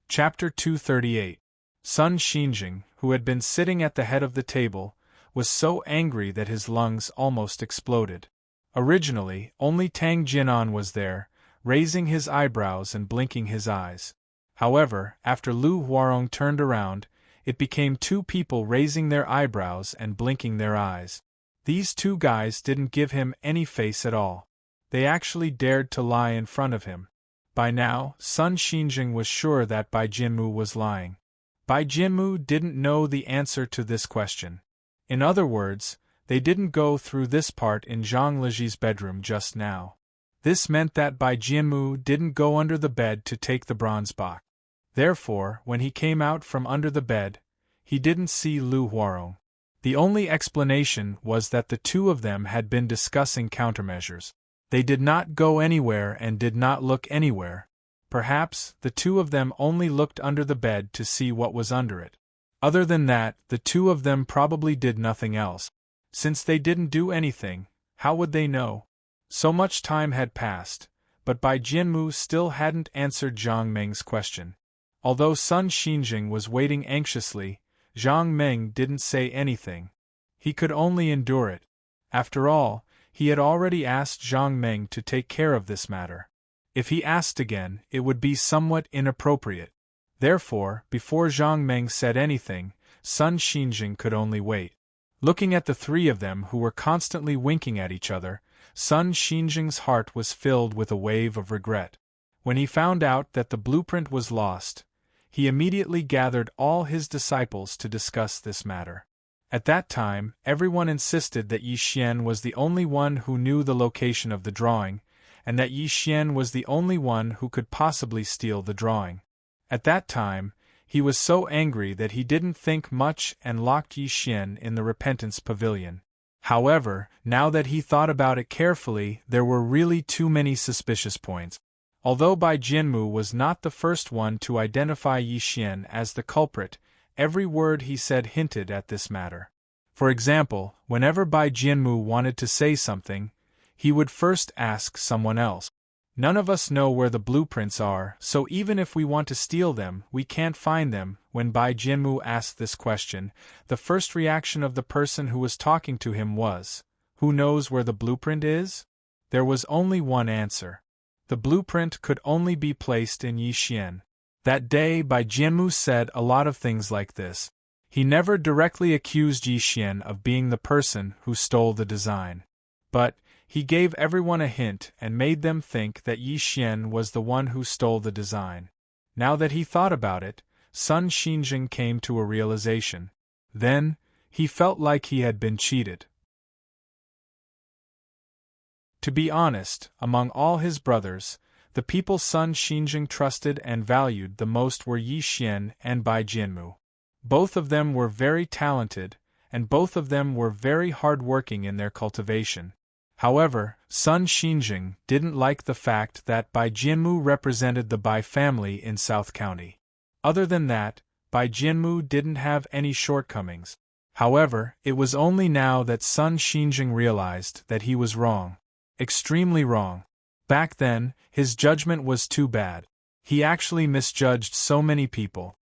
Chapter 238. Sun Xinjing, who had been sitting at the head of the table, was so angry that his lungs almost exploded. Originally, only Tang Jinan was there, raising his eyebrows and blinking his eyes. However, after Lu Huarong turned around, it became two people raising their eyebrows and blinking their eyes. These two guys didn't give him any face at all. They actually dared to lie in front of him. By now, Sun Xinjing was sure that Bai Jianmu was lying. Bai Jianmu didn't know the answer to this question. In other words, they didn't go through this part in Zhang Liji's bedroom just now. This meant that Bai Jianmu didn't go under the bed to take the bronze box. Therefore, when he came out from under the bed, he didn't see Lu Huarong. The only explanation was that the two of them had been discussing countermeasures. They did not go anywhere and did not look anywhere. Perhaps, the two of them only looked under the bed to see what was under it. Other than that, the two of them probably did nothing else. Since they didn't do anything, how would they know? So much time had passed, but Bai Jianmu still hadn't answered Zhang Meng's question. Although Sun Xinjing was waiting anxiously, Zhang Meng didn't say anything. He could only endure it. After all, he had already asked Zhang Meng to take care of this matter. If he asked again, it would be somewhat inappropriate. Therefore, before Zhang Meng said anything, Sun Xinjing could only wait. Looking at the three of them who were constantly winking at each other, Sun Xinjing's heart was filled with a wave of regret. When he found out that the blueprint was lost, he immediately gathered all his disciples to discuss this matter. At that time, everyone insisted that Yi Xian was the only one who knew the location of the drawing, and that Yi Xian was the only one who could possibly steal the drawing. At that time, he was so angry that he didn't think much and locked Yi Xian in the Repentance Pavilion. However, now that he thought about it carefully, there were really too many suspicious points. Although Bai Jianmu was not the first one to identify Yi Xian as the culprit, every word he said hinted at this matter. For example, whenever Bai Jianmu wanted to say something, he would first ask someone else. None of us know where the blueprints are, so even if we want to steal them, we can't find them. When Bai Jianmu asked this question, the first reaction of the person who was talking to him was, "Who knows where the blueprint is?" There was only one answer. The blueprint could only be placed in Yi Xian. That day, Bai Jianmu said a lot of things like this. He never directly accused Yi Xian of being the person who stole the design. But he gave everyone a hint and made them think that Yi Xian was the one who stole the design. Now that he thought about it, Sun Xinjing came to a realization. Then, he felt like he had been cheated. To be honest, among all his brothers, the people Sun Xinjing trusted and valued the most were Yi Xian and Bai Jianmu. Both of them were very talented, and both of them were very hard-working in their cultivation. However, Sun Xinjing didn't like the fact that Bai Jianmu represented the Bai family in South County. Other than that, Bai Jianmu didn't have any shortcomings. However, it was only now that Sun Xinjing realized that he was wrong. Extremely wrong. Back then, his judgment was too bad. He actually misjudged so many people.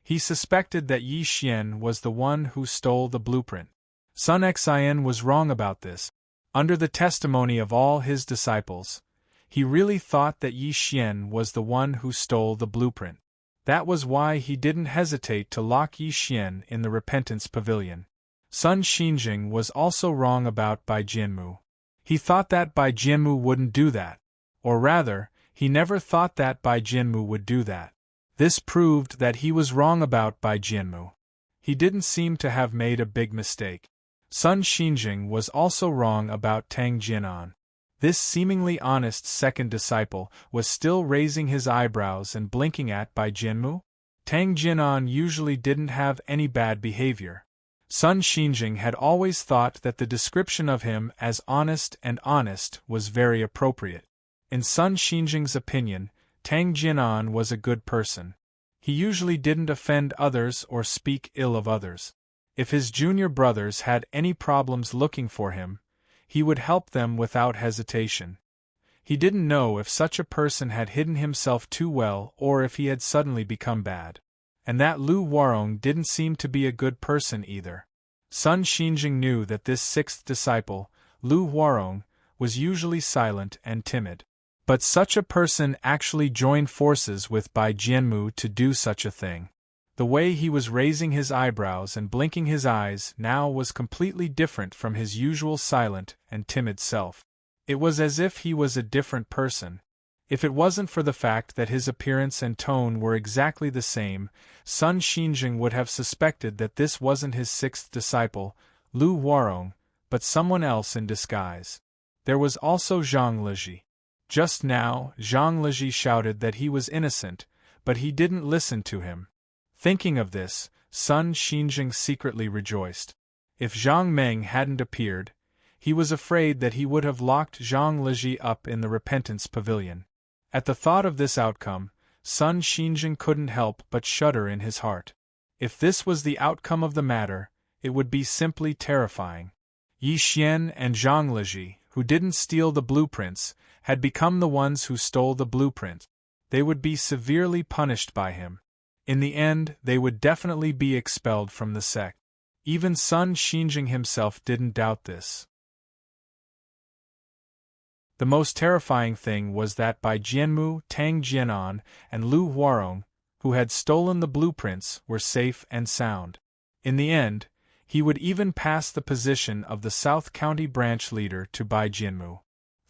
He suspected that Yi Xian was the one who stole the blueprint. Sun Xian was wrong about this. Under the testimony of all his disciples, he really thought that Yi Xian was the one who stole the blueprint. That was why he didn't hesitate to lock Yi Xian in the Repentance Pavilion. Sun Xinjing was also wrong about Bai Jianmu. He thought that Bai Jianmu wouldn't do that. Or rather, he never thought that Bai Jianmu would do that. This proved that he was wrong about Bai Jianmu. He didn't seem to have made a big mistake. Sun Xinjing was also wrong about Tang Jianan. This seemingly honest second disciple was still raising his eyebrows and blinking at Bai Jianmu. Tang Jianan usually didn't have any bad behavior. Sun Xinjing had always thought that the description of him as honest was very appropriate. In Sun Xinjing's opinion, Tang Jianan was a good person. He usually didn't offend others or speak ill of others. If his junior brothers had any problems looking for him, he would help them without hesitation. He didn't know if such a person had hidden himself too well or if he had suddenly become bad. And that Lu Warong didn't seem to be a good person either. Sun Xinjing knew that this sixth disciple, Lu Warong, was usually silent and timid. But such a person actually joined forces with Bai Jianmu to do such a thing. The way he was raising his eyebrows and blinking his eyes now was completely different from his usual silent and timid self. It was as if he was a different person. If it wasn't for the fact that his appearance and tone were exactly the same, Sun Xinjing would have suspected that this wasn't his sixth disciple, Lu Warong, but someone else in disguise. There was also Zhang Lizhi. Just now, Zhang Lizhi shouted that he was innocent, but he didn't listen to him. Thinking of this, Sun Xinjing secretly rejoiced. If Zhang Meng hadn't appeared, he was afraid that he would have locked Zhang Lizhi up in the Repentance Pavilion. At the thought of this outcome, Sun Xinjing couldn't help but shudder in his heart. If this was the outcome of the matter, it would be simply terrifying. Yi Xian and Zhang Lizhi, who didn't steal the blueprints, had become the ones who stole the blueprint. They would be severely punished by him. In the end, they would definitely be expelled from the sect. Even Sun Xinjing himself didn't doubt this. The most terrifying thing was that Bai Jianmu, Tang Jianan, and Lu Warong, who had stolen the blueprints, were safe and sound. In the end, he would even pass the position of the South County branch leader to Bai Jianmu.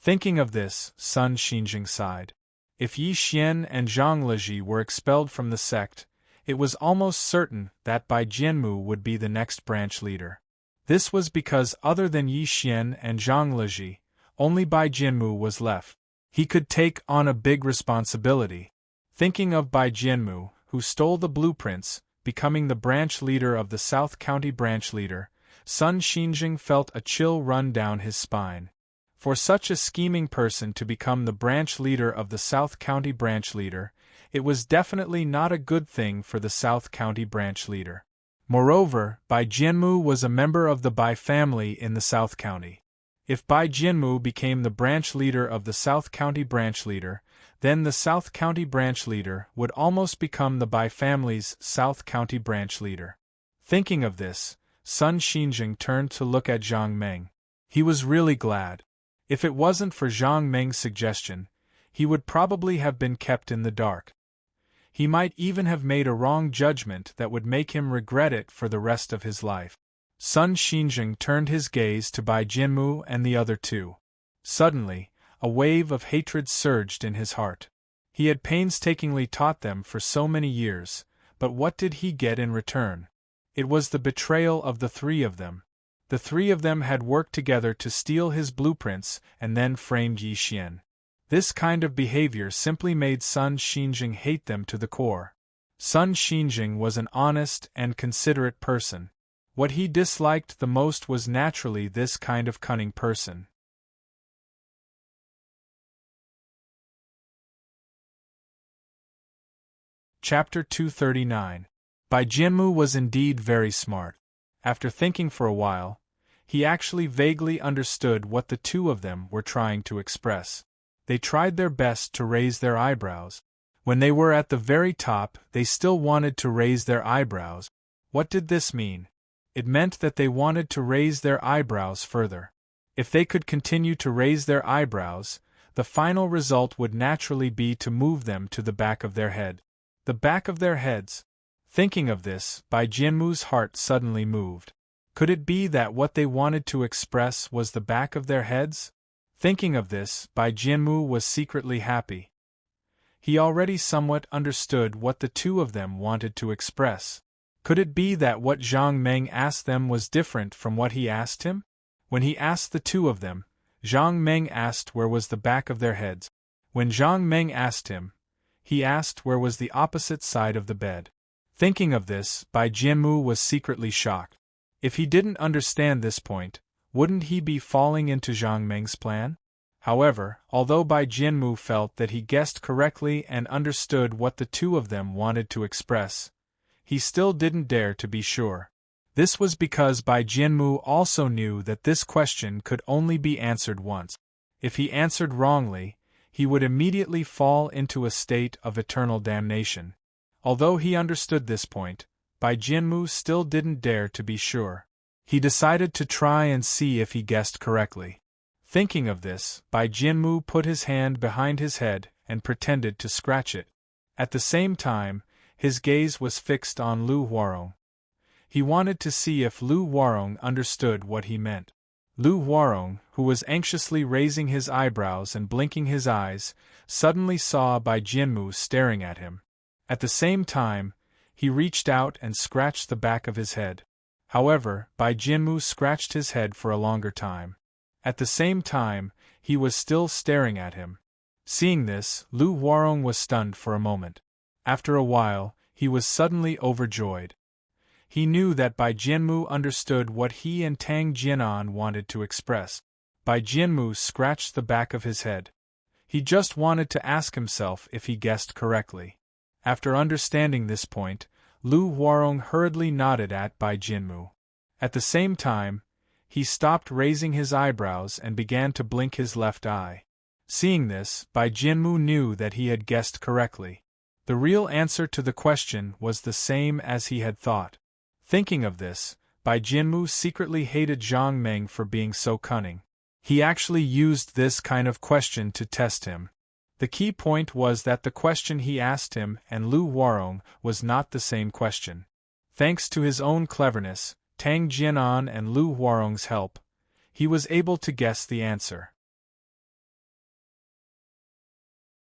Thinking of this, Sun Xinjing sighed. If Yi Xian and Zhang Lizhi were expelled from the sect, it was almost certain that Bai Jianmu would be the next branch leader. This was because other than Yi Xian and Zhang Lizhi, only Bai Jianmu was left. He could take on a big responsibility. Thinking of Bai Jianmu, who stole the blueprints, becoming the branch leader of the South County branch leader, Sun Xinjing felt a chill run down his spine. For such a scheming person to become the branch leader of the South County branch leader, it was definitely not a good thing for the South County branch leader. Moreover, Bai Jianmu was a member of the Bai family in the South County. If Bai Jianmu became the branch leader of the South County branch leader, then the South County branch leader would almost become the Bai family's South County branch leader. Thinking of this, Sun Xinjing turned to look at Zhang Meng. He was really glad. If it wasn't for Zhang Meng's suggestion, he would probably have been kept in the dark. He might even have made a wrong judgment that would make him regret it for the rest of his life. Sun Xinjing turned his gaze to Bai Jianmu and the other two. Suddenly, a wave of hatred surged in his heart. He had painstakingly taught them for so many years, but what did he get in return? It was the betrayal of the three of them. The three of them had worked together to steal his blueprints and then framed Yi Xian. This kind of behavior simply made Sun Xinjing hate them to the core. Sun Xinjing was an honest and considerate person. What he disliked the most was naturally this kind of cunning person. Chapter 239. Bai Jianmu was indeed very smart. After thinking for a while, he actually vaguely understood what the two of them were trying to express. They tried their best to raise their eyebrows. When they were at the very top, they still wanted to raise their eyebrows. What did this mean? It meant that they wanted to raise their eyebrows further. If they could continue to raise their eyebrows, the final result would naturally be to move them to the back of their head. The back of their heads. Thinking of this, Bai Jianmu's heart suddenly moved. Could it be that what they wanted to express was the back of their heads? Thinking of this, Bai Jianmu was secretly happy. He already somewhat understood what the two of them wanted to express. Could it be that what Zhang Meng asked them was different from what he asked him? When he asked the two of them, Zhang Meng asked where was the back of their heads. When Zhang Meng asked him, he asked where was the opposite side of the bed. Thinking of this, Bai Jianmu was secretly shocked. If he didn't understand this point, wouldn't he be falling into Zhang Meng's plan? However, although Bai Jianmu felt that he guessed correctly and understood what the two of them wanted to express, he still didn't dare to be sure. This was because Bai Jianmu also knew that this question could only be answered once. If he answered wrongly, he would immediately fall into a state of eternal damnation. Although he understood this point, Bai Jianmu still didn't dare to be sure. He decided to try and see if he guessed correctly. Thinking of this, Bai Jianmu put his hand behind his head and pretended to scratch it. At the same time, his gaze was fixed on Lu Huarong. He wanted to see if Lu Huarong understood what he meant. Lu Huarong, who was anxiously raising his eyebrows and blinking his eyes, suddenly saw Bai Jianmu staring at him. At the same time, he reached out and scratched the back of his head. However, Bai Jianmu scratched his head for a longer time. At the same time, he was still staring at him. Seeing this, Lu Huarong was stunned for a moment. After a while, he was suddenly overjoyed. He knew that Bai Jianmu understood what he and Tang Jianan wanted to express. Bai Jianmu scratched the back of his head. He just wanted to ask himself if he guessed correctly. After understanding this point, Lu Huarong hurriedly nodded at Bai Jianmu. At the same time, he stopped raising his eyebrows and began to blink his left eye. Seeing this, Bai Jianmu knew that he had guessed correctly. The real answer to the question was the same as he had thought. Thinking of this, Bai Jianmu secretly hated Zhang Meng for being so cunning. He actually used this kind of question to test him. The key point was that the question he asked him and Lu Huarong was not the same question. Thanks to his own cleverness, Tang Jianan and Lu Huarong's help, he was able to guess the answer.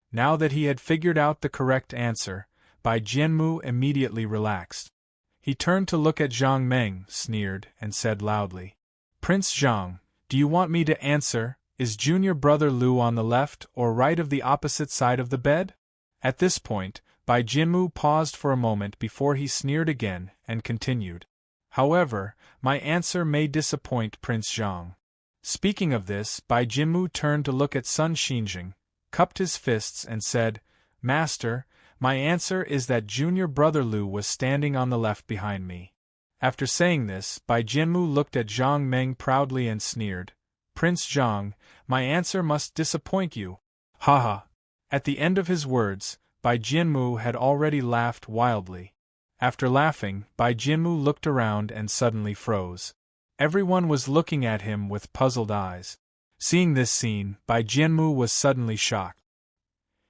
Now that he had figured out the correct answer, Bai Jianmu immediately relaxed. He turned to look at Zhang Meng, sneered, and said loudly, "Prince Zhang, do you want me to answer, is junior brother Lu on the left or right of the opposite side of the bed?" At this point, Bai Jianmu paused for a moment before he sneered again and continued. "However, my answer may disappoint Prince Zhang." Speaking of this, Bai Jianmu turned to look at Sun Xinjing, cupped his fists and said, "Master, my answer is that junior brother Lu was standing on the left behind me." After saying this, Bai Jianmu looked at Zhang Meng proudly and sneered, "Prince Zhang, my answer must disappoint you. Ha ha." At the end of his words, Bai Jianmu had already laughed wildly. After laughing, Bai Jianmu looked around and suddenly froze. Everyone was looking at him with puzzled eyes. Seeing this scene, Bai Jianmu was suddenly shocked.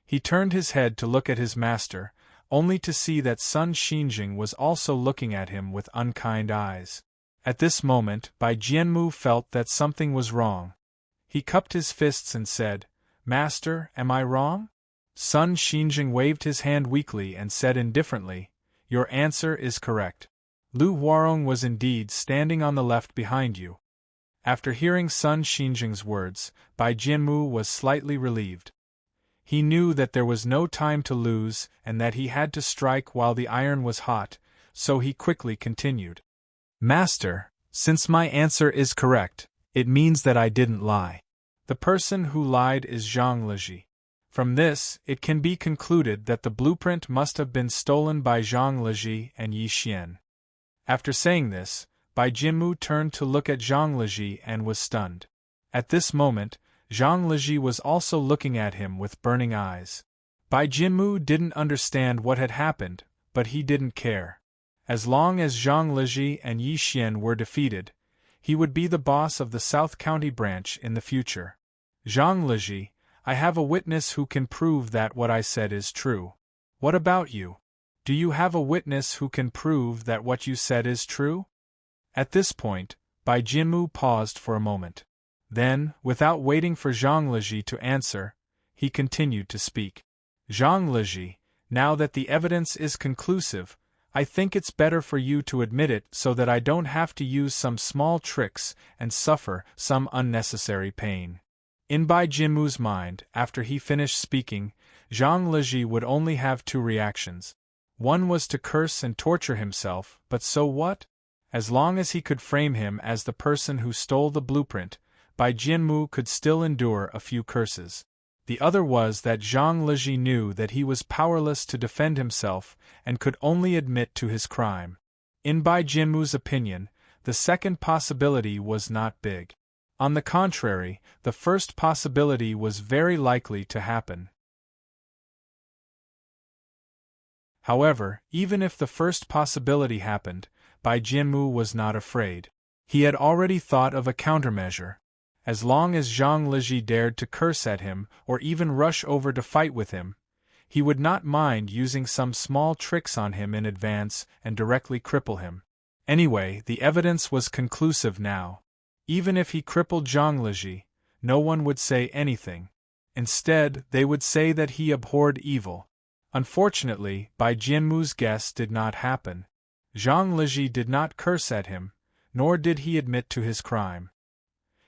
He turned his head to look at his master, only to see that Sun Xinjing was also looking at him with unkind eyes. At this moment, Bai Jianmu felt that something was wrong. He cupped his fists and said, "Master, am I wrong?" Sun Xinjing waved his hand weakly and said indifferently, "Your answer is correct. Lu Huarong was indeed standing on the left behind you." After hearing Sun Xinjing's words, Bai Jianmu was slightly relieved. He knew that there was no time to lose and that he had to strike while the iron was hot, so he quickly continued. Master, since my answer is correct, it means that I didn't lie. The person who lied is Zhang Liji. From this, it can be concluded that the blueprint must have been stolen by Zhang Liji and Yi Xian. After saying this, Bai Jinmu turned to look at Zhang Liji and was stunned. At this moment, Zhang Liji was also looking at him with burning eyes. Bai Jinmu didn't understand what had happened, but he didn't care. As long as Zhang Liji and Yi Xian were defeated, he would be the boss of the South County branch in the future. Zhang Liji, I have a witness who can prove that what I said is true. What about you? Do you have a witness who can prove that what you said is true? At this point, Bai Jinmu paused for a moment. Then, without waiting for Zhang Liji to answer, he continued to speak. Zhang Liji, now that the evidence is conclusive, I think it's better for you to admit it so that I don't have to use some small tricks and suffer some unnecessary pain. In Bai Jinmu's mind, after he finished speaking, Zhang Liji would only have two reactions. One was to curse and torture himself, but so what? As long as he could frame him as the person who stole the blueprint, Bai Jinmu could still endure a few curses. The other was that Zhang Liji knew that he was powerless to defend himself and could only admit to his crime. In Bai Jinmu's opinion, the second possibility was not big. On the contrary, the first possibility was very likely to happen. However, even if the first possibility happened, Bai Jinmu was not afraid. He had already thought of a countermeasure. As long as Zhang Liji dared to curse at him or even rush over to fight with him, he would not mind using some small tricks on him in advance and directly cripple him. Anyway, the evidence was conclusive now. Even if he crippled Zhang Liji, no one would say anything. Instead, they would say that he abhorred evil. Unfortunately, Bai Jinmu's guess did not happen. Zhang Liji did not curse at him, nor did he admit to his crime.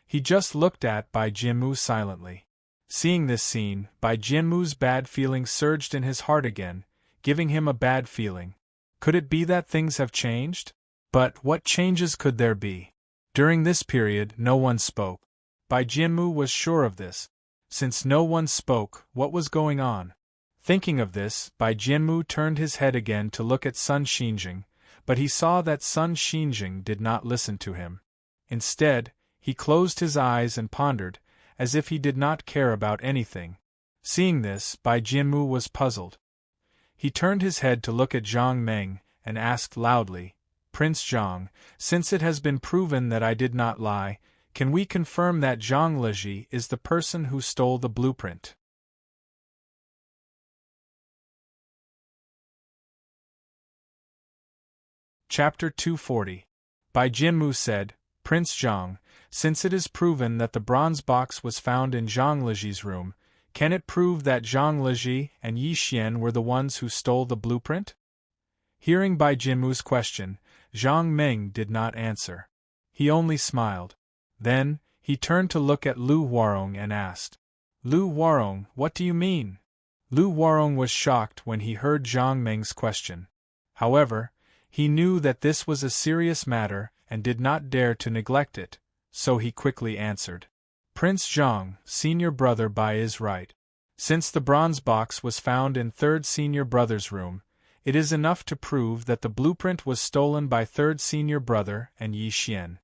He just looked at Bai Jinmu silently. Seeing this scene, Bai Jinmu's bad feeling surged in his heart again, giving him a bad feeling. Could it be that things have changed? But what changes could there be? During this period, no one spoke. Bai Jinmu was sure of this. Since no one spoke, what was going on? Thinking of this, Bai Jinmu turned his head again to look at Sun Xinjing, but he saw that Sun Xinjing did not listen to him. Instead, he closed his eyes and pondered, as if he did not care about anything. Seeing this, Bai Jinmu was puzzled. He turned his head to look at Zhang Meng and asked loudly, Prince Zhang, since it has been proven that I did not lie, can we confirm that Zhang Liji is the person who stole the blueprint? Chapter 240. Bai Jinmu said, Prince Zhang, since it is proven that the bronze box was found in Zhang Liji's room, can it prove that Zhang Liji and Yi Xian were the ones who stole the blueprint? Hearing Bai Jinmu's question, Zhang Meng did not answer. He only smiled. Then, he turned to look at Lu Huarong and asked, Lu Huarong, what do you mean? Lu Huarong was shocked when he heard Zhang Meng's question. However, he knew that this was a serious matter and did not dare to neglect it, so he quickly answered. Prince Zhang, senior brother Bai is right. Since the bronze box was found in third senior brother's room, it is enough to prove that the blueprint was stolen by third senior brother and Yi Xian.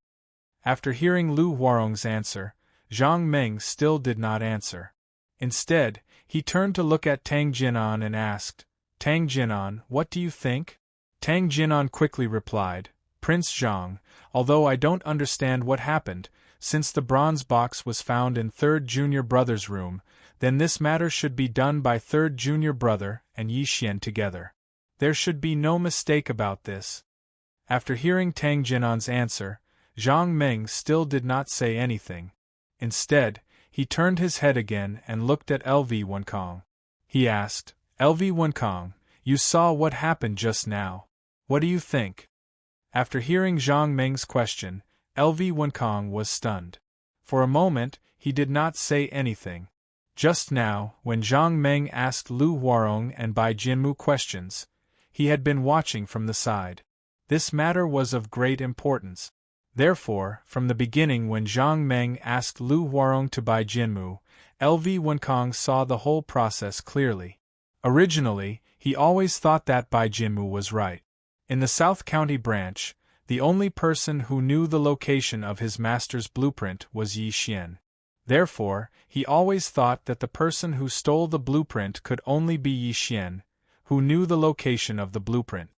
After hearing Lu Huarong's answer, Zhang Meng still did not answer. Instead, he turned to look at Tang Jinan and asked, Tang Jinan, what do you think? Tang Jinan quickly replied, Prince Zhang, although I don't understand what happened, since the bronze box was found in third junior brother's room, then this matter should be done by third junior brother and Yi Xian together. There should be no mistake about this. After hearing Tang Jinan's answer, Zhang Meng still did not say anything. Instead, he turned his head again and looked at LV Wenkong. He asked, LV Wenkong, you saw what happened just now. What do you think? After hearing Zhang Meng's question, LV Wenkong was stunned. For a moment, he did not say anything. Just now, when Zhang Meng asked Lu Huarong and Bai Jianmu questions, he had been watching from the side. This matter was of great importance. Therefore, from the beginning when Zhang Meng asked Lu Huarong to Bai Jianmu, LV Wenkong saw the whole process clearly. Originally, he always thought that Bai Jianmu was right. In the South County branch, the only person who knew the location of his master's blueprint was Yi Xian. Therefore, he always thought that the person who stole the blueprint could only be Yi Xian, who knew the location of the blueprint.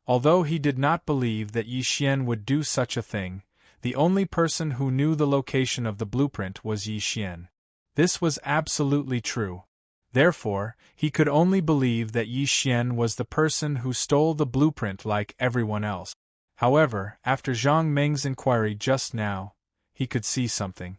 Although he did not believe that Yi Xian would do such a thing, the only person who knew the location of the blueprint was Yi Xian. This was absolutely true. Therefore, he could only believe that Yi Xian was the person who stole the blueprint like everyone else. However, after Zhang Meng's inquiry just now, he could see something.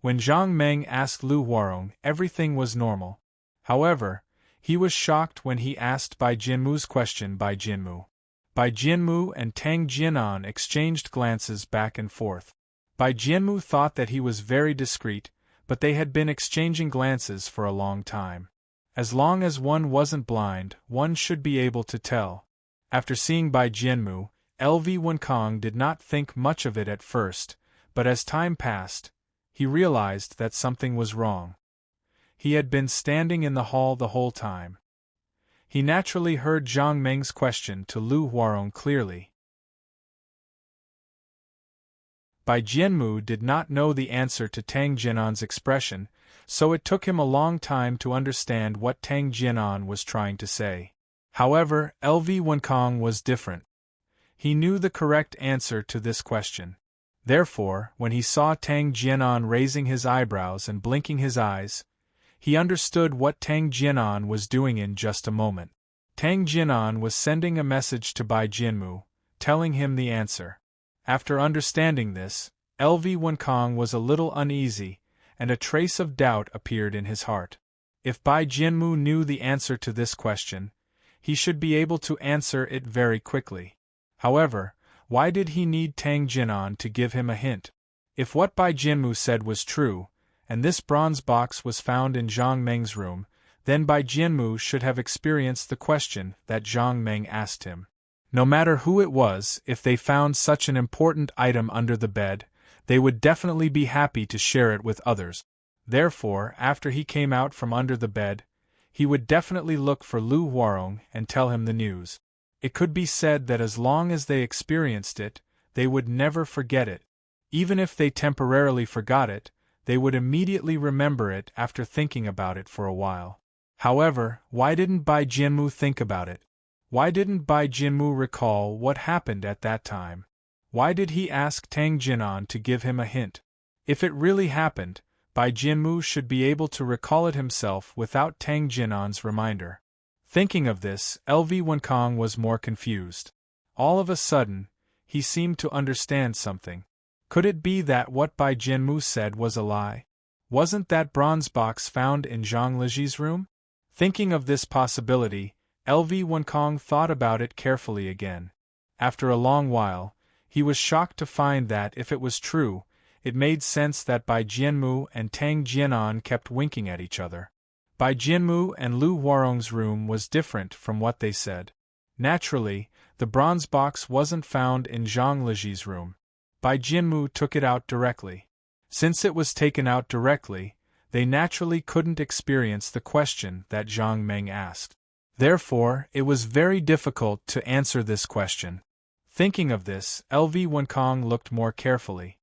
When Zhang Meng asked Lu Huarong, everything was normal. However, he was shocked when he asked Bai Jianmu's question. Bai Jianmu and Tang Jianan exchanged glances back and forth. Bai Jianmu thought that he was very discreet, but they had been exchanging glances for a long time. As long as one wasn't blind, one should be able to tell. After seeing Bai Jianmu, LV Wenkong did not think much of it at first, but as time passed, he realized that something was wrong. He had been standing in the hall the whole time. He naturally heard Zhang Meng's question to Lu Huarong clearly. Bai Jianmu did not know the answer to Tang Jianan's expression, so it took him a long time to understand what Tang Jianan was trying to say. However, LV Wenkong was different. He knew the correct answer to this question. Therefore, when he saw Tang Jianan raising his eyebrows and blinking his eyes, he understood what Tang Jianan was doing in just a moment. Tang Jianan was sending a message to Bai Jianmu, telling him the answer. After understanding this, LV Wenkong was a little uneasy, and a trace of doubt appeared in his heart. If Bai Jianmu knew the answer to this question, he should be able to answer it very quickly. However, why did he need Tang Jianan to give him a hint? If what Bai Jianmu said was true, and this bronze box was found in Zhang Meng's room, then Bai Jianmu should have experienced the question that Zhang Meng asked him. No matter who it was, if they found such an important item under the bed, they would definitely be happy to share it with others. Therefore, after he came out from under the bed, he would definitely look for Lu Huarong and tell him the news. It could be said that as long as they experienced it, they would never forget it. Even if they temporarily forgot it, they would immediately remember it after thinking about it for a while. However, why didn't Bai Jianmu think about it? Why didn't Bai Jianmu recall what happened at that time? Why did he ask Tang Jianan to give him a hint? If it really happened, Bai Jianmu should be able to recall it himself without Tang Jianan's reminder. Thinking of this, LV Wenkong was more confused. All of a sudden, he seemed to understand something. Could it be that what Bai Jianmu said was a lie? Wasn't that bronze box found in Zhang Liji's room? Thinking of this possibility, LV Wenkong thought about it carefully again. After a long while, he was shocked to find that if it was true, it made sense that Bai Jianmu and Tang Jianan kept winking at each other. Bai Jianmu and Lu Huarong's room was different from what they said. Naturally, the bronze box wasn't found in Zhang Liji's room. Bai Jianmu took it out directly. Since it was taken out directly, they naturally couldn't experience the question that Zhang Meng asked. Therefore, it was very difficult to answer this question. Thinking of this, LV Wenkong looked more carefully.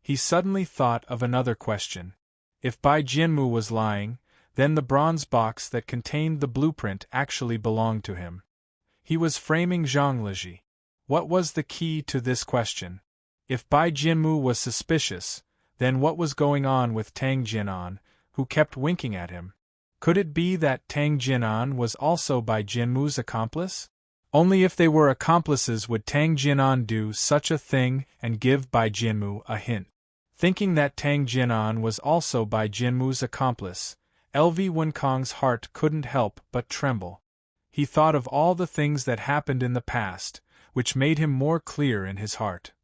He suddenly thought of another question. If Bai Jianmu was lying, then the bronze box that contained the blueprint actually belonged to him. He was framing Zhang Liji. What was the key to this question? If Bai Jianmu was suspicious, then what was going on with Tang Jianan, who kept winking at him? Could it be that Tang Jianan was also Bai Jianmu's accomplice? Only if they were accomplices would Tang Jianan do such a thing and give Bai Jianmu a hint. Thinking that Tang Jianan was also Bai Jianmu's accomplice, LV Wenkong's heart couldn't help but tremble. He thought of all the things that happened in the past, which made him more clear in his heart.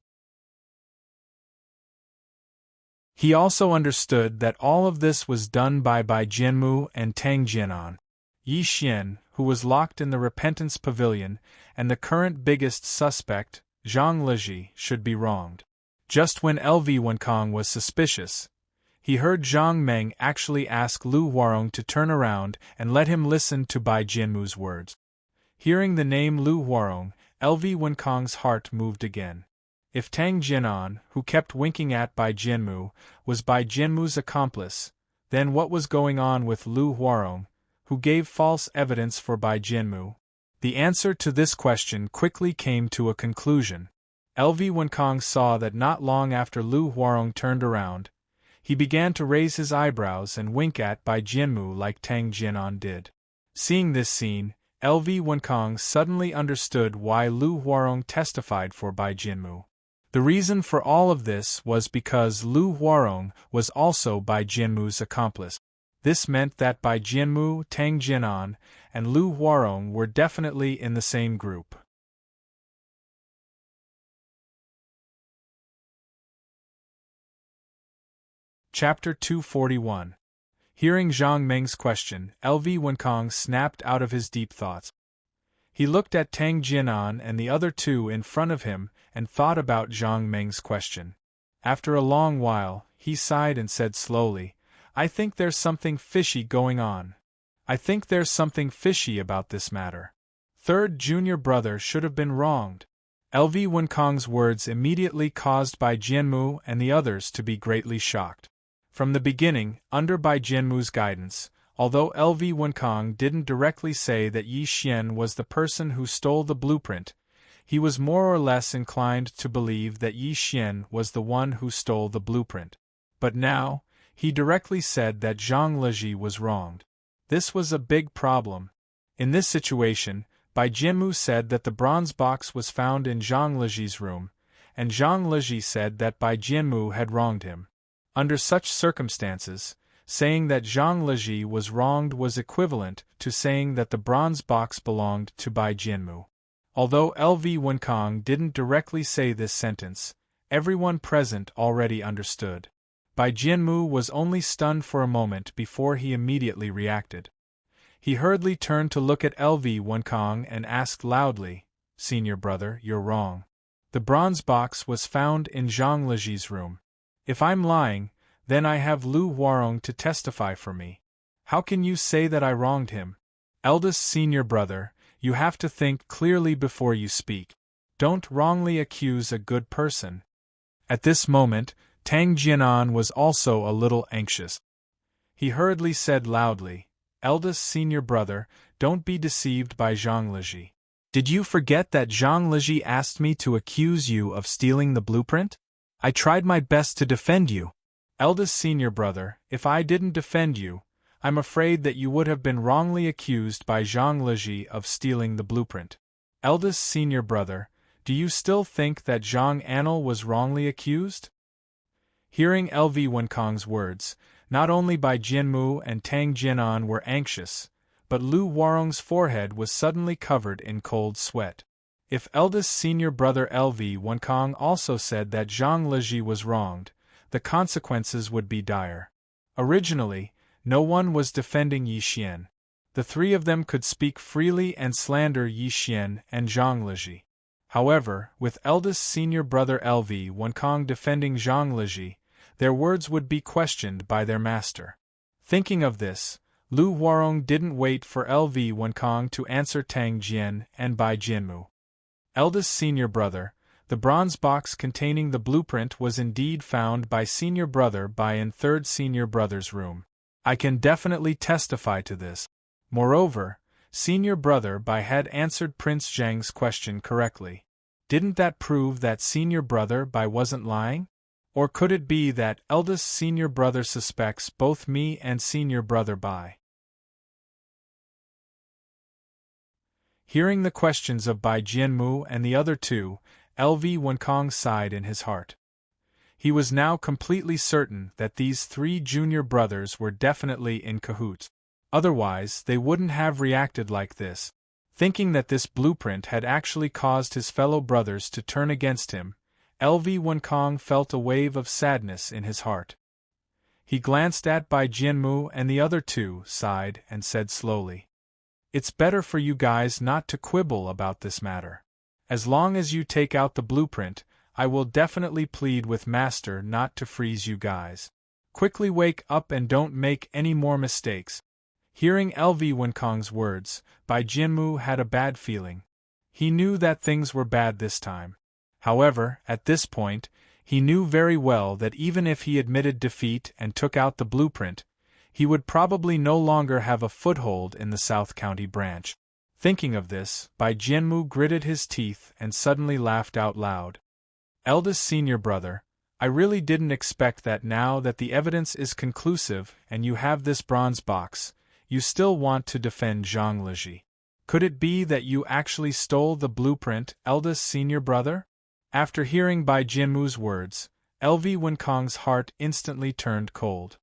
He also understood that all of this was done by Bai Jianmu and Tang Jianan. Yi Xian, who was locked in the Repentance Pavilion, and the current biggest suspect, Zhang Liji, should be wronged. Just when LV Wenkang was suspicious, he heard Zhang Meng actually ask Lu Huarong to turn around and let him listen to Bai Jianmu's words. Hearing the name Lu Huarong, LV Wenkang's heart moved again. If Tang Jianan, who kept winking at Bai Jianmu, was Bai Jianmu's accomplice, then what was going on with Lu Huarong, who gave false evidence for Bai Jianmu? The answer to this question quickly came to a conclusion. LV Wenkang saw that not long after Lu Huarong turned around, he began to raise his eyebrows and wink at Bai Jianmu like Tang Jianan did. Seeing this scene, LV Wenkang suddenly understood why Lu Huarong testified for Bai Jianmu. The reason for all of this was because Lu Huarong was also Bai Jianmu's accomplice. This meant that Bai Jianmu, Tang Jianan, and Lu Huarong were definitely in the same group. Chapter 241. Hearing Zhang Meng's question, LV Wenkang snapped out of his deep thoughts. He looked at Tang Jianan and the other two in front of him and thought about Zhang Meng's question. After a long while, he sighed and said slowly, "I think there's something fishy going on. I think there's something fishy about this matter. Third junior brother should have been wronged." LV Wenkang's words immediately caused Bai Jianmu and the others to be greatly shocked. From the beginning, under Bai Jianmu's guidance, although LV Wenkang didn't directly say that Yi Xian was the person who stole the blueprint, he was more or less inclined to believe that Yi Xian was the one who stole the blueprint. But now, he directly said that Zhang Liji was wronged. This was a big problem. In this situation, Bai Jianmu said that the bronze box was found in Zhang Liji's room, and Zhang Liji said that Bai Jianmu had wronged him. Under such circumstances, saying that Zhang Liji was wronged was equivalent to saying that the bronze box belonged to Bai Jianmu. Although LV Wenkang didn't directly say this sentence, everyone present already understood. Bai Jianmu was only stunned for a moment before he immediately reacted. He hurriedly turned to look at LV Wenkang and asked loudly, "Senior brother, you're wrong. The bronze box was found in Zhang Liji's room. If I'm lying, then I have Lu Huarong to testify for me. How can you say that I wronged him? Eldest senior brother, you have to think clearly before you speak. Don't wrongly accuse a good person." At this moment, Tang Jianan was also a little anxious. He hurriedly said loudly, "Eldest senior brother, don't be deceived by Zhang Liji. Did you forget that Zhang Liji asked me to accuse you of stealing the blueprint? I tried my best to defend you. Eldest senior brother, if I didn't defend you, I'm afraid that you would have been wrongly accused by Zhang Liji of stealing the blueprint. Eldest senior brother, do you still think that Zhang Anil was wrongly accused?" Hearing LV Wenkang's words, not only Bai Jianmu and Tang Jianan were anxious, but Lu Huarong's forehead was suddenly covered in cold sweat. If eldest senior brother LV Wenkang also said that Zhang Liji was wronged, the consequences would be dire. Originally, no one was defending Yi Xian. The three of them could speak freely and slander Yi Xian and Zhang Liji. However, with eldest senior brother LV Wenkang defending Zhang Liji, their words would be questioned by their master. Thinking of this, Lu Huarong didn't wait for LV Wenkang to answer Tang Jian and Bai Jianmu. Eldest senior brother, the bronze box containing the blueprint was indeed found by senior brother Bai in third senior brother's room. I can definitely testify to this. Moreover, senior brother Bai had answered Prince Zhang's question correctly. Didn't that prove that senior brother Bai wasn't lying? Or could it be that eldest senior brother suspects both me and senior brother Bai? Hearing the questions of Bai Jianmu and the other two, LV Wenkang sighed in his heart. He was now completely certain that these three junior brothers were definitely in cahoots. Otherwise, they wouldn't have reacted like this. Thinking that this blueprint had actually caused his fellow brothers to turn against him, LV Wenkang felt a wave of sadness in his heart. He glanced at Bai Jianmu and the other two, sighed, and said slowly, "It's better for you guys not to quibble about this matter. As long as you take out the blueprint, I will definitely plead with Master not to freeze you guys. Quickly wake up and don't make any more mistakes." Hearing LV Wenkong's words, Bai Jianmu had a bad feeling. He knew that things were bad this time. However, at this point, he knew very well that even if he admitted defeat and took out the blueprint, he would probably no longer have a foothold in the South County branch. Thinking of this, Bai Jianmu gritted his teeth and suddenly laughed out loud. "Eldest senior brother, I really didn't expect that now that the evidence is conclusive and you have this bronze box, you still want to defend Zhang Liji. Could it be that you actually stole the blueprint, eldest senior brother?" After hearing Bai Jianmu's words, LV Wenkong's heart instantly turned cold.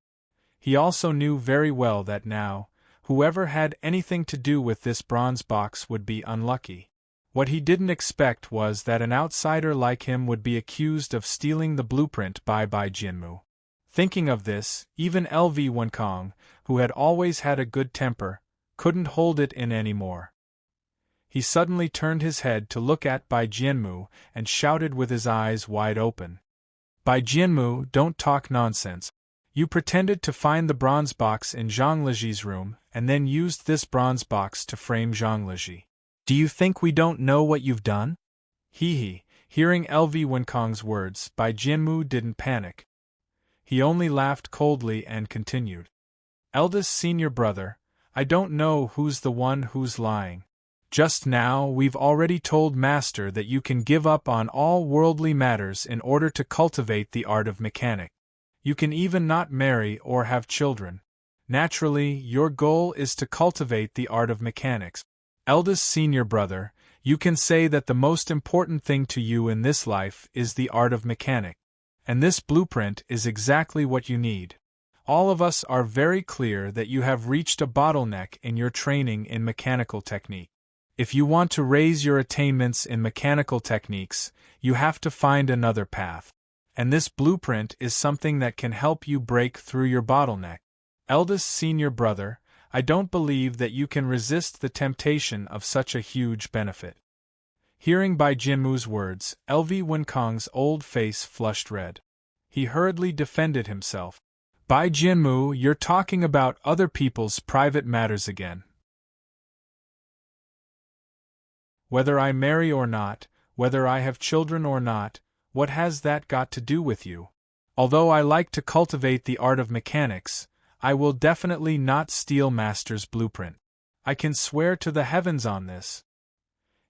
He also knew very well that now, whoever had anything to do with this bronze box would be unlucky. What he didn't expect was that an outsider like him would be accused of stealing the blueprint by Bai Jianmu. Thinking of this, even LV Wenkong, who had always had a good temper, couldn't hold it in anymore. He suddenly turned his head to look at Bai Jianmu and shouted with his eyes wide open. "Bai Jianmu, don't talk nonsense. You pretended to find the bronze box in Zhang Liji's room and then used this bronze box to frame Zhang Liji. Do you think we don't know what you've done?" Hearing LV Wenkong's words, Bai Jianmu didn't panic. He only laughed coldly and continued. "Eldest senior brother, I don't know who's the one who's lying. Just now we've already told Master that you can give up on all worldly matters in order to cultivate the art of mechanic. You can even not marry or have children. Naturally, your goal is to cultivate the art of mechanics. Eldest senior brother, you can say that the most important thing to you in this life is the art of mechanic. And this blueprint is exactly what you need. All of us are very clear that you have reached a bottleneck in your training in mechanical technique. If you want to raise your attainments in mechanical techniques, you have to find another path. And this blueprint is something that can help you break through your bottleneck. Eldest senior brother, I don't believe that you can resist the temptation of such a huge benefit." Hearing Bai Jianmu's words, LV Wenkong's old face flushed red. He hurriedly defended himself. "Bai Jianmu, you're talking about other people's private matters again. Whether I marry or not, whether I have children or not, what has that got to do with you? Although I like to cultivate the art of mechanics, I will definitely not steal Master's blueprint. I can swear to the heavens on this."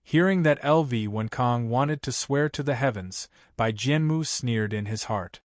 Hearing that LV Wenkong wanted to swear to the heavens, Bai Jianmu sneered in his heart.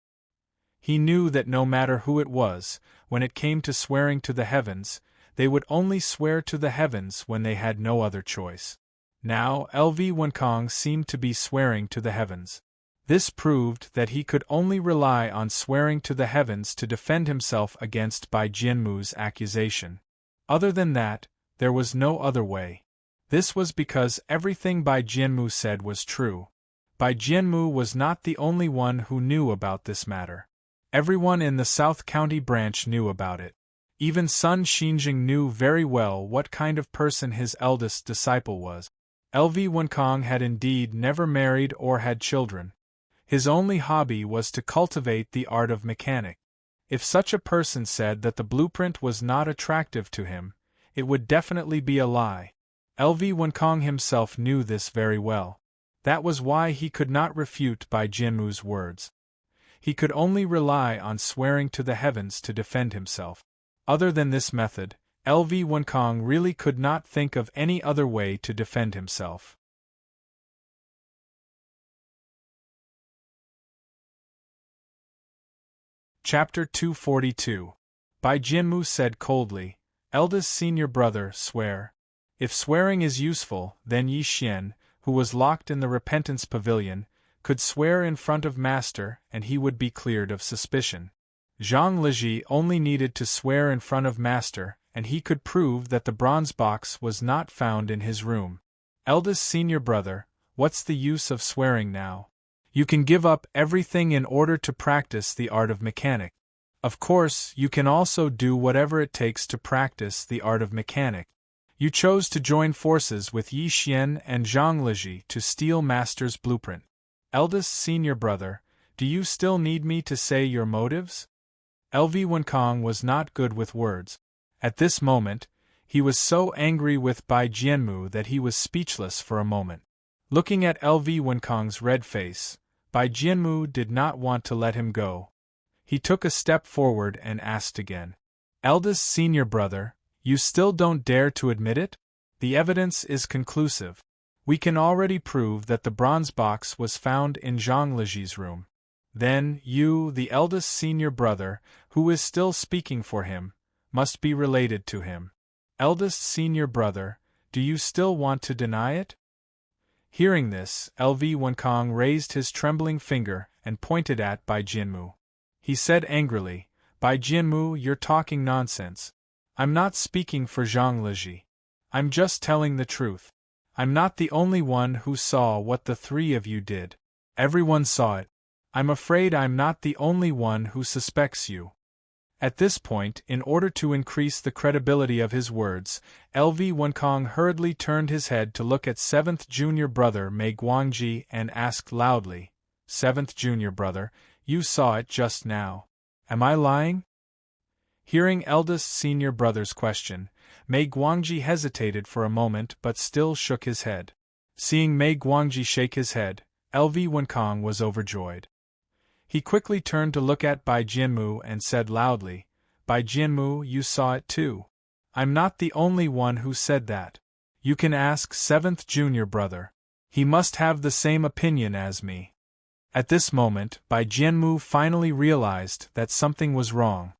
He knew that no matter who it was, when it came to swearing to the heavens, they would only swear to the heavens when they had no other choice. Now LV Wenkong seemed to be swearing to the heavens. This proved that he could only rely on swearing to the heavens to defend himself against Bai Jianmu's accusation. Other than that, there was no other way. This was because everything Bai Jianmu said was true. Bai Jianmu was not the only one who knew about this matter. Everyone in the South County branch knew about it. Even Sun Xinjing knew very well what kind of person his eldest disciple was. LV Wenkong had indeed never married or had children. His only hobby was to cultivate the art of mechanic. If such a person said that the blueprint was not attractive to him, it would definitely be a lie. LV Wenkong himself knew this very well. That was why he could not refute Bai Jianmu's words. He could only rely on swearing to the heavens to defend himself. Other than this method, LV Wenkong really could not think of any other way to defend himself. Chapter 242. Bai Jianmu said coldly, "Eldest senior brother, swear." If swearing is useful, then Yi Xian, who was locked in the repentance pavilion, could swear in front of Master and he would be cleared of suspicion. Zhang Liji only needed to swear in front of Master, and he could prove that the bronze box was not found in his room. Eldest senior brother, what's the use of swearing now? You can give up everything in order to practice the art of mechanic. Of course, you can also do whatever it takes to practice the art of mechanic. You chose to join forces with Yi Xian and Zhang Liji to steal Master's blueprint. Eldest senior brother, do you still need me to say your motives? LV Wenkong was not good with words. At this moment, he was so angry with Bai Jianmu that he was speechless for a moment. Looking at LV Wenkong's red face, Bai Jianmu did not want to let him go. He took a step forward and asked again. Eldest senior brother, you still don't dare to admit it? The evidence is conclusive. We can already prove that the bronze box was found in Zhang Liji's room. Then, you, the eldest senior brother, who is still speaking for him, must be related to him. Eldest senior brother, do you still want to deny it? Hearing this, LV Wenkong raised his trembling finger and pointed at Bai Jianmu. He said angrily, Bai Jianmu, you're talking nonsense. I'm not speaking for Zhang Liji. I'm just telling the truth. I'm not the only one who saw what the three of you did. Everyone saw it. I'm afraid I'm not the only one who suspects you. At this point, in order to increase the credibility of his words, LV Wenkong hurriedly turned his head to look at 7th junior brother Mei Guangji and asked loudly, 7th junior brother, you saw it just now. Am I lying? Hearing eldest senior brother's question, Mei Guangji hesitated for a moment but still shook his head. Seeing Mei Guangji shake his head, LV Wenkong was overjoyed. He quickly turned to look at Bai Jianmu and said loudly, Bai Jianmu, you saw it too. I'm not the only one who said that. You can ask 7th junior brother. He must have the same opinion as me. At this moment, Bai Jianmu finally realized that something was wrong.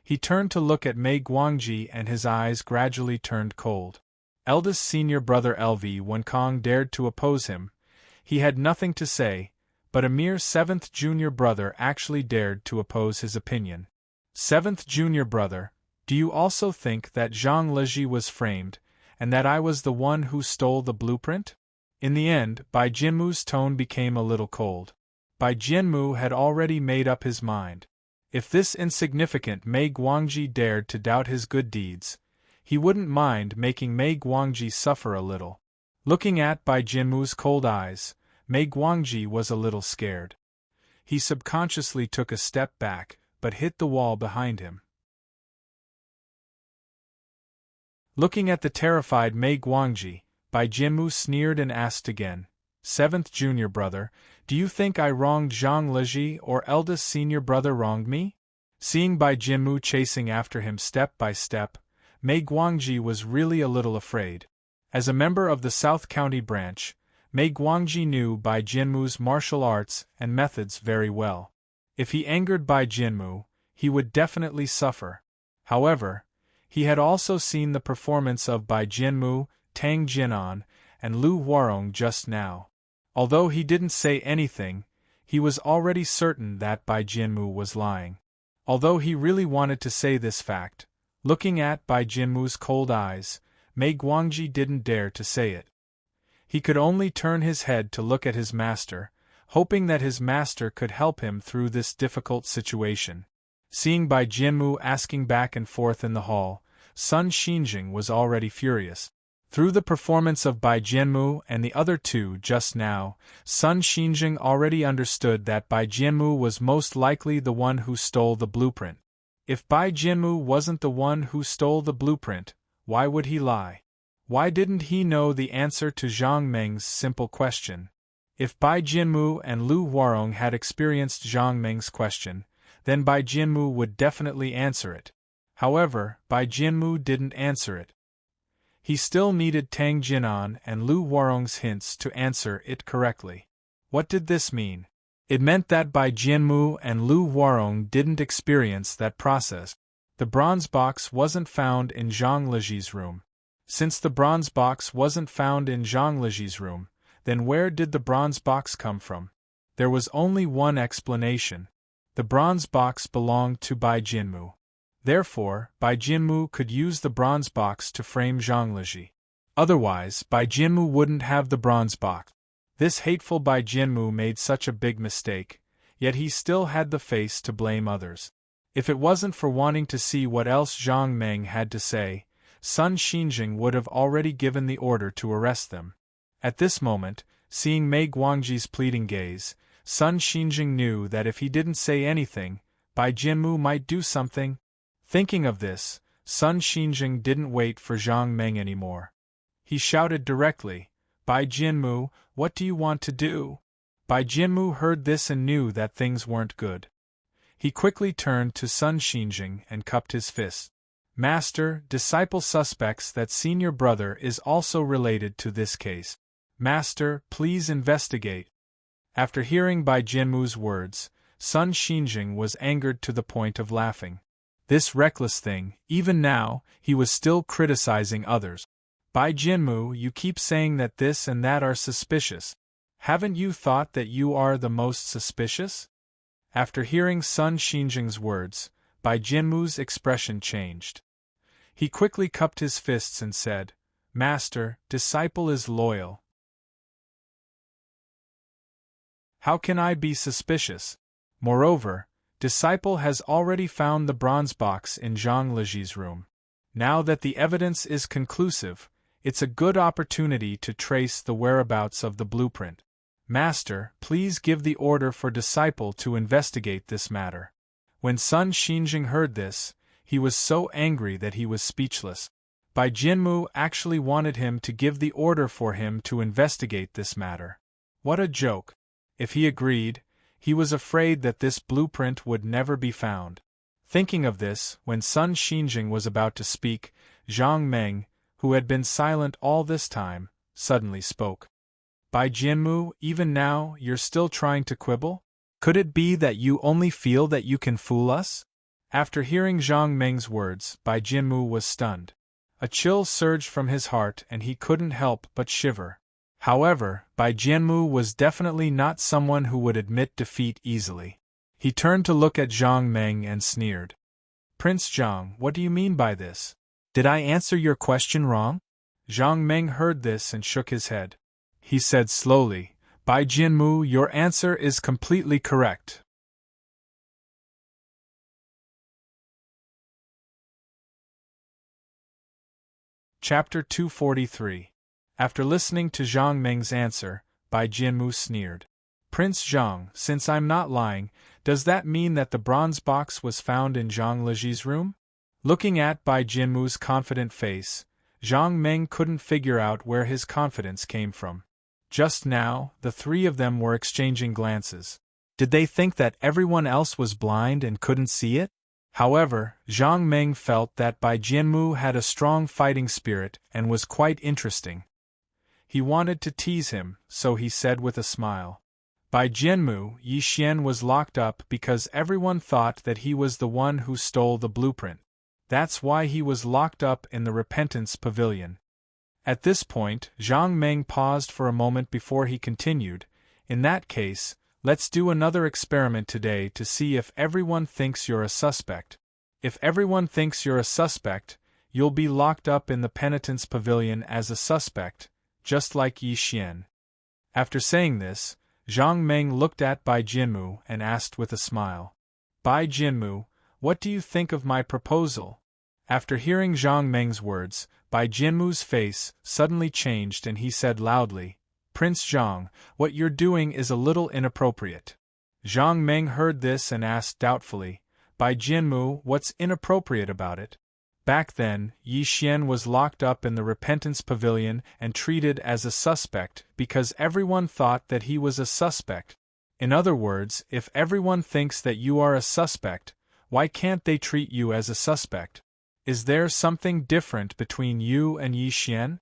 He turned to look at Mei Guangji and his eyes gradually turned cold. Eldest senior brother LV Wenkong dared to oppose him. He had nothing to say, but a mere 7th junior brother actually dared to oppose his opinion. 7th junior brother, do you also think that Zhang Liji was framed, and that I was the one who stole the blueprint? In the end, Bai Jianmu's tone became a little cold. Bai Jianmu had already made up his mind. If this insignificant Mei Guangji dared to doubt his good deeds, he wouldn't mind making Mei Guangji suffer a little. Looking at Bai Jianmu's cold eyes, Mei Guangji was a little scared. He subconsciously took a step back, but hit the wall behind him. Looking at the terrified Mei Guangji, Bai Jianmu sneered and asked again, 7th junior brother, do you think I wronged Zhang Liji or eldest senior brother wronged me? Seeing Bai Jianmu chasing after him step by step, Mei Guangji was really a little afraid. As a member of the South County branch, Mei Guangji knew Bai Jianmu's martial arts and methods very well. If he angered Bai Jianmu, he would definitely suffer. However, he had also seen the performance of Bai Jianmu, Tang Jinan, and Lu Huarong just now. Although he didn't say anything, he was already certain that Bai Jianmu was lying. Although he really wanted to say this fact, looking at Bai Jianmu's cold eyes, Mei Guangji didn't dare to say it. He could only turn his head to look at his master, hoping that his master could help him through this difficult situation. Seeing Bai Jianmu asking back and forth in the hall, Sun Xinjing was already furious. Through the performance of Bai Jianmu and the other two just now, Sun Xinjing already understood that Bai Jianmu was most likely the one who stole the blueprint. If Bai Jianmu wasn't the one who stole the blueprint, why would he lie? Why didn't he know the answer to Zhang Meng's simple question? If Bai Jianmu and Lu Huarong had experienced Zhang Meng's question, then Bai Jianmu would definitely answer it. However, Bai Jianmu didn't answer it. He still needed Tang Jinan and Lu Huarong's hints to answer it correctly. What did this mean? It meant that Bai Jianmu and Lu Huarong didn't experience that process. The bronze box wasn't found in Zhang Liji's room. Since the bronze box wasn't found in Zhang Liji's room, then where did the bronze box come from? There was only one explanation. The bronze box belonged to Bai Jianmu. Therefore, Bai Jianmu could use the bronze box to frame Zhang Liji. Otherwise, Bai Jianmu wouldn't have the bronze box. This hateful Bai Jianmu made such a big mistake, yet he still had the face to blame others. If it wasn't for wanting to see what else Zhang Meng had to say, Sun Xinjing would have already given the order to arrest them. At this moment, seeing Mei Guangji's pleading gaze, Sun Xinjing knew that if he didn't say anything, Bai Jianmu might do something. Thinking of this, Sun Xinjing didn't wait for Zhang Meng anymore. He shouted directly, "Bai Jianmu, what do you want to do?" Bai Jianmu heard this and knew that things weren't good. He quickly turned to Sun Xinjing and cupped his fist. "Master, disciple suspects that senior brother is also related to this case. Master, please investigate." After hearing Bai Jianmu's words, Sun Xinjing was angered to the point of laughing. This reckless thing, even now, he was still criticizing others. "Bai Jianmu, you keep saying that this and that are suspicious. Haven't you thought that you are the most suspicious?" After hearing Sun Xinjing's words, Bai Jianmu's expression changed. He quickly cupped his fists and said, "Master, disciple is loyal. How can I be suspicious? Moreover, disciple has already found the bronze box in Zhang Leji's room. Now that the evidence is conclusive, it's a good opportunity to trace the whereabouts of the blueprint. Master, please give the order for disciple to investigate this matter." When Sun Xinjing heard this, he was so angry that he was speechless. Bai Jianmu actually wanted him to give the order for him to investigate this matter. What a joke! If he agreed, he was afraid that this blueprint would never be found. Thinking of this, when Sun Xinjing was about to speak, Zhang Meng, who had been silent all this time, suddenly spoke. "Bai Jianmu, even now, you're still trying to quibble? Could it be that you only feel that you can fool us?" After hearing Zhang Meng's words, Bai Jianmu was stunned. A chill surged from his heart and he couldn't help but shiver. However, Bai Jianmu was definitely not someone who would admit defeat easily. He turned to look at Zhang Meng and sneered. "Prince Zhang, what do you mean by this? Did I answer your question wrong?" Zhang Meng heard this and shook his head. He said slowly, "Bai Jianmu, your answer is completely correct." Chapter 243. After listening to Zhang Meng's answer, Bai Jianmu sneered. "Prince Zhang, since I'm not lying, does that mean that the bronze box was found in Zhang Leji's room?" Looking at Bai Jianmu's confident face, Zhang Meng couldn't figure out where his confidence came from. Just now, the three of them were exchanging glances. Did they think that everyone else was blind and couldn't see it? However, Zhang Meng felt that Bai Jianmu had a strong fighting spirit and was quite interesting. He wanted to tease him, so he said with a smile, "Bai Jianmu, Yi Xian was locked up because everyone thought that he was the one who stole the blueprint. That's why he was locked up in the Repentance Pavilion." At this point, Zhang Meng paused for a moment before he continued, "In that case, let's do another experiment today to see if everyone thinks you're a suspect. If everyone thinks you're a suspect, you'll be locked up in the Penitence Pavilion as a suspect, just like Yi Xian." After saying this, Zhang Meng looked at Bai Jianmu and asked with a smile, "Bai Jianmu, what do you think of my proposal?" After hearing Zhang Meng's words, Bai Jianmu's face suddenly changed and he said loudly, "Prince Zhang, what you're doing is a little inappropriate." Zhang Meng heard this and asked doubtfully, "Bai Jianmu, what's inappropriate about it?" Back then, Yi Xian was locked up in the Repentance Pavilion and treated as a suspect because everyone thought that he was a suspect. In other words, if everyone thinks that you are a suspect, why can't they treat you as a suspect? Is there something different between you and Yi Xian?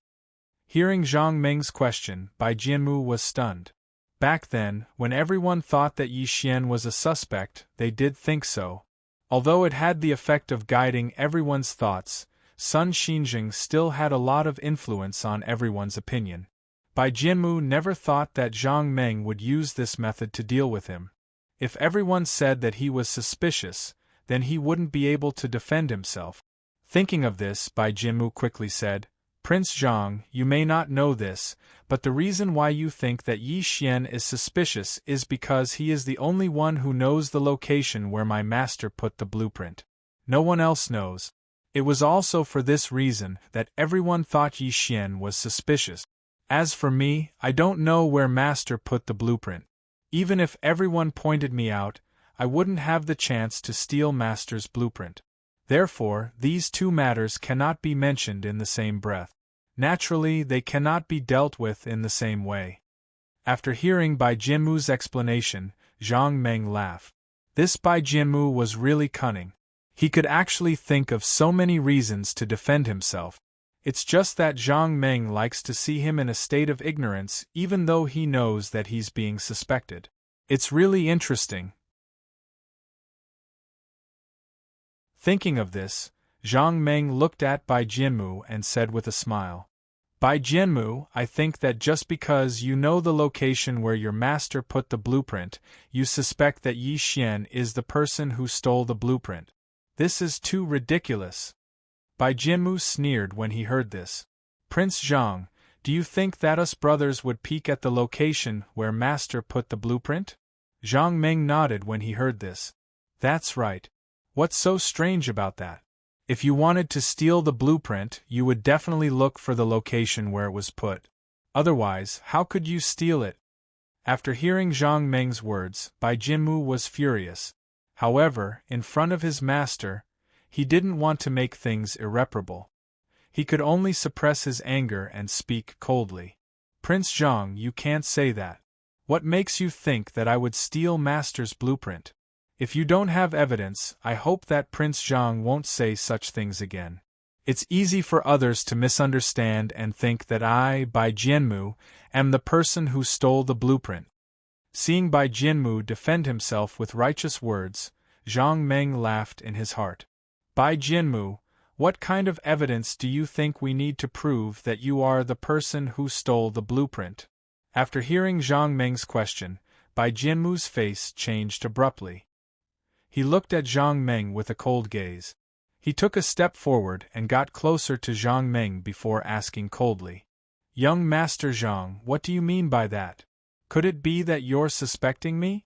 Hearing Zhang Meng's question, Bai Jianmu was stunned. Back then, when everyone thought that Yi Xian was a suspect, they did think so. Although it had the effect of guiding everyone's thoughts, Sun Xinjing still had a lot of influence on everyone's opinion. Bai Jianmu never thought that Zhang Meng would use this method to deal with him. If everyone said that he was suspicious, then he wouldn't be able to defend himself. Thinking of this, Bai Jianmu quickly said, Prince Zhang, you may not know this, but the reason why you think that Yi Xian is suspicious is because he is the only one who knows the location where my master put the blueprint. No one else knows. It was also for this reason that everyone thought Yi Xian was suspicious. As for me, I don't know where master put the blueprint. Even if everyone pointed me out, I wouldn't have the chance to steal master's blueprint. Therefore, these two matters cannot be mentioned in the same breath. Naturally, they cannot be dealt with in the same way. After hearing Bai Jianmu's explanation, Zhang Meng laughed. This Bai Jianmu was really cunning. He could actually think of so many reasons to defend himself. It's just that Zhang Meng likes to see him in a state of ignorance even though he knows that he's being suspected. It's really interesting. Thinking of this, Zhang Meng looked at Bai Jianmu and said with a smile, Bai Jianmu, I think that just because you know the location where your master put the blueprint, you suspect that Yi Xian is the person who stole the blueprint. This is too ridiculous. Bai Jianmu sneered when he heard this. Prince Zhang, do you think that us brothers would peek at the location where master put the blueprint? Zhang Meng nodded when he heard this. That's right. What's so strange about that? If you wanted to steal the blueprint, you would definitely look for the location where it was put. Otherwise, how could you steal it? After hearing Zhang Meng's words, Bai Jianmu was furious. However, in front of his master, he didn't want to make things irreparable. He could only suppress his anger and speak coldly. Prince Zhang, you can't say that. What makes you think that I would steal master's blueprint? If you don't have evidence, I hope that Prince Zhang won't say such things again. It's easy for others to misunderstand and think that I, Bai Jianmu, am the person who stole the blueprint. Seeing Bai Jianmu defend himself with righteous words, Zhang Meng laughed in his heart. Bai Jianmu, what kind of evidence do you think we need to prove that you are the person who stole the blueprint? After hearing Zhang Meng's question, Bai Jianmu's face changed abruptly. He looked at Zhang Meng with a cold gaze. He took a step forward and got closer to Zhang Meng before asking coldly, Young Master Zhang, what do you mean by that? Could it be that you're suspecting me?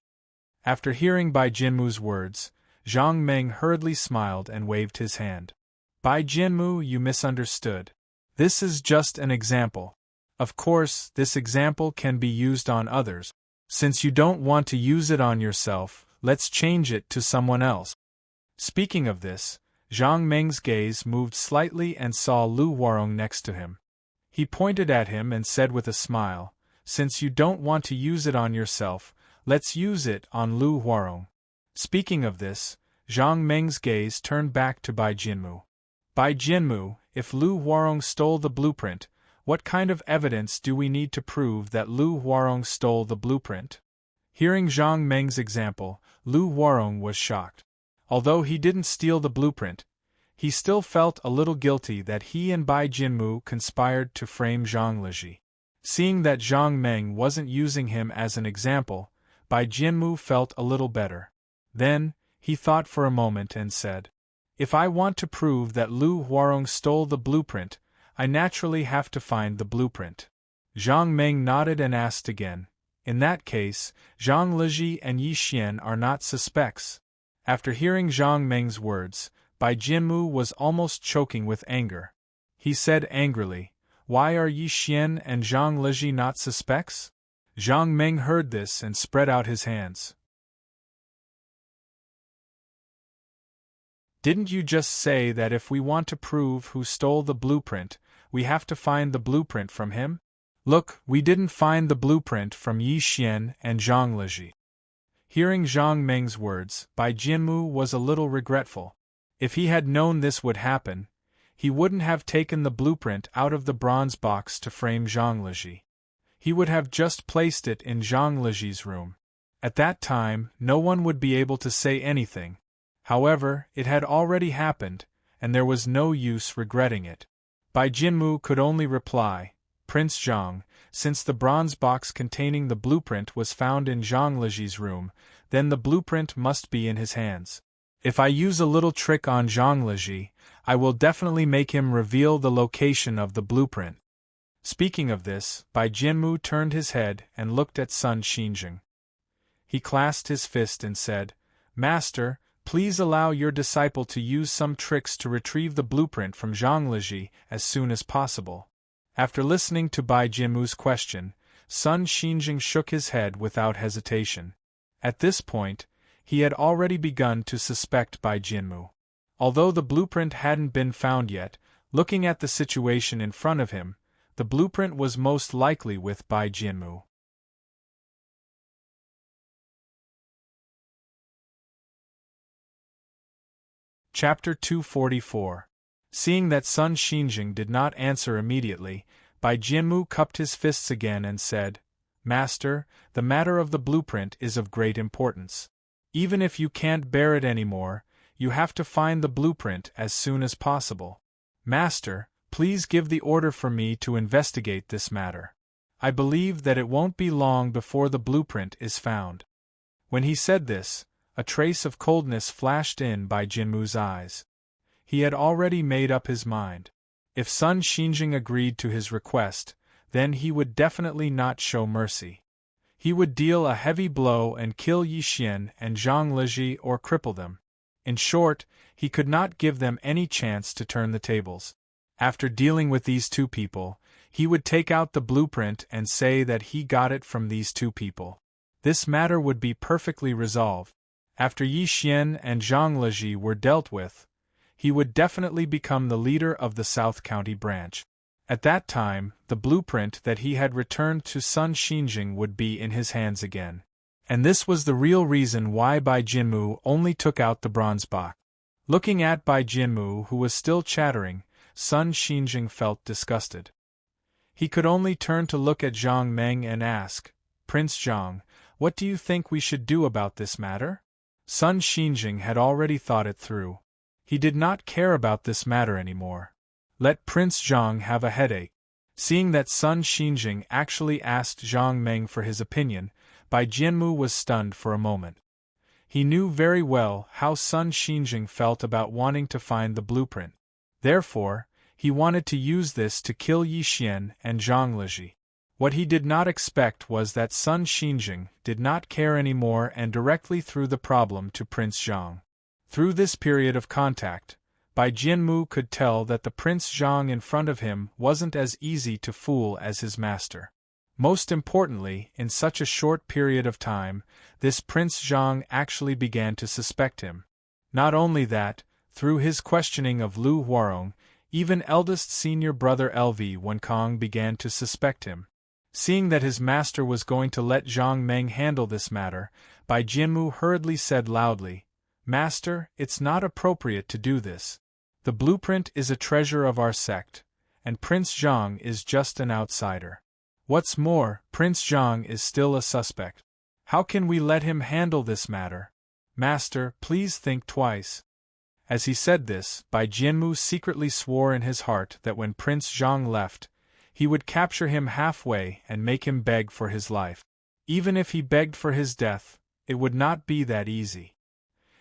After hearing Bai Jianmu's words, Zhang Meng hurriedly smiled and waved his hand. Bai Jianmu, you misunderstood. This is just an example. Of course, this example can be used on others. Since you don't want to use it on yourself, let's change it to someone else. Speaking of this, Zhang Meng's gaze moved slightly and saw Lu Huarong next to him. He pointed at him and said with a smile, Since you don't want to use it on yourself, let's use it on Lu Huarong. Speaking of this, Zhang Meng's gaze turned back to Bai Jianmu. Bai Jianmu, if Lu Huarong stole the blueprint, what kind of evidence do we need to prove that Lu Huarong stole the blueprint? Hearing Zhang Meng's example, Lu Huarong was shocked. Although he didn't steal the blueprint, he still felt a little guilty that he and Bai Jianmu conspired to frame Zhang Liji. Seeing that Zhang Meng wasn't using him as an example, Bai Jianmu felt a little better. Then, he thought for a moment and said, If I want to prove that Lu Huarong stole the blueprint, I naturally have to find the blueprint. Zhang Meng nodded and asked again, In that case, Zhang Liji and Yi Xian are not suspects. After hearing Zhang Meng's words, Bai Jianmu was almost choking with anger. He said angrily, Why are Yi Xian and Zhang Liji not suspects? Zhang Meng heard this and spread out his hands. Didn't you just say that if we want to prove who stole the blueprint, we have to find the blueprint from him? Look, we didn't find the blueprint from Yi Xian and Zhang Liji. Hearing Zhang Meng's words, Bai Jianmu was a little regretful. If he had known this would happen, he wouldn't have taken the blueprint out of the bronze box to frame Zhang Liji. He would have just placed it in Zhang Liji's room. At that time, no one would be able to say anything. However, it had already happened, and there was no use regretting it. Bai Jianmu could only reply, Prince Zhang, since the bronze box containing the blueprint was found in Zhang Liji's room, then the blueprint must be in his hands. If I use a little trick on Zhang Leji, I will definitely make him reveal the location of the blueprint. Speaking of this, Bai Jianmu turned his head and looked at Sun Xinjing. He clasped his fist and said, "Master, please allow your disciple to use some tricks to retrieve the blueprint from Zhang Leji as soon as possible." After listening to Bai Jianmu's question, Sun Xinjing shook his head without hesitation. At this point, he had already begun to suspect Bai Jianmu. Although the blueprint hadn't been found yet, looking at the situation in front of him, the blueprint was most likely with Bai Jianmu. Chapter 244. Seeing that Sun Xinjing did not answer immediately, Bai Jianmu cupped his fists again and said, "Master, the matter of the blueprint is of great importance. Even if you can't bear it anymore, you have to find the blueprint as soon as possible. Master, please give the order for me to investigate this matter. I believe that it won't be long before the blueprint is found." When he said this, a trace of coldness flashed in Bai Jianmu's eyes. He had already made up his mind. If Sun Xinjing agreed to his request, then he would definitely not show mercy. He would deal a heavy blow and kill Yi Xian and Zhang Leji or cripple them. In short, he could not give them any chance to turn the tables. After dealing with these two people, he would take out the blueprint and say that he got it from these two people. This matter would be perfectly resolved. After Yi Xian and Zhang Leji were dealt with, he would definitely become the leader of the South County branch. At that time, the blueprint that he had returned to Sun Xinjing would be in his hands again. And this was the real reason why Bai Jianmu only took out the bronze box. Looking at Bai Jianmu, who was still chattering, Sun Xinjing felt disgusted. He could only turn to look at Zhang Meng and ask, "Prince Zhang, what do you think we should do about this matter?" Sun Xinjing had already thought it through. He did not care about this matter anymore. Let Prince Zhang have a headache. Seeing that Sun Xinjing actually asked Zhang Meng for his opinion, Bai Jianmu was stunned for a moment. He knew very well how Sun Xinjing felt about wanting to find the blueprint. Therefore, he wanted to use this to kill Yi Xian and Zhang Leji. What he did not expect was that Sun Xinjing did not care anymore and directly threw the problem to Prince Zhang. Through this period of contact, Bai Jianmu could tell that the Prince Zhang in front of him wasn't as easy to fool as his master. Most importantly, in such a short period of time, this Prince Zhang actually began to suspect him. Not only that, through his questioning of Lu Huarong, even eldest senior brother LV Wenkong began to suspect him. Seeing that his master was going to let Zhang Meng handle this matter, Bai Jianmu hurriedly said loudly, "Master, it's not appropriate to do this. The blueprint is a treasure of our sect, and Prince Zhang is just an outsider. What's more, Prince Zhang is still a suspect. How can we let him handle this matter? Master, please think twice." As he said this, Bai Jianmu secretly swore in his heart that when Prince Zhang left, he would capture him halfway and make him beg for his life. Even if he begged for his death, it would not be that easy.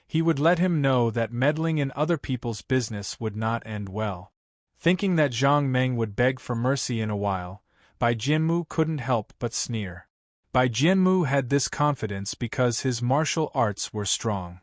He would let him know that meddling in other people's business would not end well. Thinking that Zhang Meng would beg for mercy in a while, Bai Jianmu couldn't help but sneer. Bai Jianmu had this confidence because his martial arts were strong.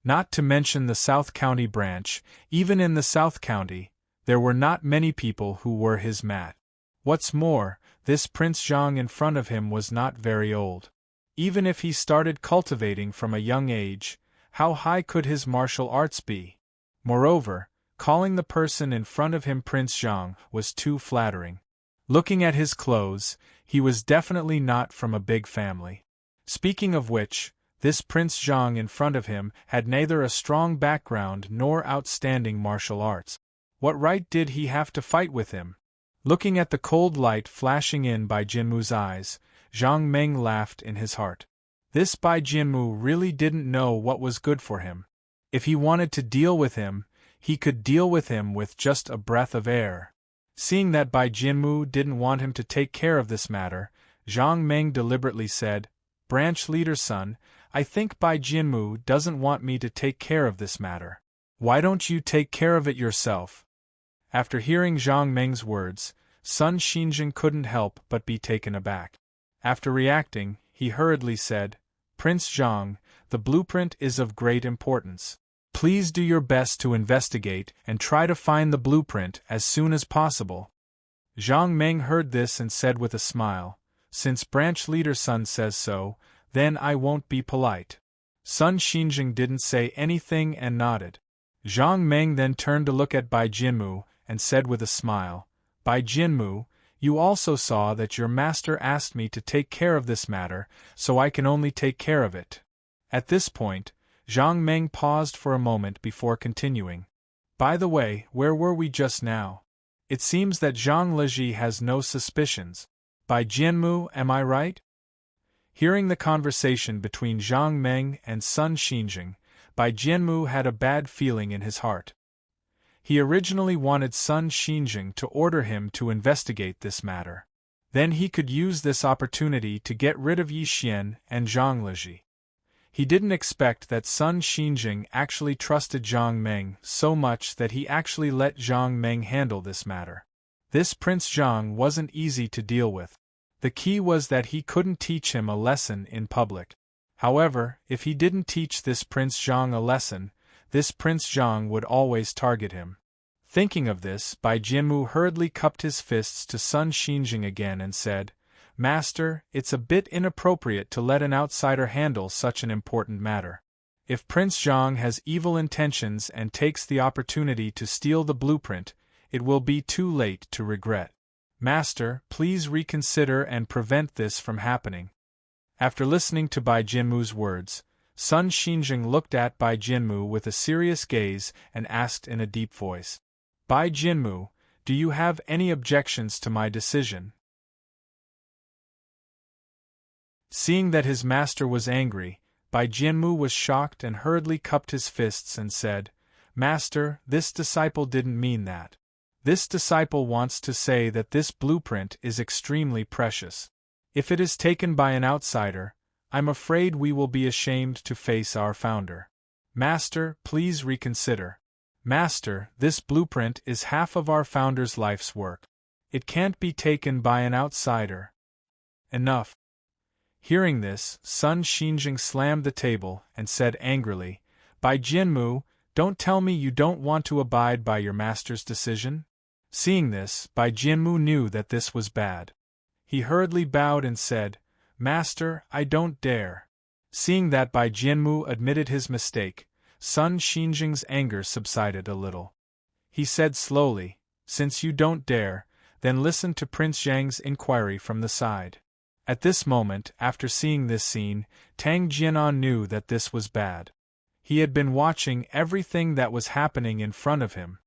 Not to mention the South County branch, even in the South County, there were not many people who were his match. What's more, this Prince Zhang in front of him was not very old. Even if he started cultivating from a young age, how high could his martial arts be? Moreover, calling the person in front of him Prince Zhang was too flattering. Looking at his clothes, he was definitely not from a big family. Speaking of which, this Prince Zhang in front of him had neither a strong background nor outstanding martial arts. What right did he have to fight with him? Looking at the cold light flashing in Bai Jianmu's eyes, Zhang Meng laughed in his heart. This Bai Jianmu really didn't know what was good for him. If he wanted to deal with him, he could deal with him with just a breath of air. Seeing that Bai Jianmu didn't want him to take care of this matter, Zhang Meng deliberately said, branch leader son, I think Bai Jianmu doesn't want me to take care of this matter. Why don't you take care of it yourself? After hearing Zhang Meng's words, Sun Xinjing couldn't help but be taken aback. After reacting, he hurriedly said, Prince Zhang, the blueprint is of great importance. Please do your best to investigate and try to find the blueprint as soon as possible. Zhang Meng heard this and said with a smile, Since branch leader Sun says so, then I won't be polite. Sun Xinjing didn't say anything and nodded. Zhang Meng then turned to look at Bai Jianmu and said with a smile, Bai Jianmu, you also saw that your master asked me to take care of this matter, so I can only take care of it. At this point, Zhang Meng paused for a moment before continuing. By the way, where were we just now? It seems that Zhang Leji has no suspicions. Bai Jianmu, am I right? Hearing the conversation between Zhang Meng and Sun Xinjing, Bai Jianmu had a bad feeling in his heart. He originally wanted Sun Xinjing to order him to investigate this matter. Then he could use this opportunity to get rid of Yi Xian and Zhang Leji. He didn't expect that Sun Xinjing actually trusted Zhang Meng so much that he actually let Zhang Meng handle this matter. This Prince Zhang wasn't easy to deal with. The key was that he couldn't teach him a lesson in public. However, if he didn't teach this Prince Zhang a lesson, this Prince Zhang would always target him. Thinking of this, Bai Jianmu hurriedly cupped his fists to Sun Xinjing again and said, Master, it's a bit inappropriate to let an outsider handle such an important matter. If Prince Zhang has evil intentions and takes the opportunity to steal the blueprint, it will be too late to regret. Master, please reconsider and prevent this from happening. After listening to Bai Jianmu's words, Sun Xinjing looked at Bai Jianmu with a serious gaze and asked in a deep voice, Bai Jianmu, do you have any objections to my decision? Seeing that his master was angry, Bai Jianmu was shocked and hurriedly cupped his fists and said, Master, this disciple didn't mean that. This disciple wants to say that this blueprint is extremely precious. If it is taken by an outsider, I'm afraid we will be ashamed to face our founder. Master, please reconsider. Master, this blueprint is half of our founder's life's work. It can't be taken by an outsider. Enough. Hearing this, Sun Xinjing slammed the table and said angrily, Bai Jianmu, don't tell me you don't want to abide by your master's decision? Seeing this, Bai Jianmu knew that this was bad. He hurriedly bowed and said, Master, I don't dare. Seeing that Bai Jianmu admitted his mistake, Sun Xinjing's anger subsided a little. He said slowly, Since you don't dare, then listen to Prince Zhang's inquiry from the side. At this moment, after seeing this scene, Tang Jianan knew that this was bad. He had been watching everything that was happening in front of him.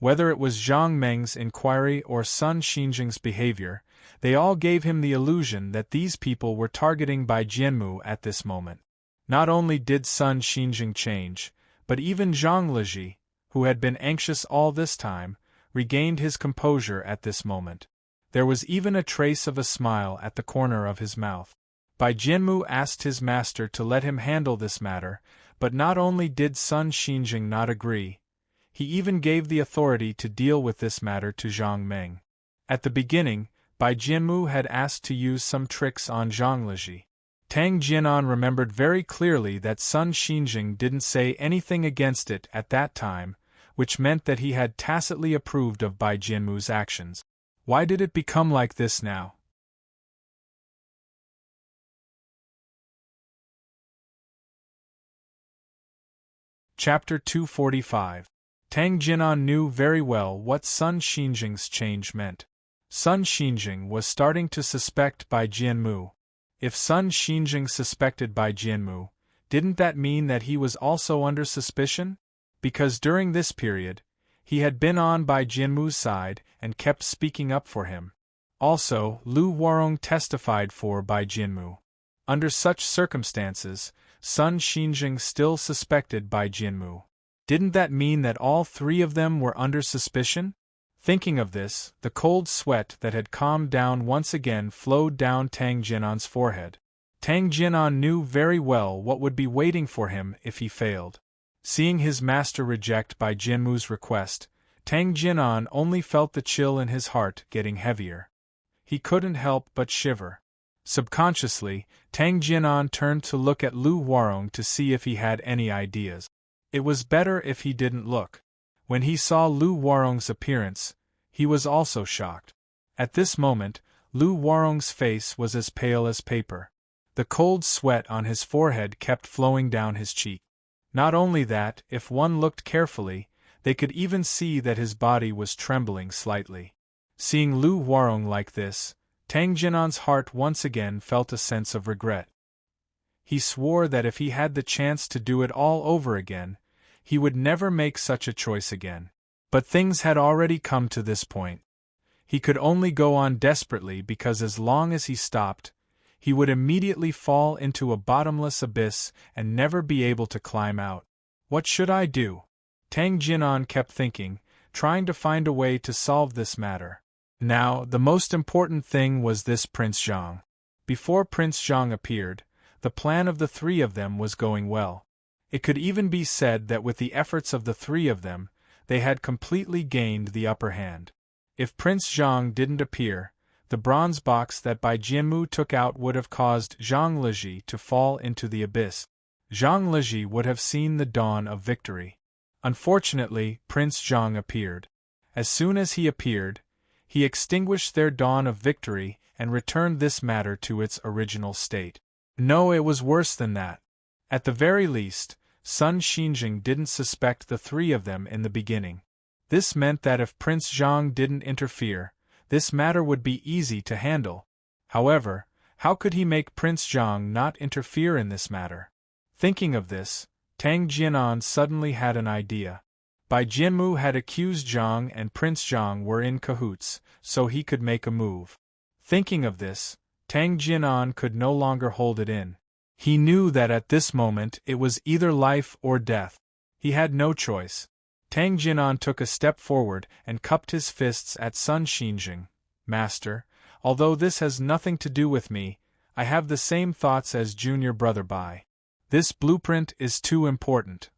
Whether it was Zhang Meng's inquiry or Sun Xinjing's behavior, they all gave him the illusion that these people were targeting Bai Jianmu at this moment. Not only did Sun Xinjing change, but even Zhang Leji, who had been anxious all this time, regained his composure at this moment. There was even a trace of a smile at the corner of his mouth. Bai Jianmu asked his master to let him handle this matter, but not only did Sun Xinjing not agree, he even gave the authority to deal with this matter to Zhang Meng. At the beginning, Bai Jianmu had asked to use some tricks on Zhang Leji. Tang Jianan remembered very clearly that Sun Xinjing didn't say anything against it at that time, which meant that he had tacitly approved of Bai Jianmu's actions. Why did it become like this now? Chapter 245. Tang Jianan knew very well what Sun Xinjing's change meant. Sun Xinjing was starting to suspect Bai Jianmu. If Sun Xinjing suspected Bai Jianmu, didn't that mean that he was also under suspicion? Because during this period, he had been on Bai Jianmu's side and kept speaking up for him. Also, Lu Warong testified for Bai Jianmu. Under such circumstances, Sun Xinjing still suspected Bai Jianmu. Didn't that mean that all three of them were under suspicion? Thinking of this, the cold sweat that had calmed down once again flowed down Tang Jianan's forehead. Tang Jinan knew very well what would be waiting for him if he failed. Seeing his master reject Bai Jianmu's request, Tang Jinan only felt the chill in his heart getting heavier. He couldn't help but shiver. Subconsciously, Tang Jinan turned to look at Lu Huarong to see if he had any ideas. It was better if he didn't look. When he saw Lu Huarong's appearance, he was also shocked. At this moment, Lu Huarong's face was as pale as paper. The cold sweat on his forehead kept flowing down his cheek. Not only that, if one looked carefully, they could even see that his body was trembling slightly. Seeing Lu Huarong like this, Tang Jinan's heart once again felt a sense of regret. He swore that if he had the chance to do it all over again, he would never make such a choice again. But things had already come to this point. He could only go on desperately because as long as he stopped, he would immediately fall into a bottomless abyss and never be able to climb out. What should I do? Tang Jinan kept thinking, trying to find a way to solve this matter. Now, the most important thing was this Prince Zhang. Before Prince Zhang appeared, the plan of the three of them was going well. It could even be said that with the efforts of the three of them, they had completely gained the upper hand. If Prince Zhang didn't appear, the bronze box that Bai Jianmu took out would have caused Zhang Liji to fall into the abyss. Zhang Liji would have seen the dawn of victory. Unfortunately, Prince Zhang appeared. As soon as he appeared, he extinguished their dawn of victory and returned this matter to its original state. No, it was worse than that. At the very least, Sun Xinjing didn't suspect the three of them in the beginning. This meant that if Prince Zhang didn't interfere, this matter would be easy to handle. However, how could he make Prince Zhang not interfere in this matter? Thinking of this, Tang Jinan suddenly had an idea. Bai Jianmu had accused Zhang and Prince Zhang were in cahoots, so he could make a move. Thinking of this, Tang Jinan could no longer hold it in. He knew that at this moment it was either life or death. He had no choice. Tang Jinan took a step forward and cupped his fists at Sun Xinjing. Master, although this has nothing to do with me, I have the same thoughts as junior brother Bai. This blueprint is too important.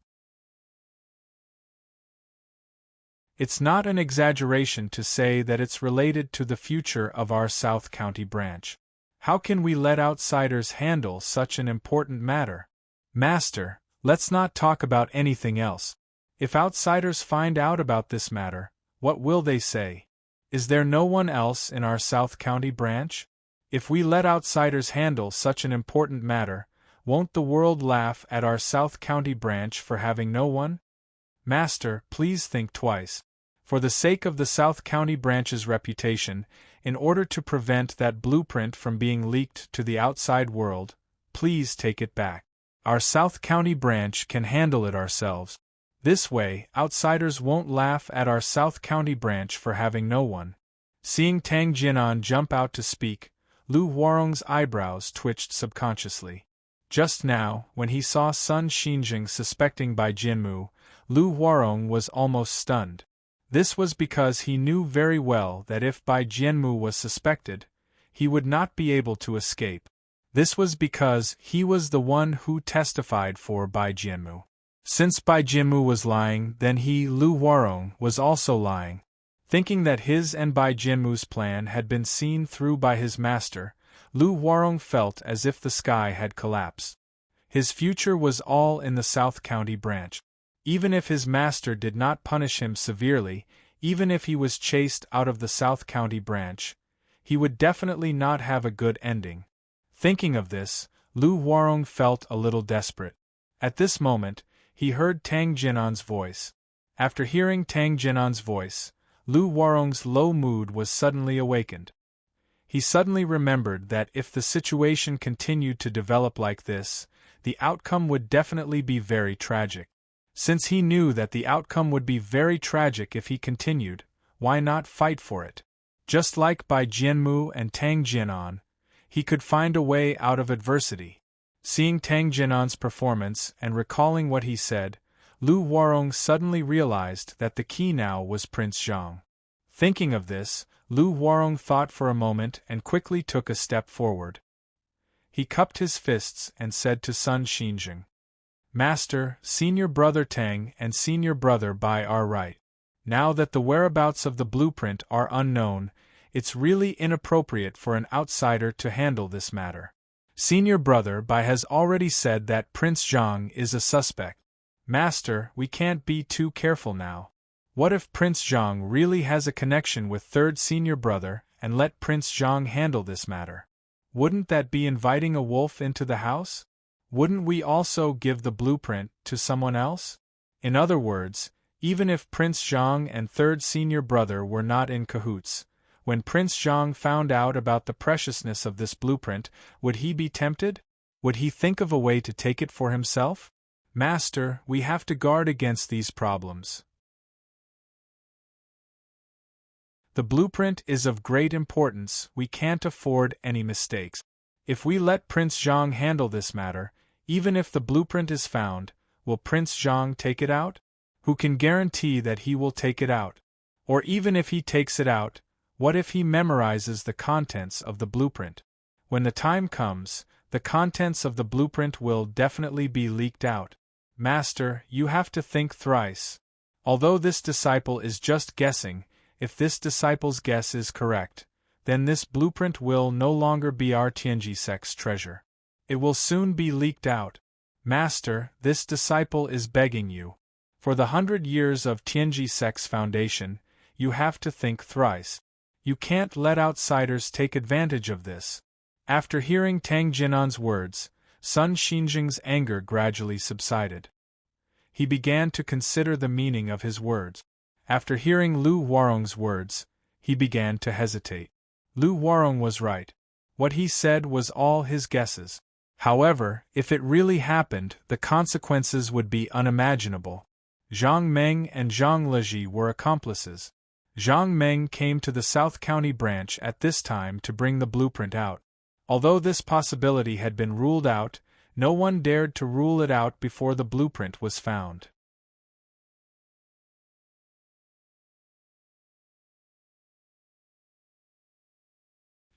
It's not an exaggeration to say that it's related to the future of our South County branch. How can we let outsiders handle such an important matter? Master, let's not talk about anything else. If outsiders find out about this matter, what will they say? Is there no one else in our South County branch? If we let outsiders handle such an important matter, won't the world laugh at our South County branch for having no one? Master, please think twice. For the sake of the South County branch's reputation, in order to prevent that blueprint from being leaked to the outside world, please take it back. Our South County branch can handle it ourselves. This way, outsiders won't laugh at our South County branch for having no one. Seeing Tang Jinan jump out to speak, Lu Huarong's eyebrows twitched subconsciously. Just now, when he saw Sun Xinjing suspecting Bai Jianmu, Lu Huarong was almost stunned. This was because he knew very well that if Bai Jianmu was suspected, he would not be able to escape. This was because he was the one who testified for Bai Jianmu. Since Bai Jianmu was lying, then he, Lu Huarong, was also lying. Thinking that his and Bai Jianmu's plan had been seen through by his master, Lu Huarong felt as if the sky had collapsed. His future was all in the South County branch. Even if his master did not punish him severely, even if he was chased out of the South County branch, he would definitely not have a good ending. Thinking of this, Lu Huarong felt a little desperate. At this moment, he heard Tang Jinan's voice. After hearing Tang Jinan's voice, Lu Huarong's low mood was suddenly awakened. He suddenly remembered that if the situation continued to develop like this, the outcome would definitely be very tragic. Since he knew that the outcome would be very tragic if he continued, why not fight for it? Just like Bai Jianmu and Tang Jinan, he could find a way out of adversity. Seeing Tang Jinan's performance and recalling what he said, Lu Huarong suddenly realized that the key now was Prince Zhang. Thinking of this, Lu Huarong thought for a moment and quickly took a step forward. He cupped his fists and said to Sun Xinjing, "Master, senior brother Tang and senior brother Bai are right. Now that the whereabouts of the blueprint are unknown, it's really inappropriate for an outsider to handle this matter. Senior brother Bai has already said that Prince Zhang is a suspect. Master, we can't be too careful now. What if Prince Zhang really has a connection with third senior brother and let Prince Zhang handle this matter? Wouldn't that be inviting a wolf into the house? Wouldn't we also give the blueprint to someone else? In other words, even if Prince Zhang and third senior brother were not in cahoots, when Prince Zhang found out about the preciousness of this blueprint, would he be tempted? Would he think of a way to take it for himself? Master, we have to guard against these problems. The blueprint is of great importance, we can't afford any mistakes. If we let Prince Zhang handle this matter, even if the blueprint is found, will Prince Zhang take it out? Who can guarantee that he will take it out? Or even if he takes it out, what if he memorizes the contents of the blueprint? When the time comes, the contents of the blueprint will definitely be leaked out. Master, you have to think thrice. Although this disciple is just guessing, if this disciple's guess is correct, then this blueprint will no longer be our Tianji sect's treasure. It will soon be leaked out. Master, this disciple is begging you. For the 100 years of Tianji sect's foundation, you have to think thrice. You can't let outsiders take advantage of this. After hearing Tang Jinan's words, Sun Xinjing's anger gradually subsided. He began to consider the meaning of his words. After hearing Lu Huarong's words, he began to hesitate. Lu Huarong was right. What he said was all his guesses. However, if it really happened, the consequences would be unimaginable. Zhang Meng and Zhang Leji were accomplices. Zhang Meng came to the South County branch at this time to bring the blueprint out. Although this possibility had been ruled out, no one dared to rule it out before the blueprint was found.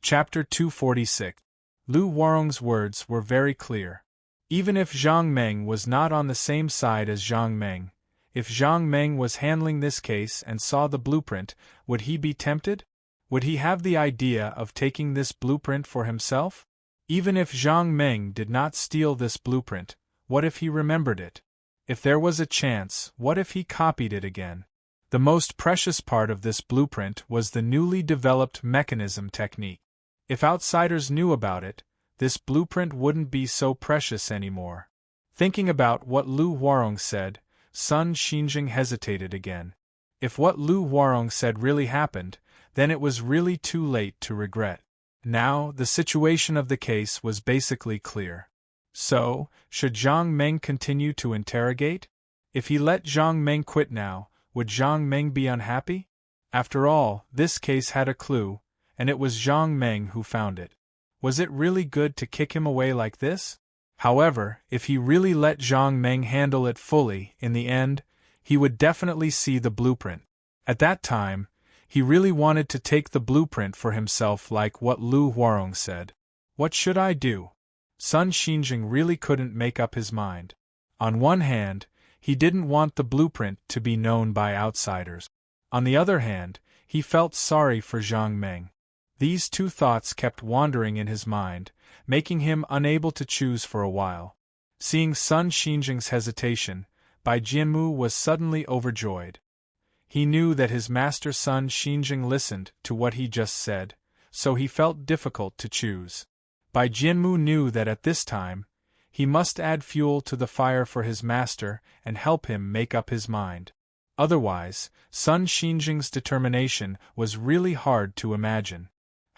Chapter 246. Lu Huarong's words were very clear. Even if Zhang Meng was not on the same side as Zhang Meng, if Zhang Meng was handling this case and saw the blueprint, would he be tempted? Would he have the idea of taking this blueprint for himself? Even if Zhang Meng did not steal this blueprint, what if he remembered it? If there was a chance, what if he copied it again? The most precious part of this blueprint was the newly developed mechanism technique. If outsiders knew about it, this blueprint wouldn't be so precious anymore. Thinking about what Lu Huarong said, Sun Xinjing hesitated again. If what Lu Huarong said really happened, then it was really too late to regret. Now, the situation of the case was basically clear. So, should Zhang Meng continue to interrogate? If he let Zhang Meng quit now, would Zhang Meng be unhappy? After all, this case had a clue, and it was Zhang Meng who found it. Was it really good to kick him away like this? However, if he really let Zhang Meng handle it fully, in the end, he would definitely see the blueprint. At that time, he really wanted to take the blueprint for himself like what Lu Huarong said. What should I do? Sun Xinjing really couldn't make up his mind. On one hand, he didn't want the blueprint to be known by outsiders. On the other hand, he felt sorry for Zhang Meng. These two thoughts kept wandering in his mind, making him unable to choose for a while. Seeing Sun Xinjing's hesitation, Bai Jianmu was suddenly overjoyed. He knew that his master Sun Xinjing listened to what he just said, so he felt difficult to choose. Bai Jianmu knew that at this time, he must add fuel to the fire for his master and help him make up his mind. Otherwise, Sun Xinjing's determination was really hard to imagine.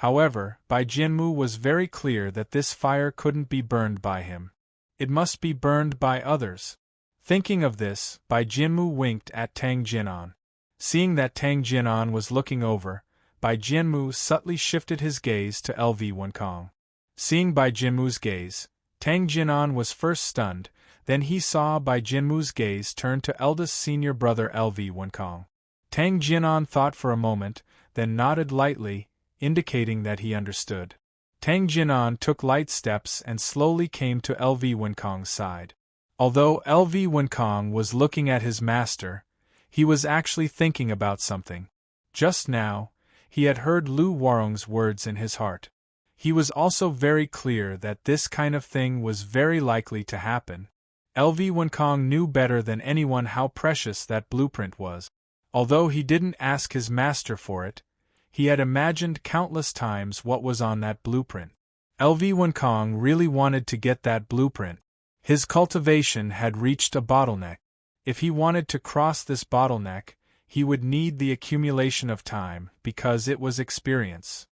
However, Bai Jianmu was very clear that this fire couldn't be burned by him. It must be burned by others. Thinking of this, Bai Jianmu winked at Tang Jinan. Seeing that Tang Jinan was looking over, Bai Jianmu subtly shifted his gaze to LV Wenkong. Seeing Bai Jianmu's gaze, Tang Jinan was first stunned, then he saw Bai Jianmu's gaze turn to eldest senior brother LV Wenkong. Tang Jinan thought for a moment, then nodded lightly, indicating that he understood. Tang Jinan took light steps and slowly came to LV Wenkong's side. Although LV Wenkong was looking at his master, he was actually thinking about something. Just now, he had heard Lu Warong's words in his heart. He was also very clear that this kind of thing was very likely to happen. LV Wenkong knew better than anyone how precious that blueprint was. Although he didn't ask his master for it, he had imagined countless times what was on that blueprint. LV Wenkong really wanted to get that blueprint. His cultivation had reached a bottleneck. If he wanted to cross this bottleneck, he would need the accumulation of time because it was experience.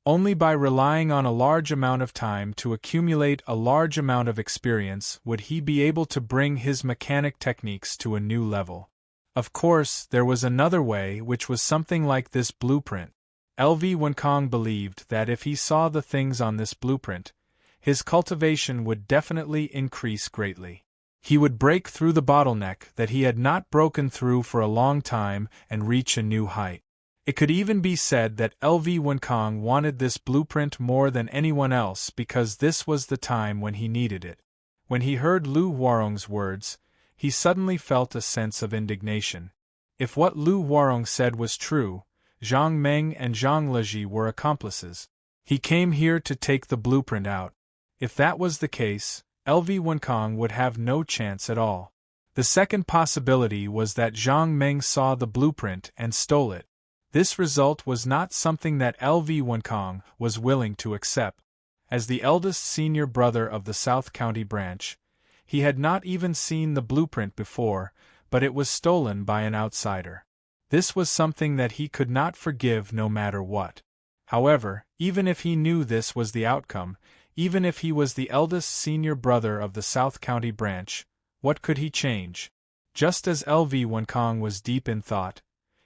Only by relying on a large amount of time to accumulate a large amount of experience would he be able to bring his mechanic techniques to a new level. Of course, there was another way which was something like this blueprint. LV Wenkong believed that if he saw the things on this blueprint, his cultivation would definitely increase greatly. He would break through the bottleneck that he had not broken through for a long time and reach a new height. It could even be said that LV Wenkong wanted this blueprint more than anyone else because this was the time when he needed it. When he heard Lu Warong's words, he suddenly felt a sense of indignation. If what Lu Warong said was true, Zhang Meng and Zhang Leji were accomplices. He came here to take the blueprint out. If that was the case, LV Wenkong would have no chance at all. The second possibility was that Zhang Meng saw the blueprint and stole it. This result was not something that LV Wenkong was willing to accept. As the eldest senior brother of the South County branch, he had not even seen the blueprint before, but it was stolen by an outsider. This was something that he could not forgive no matter what. However, even if he knew this was the outcome, even if he was the eldest senior brother of the South County branch, what could he change? Just as LV Wenkong was deep in thought,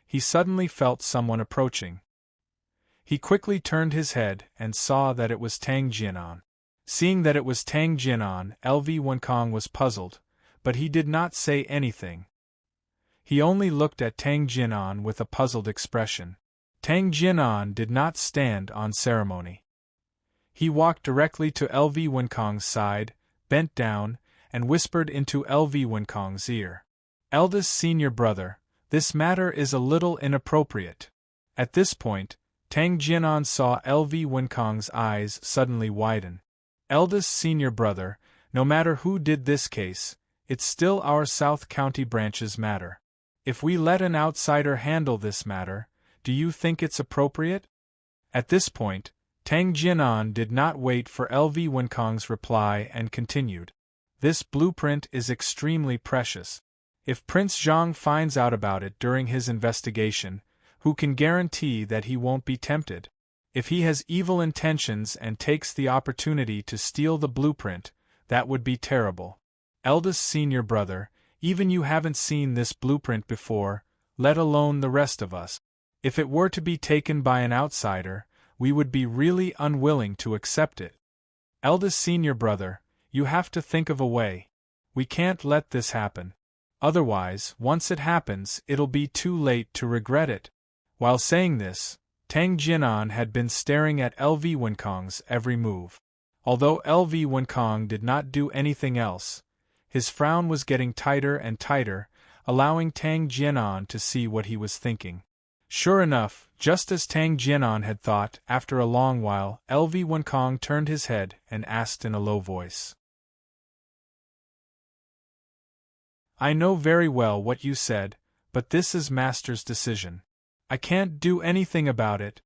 he suddenly felt someone approaching. He quickly turned his head and saw that it was Tang Jinan. Seeing that it was Tang Jinan, LV Wenkong was puzzled, but he did not say anything. He only looked at Tang Jinan with a puzzled expression. Tang Jinan did not stand on ceremony. He walked directly to LV Wenkong's side, bent down, and whispered into LV Wenkong's ear. "Eldest senior brother, this matter is a little inappropriate." At this point, Tang Jinan saw LV Wenkong's eyes suddenly widen. "Eldest senior brother, no matter who did this case, it's still our South County branch's matter. If we let an outsider handle this matter, do you think it's appropriate?" At this point, Tang Jinan did not wait for LV Wenkong's reply and continued. "This blueprint is extremely precious. If Prince Zhang finds out about it during his investigation, who can guarantee that he won't be tempted? If he has evil intentions and takes the opportunity to steal the blueprint, that would be terrible. Eldest senior brother, even you haven't seen this blueprint before, let alone the rest of us. If it were to be taken by an outsider, we would be really unwilling to accept it. Eldest senior brother, you have to think of a way. We can't let this happen. Otherwise, once it happens, it'll be too late to regret it." While saying this, Tang Jinan had been staring at LV Wenkong's every move. Although LV Wenkong did not do anything else, his frown was getting tighter and tighter, allowing Tang Jinan to see what he was thinking. Sure enough, just as Tang Jinan had thought, after a long while, LV Wenkong turned his head and asked in a low voice. "I know very well what you said, but this is Master's decision. I can't do anything about it."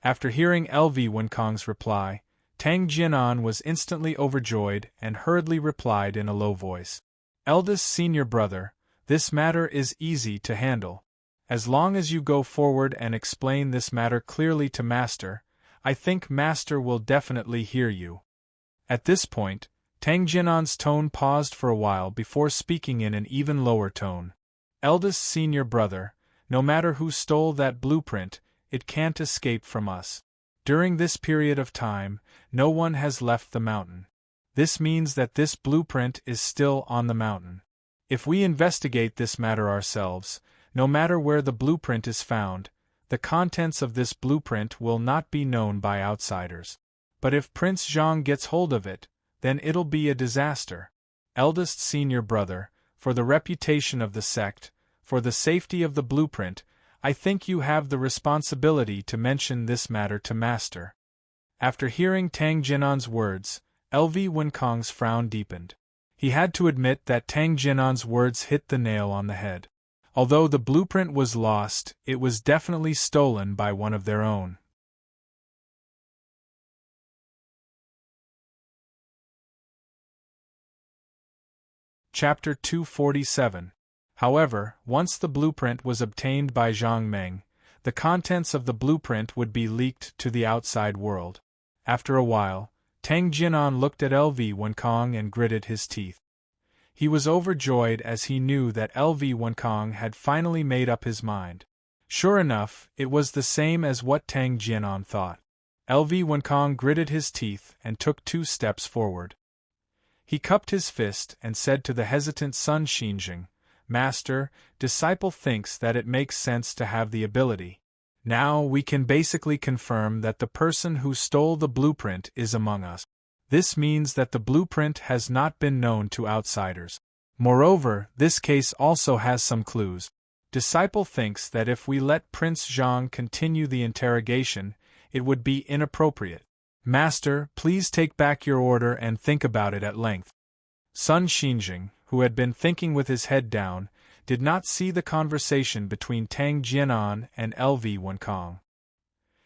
After hearing LV Wenkong's reply, Tang Jinan was instantly overjoyed and hurriedly replied in a low voice. "Eldest senior brother, this matter is easy to handle. As long as you go forward and explain this matter clearly to Master, I think Master will definitely hear you." At this point, Tang Jinan's tone paused for a while before speaking in an even lower tone. "Eldest senior brother, no matter who stole that blueprint, it can't escape from us. During this period of time, no one has left the mountain. This means that this blueprint is still on the mountain. If we investigate this matter ourselves, no matter where the blueprint is found, The contents of this blueprint will not be known by outsiders. But if Prince Zhang gets hold of it, then it'll be a disaster. Eldest senior brother, for the reputation of the sect, for the safety of the blueprint, I think you have the responsibility to mention this matter to Master. After hearing Tang Jinan's words, LV Wenkong's frown deepened. He had to admit that Tang Jinan's words hit the nail on the head. Although the blueprint was lost, it was definitely stolen by one of their own. Chapter 247. However, once the blueprint was obtained by Zhang Meng, the contents of the blueprint would be leaked to the outside world. After a while, Tang Jinan looked at LV Wenkong and gritted his teeth. He was overjoyed as he knew that LV Wenkong had finally made up his mind. Sure enough, it was the same as what Tang Jinan thought. LV Wenkong gritted his teeth and took 2 steps forward. He cupped his fist and said to the hesitant Sun Xinjing, Master, disciple thinks that it makes sense to have the ability. Now we can basically confirm that the person who stole the blueprint is among us. This means that the blueprint has not been known to outsiders. Moreover, this case also has some clues. Disciple thinks that if we let Prince Zhang continue the interrogation, it would be inappropriate. Master, please take back your order and think about it at length. Sun Xinjing, who had been thinking with his head down, did not see the conversation between Tang Jinan and LV Wenkong.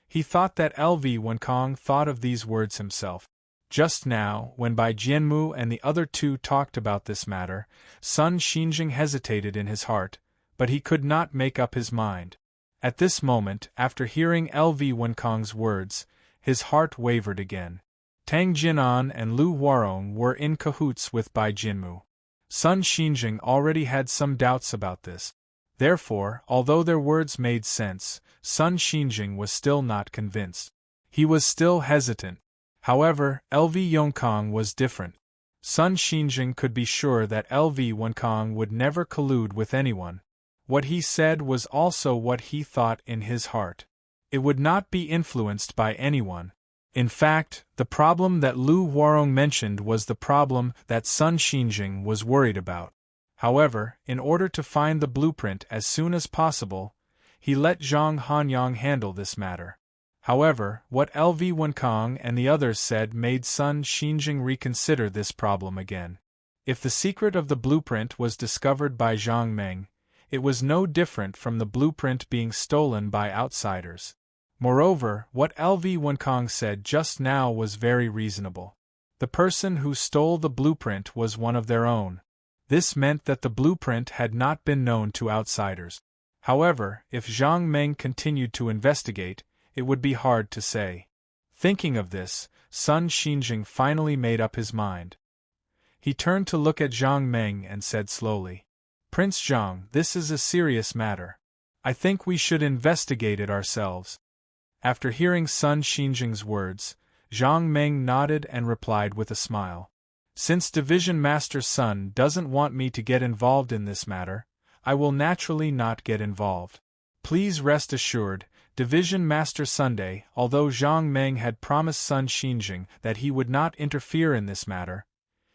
He thought that LV Wenkong thought of these words himself. Just now, when Bai Jianmu and the other 2 talked about this matter, Sun Xinjing hesitated in his heart, but he could not make up his mind. At this moment, after hearing LV Wenkong's words, his heart wavered again. Tang Jinan and Lu Huarong were in cahoots with Bai Jianmu. Sun Xinjing already had some doubts about this. Therefore, although their words made sense, Sun Xinjing was still not convinced. He was still hesitant. However, LV Wenkong was different. Sun Xinjing could be sure that LV Wenkong would never collude with anyone. What he said was also what he thought in his heart. It would not be influenced by anyone. In fact, the problem that Lu Huarong mentioned was the problem that Sun Xinjing was worried about. However, in order to find the blueprint as soon as possible, he let Zhang Hanyang handle this matter. However, what LV Wenkong and the others said made Sun Xinjing reconsider this problem again. If the secret of the blueprint was discovered by Zhang Meng, it was no different from the blueprint being stolen by outsiders. Moreover, what LV Wenkong said just now was very reasonable. The person who stole the blueprint was one of their own. This meant that the blueprint had not been known to outsiders. However, if Zhang Meng continued to investigate, it would be hard to say. Thinking of this, Sun Xinjing finally made up his mind. He turned to look at Zhang Meng and said slowly, Prince Zhang, this is a serious matter. I think we should investigate it ourselves. After hearing Sun Xinjing's words, Zhang Meng nodded and replied with a smile. Since Division Master Sun doesn't want me to get involved in this matter, I will naturally not get involved. Please rest assured, Division Master Sunday, although Zhang Meng had promised Sun Xinjing that he would not interfere in this matter,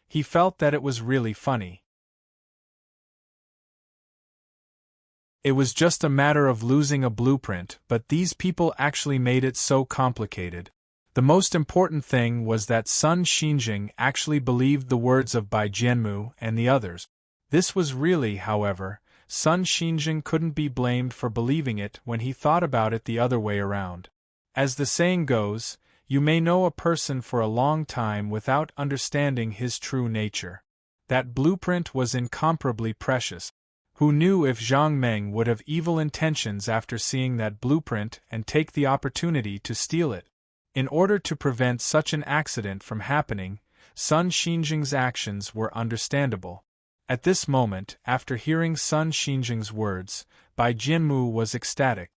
he felt that it was really funny. It was just a matter of losing a blueprint, but these people actually made it so complicated. The most important thing was that Sun Xinjing actually believed the words of Bai Jianmu and the others. This was really, however, Sun Xinjing couldn't be blamed for believing it when he thought about it the other way around. As the saying goes, you may know a person for a long time without understanding his true nature. That blueprint was incomparably precious. Who knew if Zhang Meng would have evil intentions after seeing that blueprint and take the opportunity to steal it? In order to prevent such an accident from happening, Sun Xinjing's actions were understandable. At this moment, after hearing Sun Xinjing's words, Bai Jianmu was ecstatic.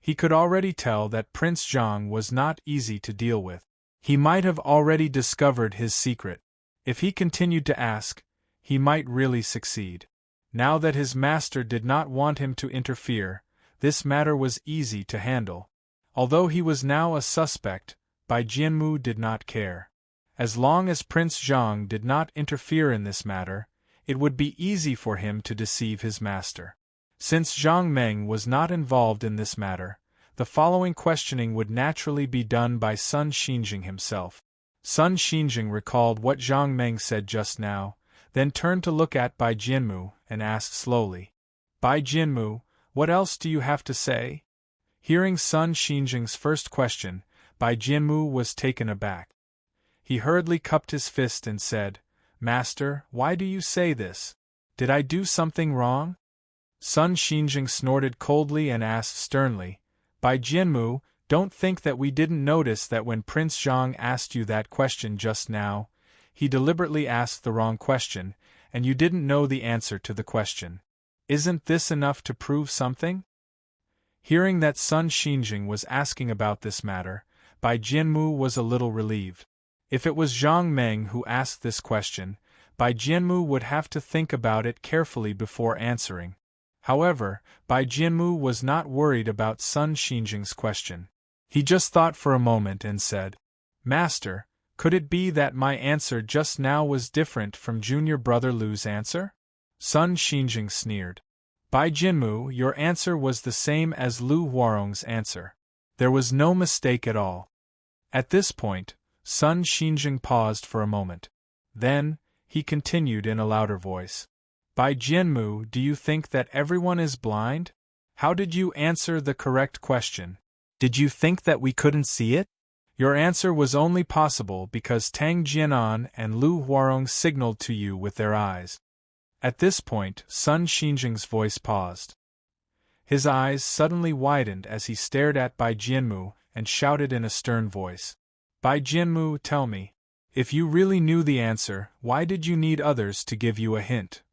He could already tell that Prince Zhang was not easy to deal with. He might have already discovered his secret. If he continued to ask, he might really succeed. Now that his master did not want him to interfere, this matter was easy to handle. Although he was now a suspect, Bai Jianmu did not care. As long as Prince Zhang did not interfere in this matter, it would be easy for him to deceive his master. Since Zhang Meng was not involved in this matter, the following questioning would naturally be done by Sun Xinjing himself. Sun Xinjing recalled what Zhang Meng said just now, then turned to look at Bai Jianmu and asked slowly, "Bai Jianmu, what else do you have to say?" Hearing Sun Xinjing's first question, Bai Jianmu was taken aback. He hurriedly cupped his fist and said, "Master, why do you say this? Did I do something wrong?" Sun Xinjing snorted coldly and asked sternly, "Bai Jianmu, don't think that we didn't notice that when Prince Zhang asked you that question just now, he deliberately asked the wrong question, and you didn't know the answer to the question. Isn't this enough to prove something?" Hearing that Sun Xinjing was asking about this matter, Bai Jianmu was a little relieved. If it was Zhang Meng who asked this question, Bai Jianmu would have to think about it carefully before answering. However, Bai Jianmu was not worried about Sun Xinjing's question. He just thought for a moment and said, "Master, could it be that my answer just now was different from junior brother Lu's answer?" Sun Xinjing sneered. "Bai Jianmu, your answer was the same as Lu Huarong's answer. There was no mistake at all." At this point, Sun Xinjing paused for a moment. Then, he continued in a louder voice. "Bai Jianmu, do you think that everyone is blind? How did you answer the correct question? Did you think that we couldn't see it? Your answer was only possible because Tang Jianan and Lu Huarong signaled to you with their eyes." At this point, Sun Xinjing's voice paused. His eyes suddenly widened as he stared at Bai Jianmu and shouted in a stern voice, "Bai Jianmu, tell me, if you really knew the answer, why did you need others to give you a hint?"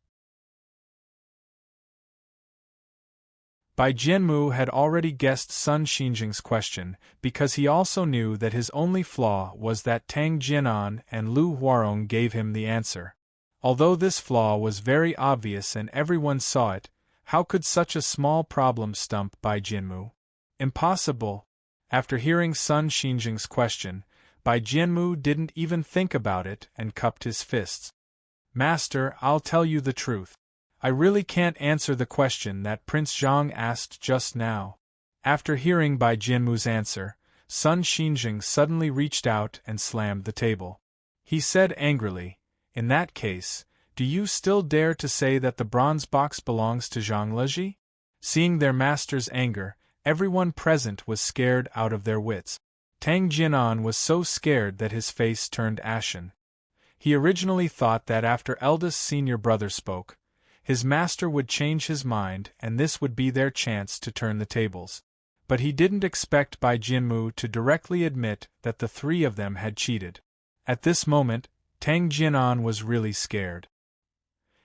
Bai Jianmu had already guessed Sun Xinjing's question because he also knew that his only flaw was that Tang Jianan and Lu Huarong gave him the answer. Although this flaw was very obvious and everyone saw it, how could such a small problem stump Bai Jianmu? Impossible! After hearing Sun Xinjing's question, Bai Jianmu didn't even think about it and cupped his fists. "Master, I'll tell you the truth. I really can't answer the question that Prince Zhang asked just now." After hearing Bai Jianmu's answer, Sun Xinjing suddenly reached out and slammed the table. He said angrily, "In that case, do you still dare to say that the bronze box belongs to Zhang Leji?" Seeing their master's anger, everyone present was scared out of their wits. Tang Jianan was so scared that his face turned ashen. He originally thought that after eldest senior brother spoke, his master would change his mind and this would be their chance to turn the tables. But he didn't expect Bai Jianmu to directly admit that the three of them had cheated. At this moment, Tang Jianan was really scared.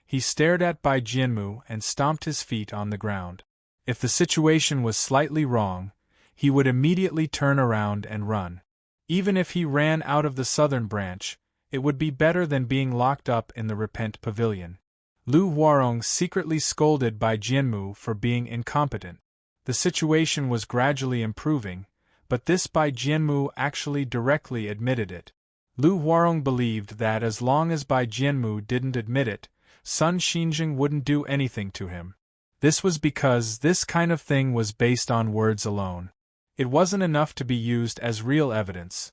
He stared at Bai Jianmu and stomped his feet on the ground. If the situation was slightly wrong, he would immediately turn around and run. Even if he ran out of the southern branch, it would be better than being locked up in the Repent Pavilion. Lu Huarong secretly scolded Bai Jianmu for being incompetent. The situation was gradually improving, but this Bai Jianmu actually directly admitted it. Lu Huarong believed that as long as Bai Jianmu didn't admit it, Sun Xinjing wouldn't do anything to him. This was because this kind of thing was based on words alone. It wasn't enough to be used as real evidence.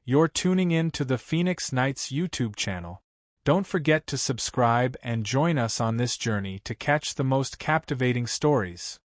You're tuning in to the Phoenix Knights YouTube channel. Don't forget to subscribe and join us on this journey to catch the most captivating stories.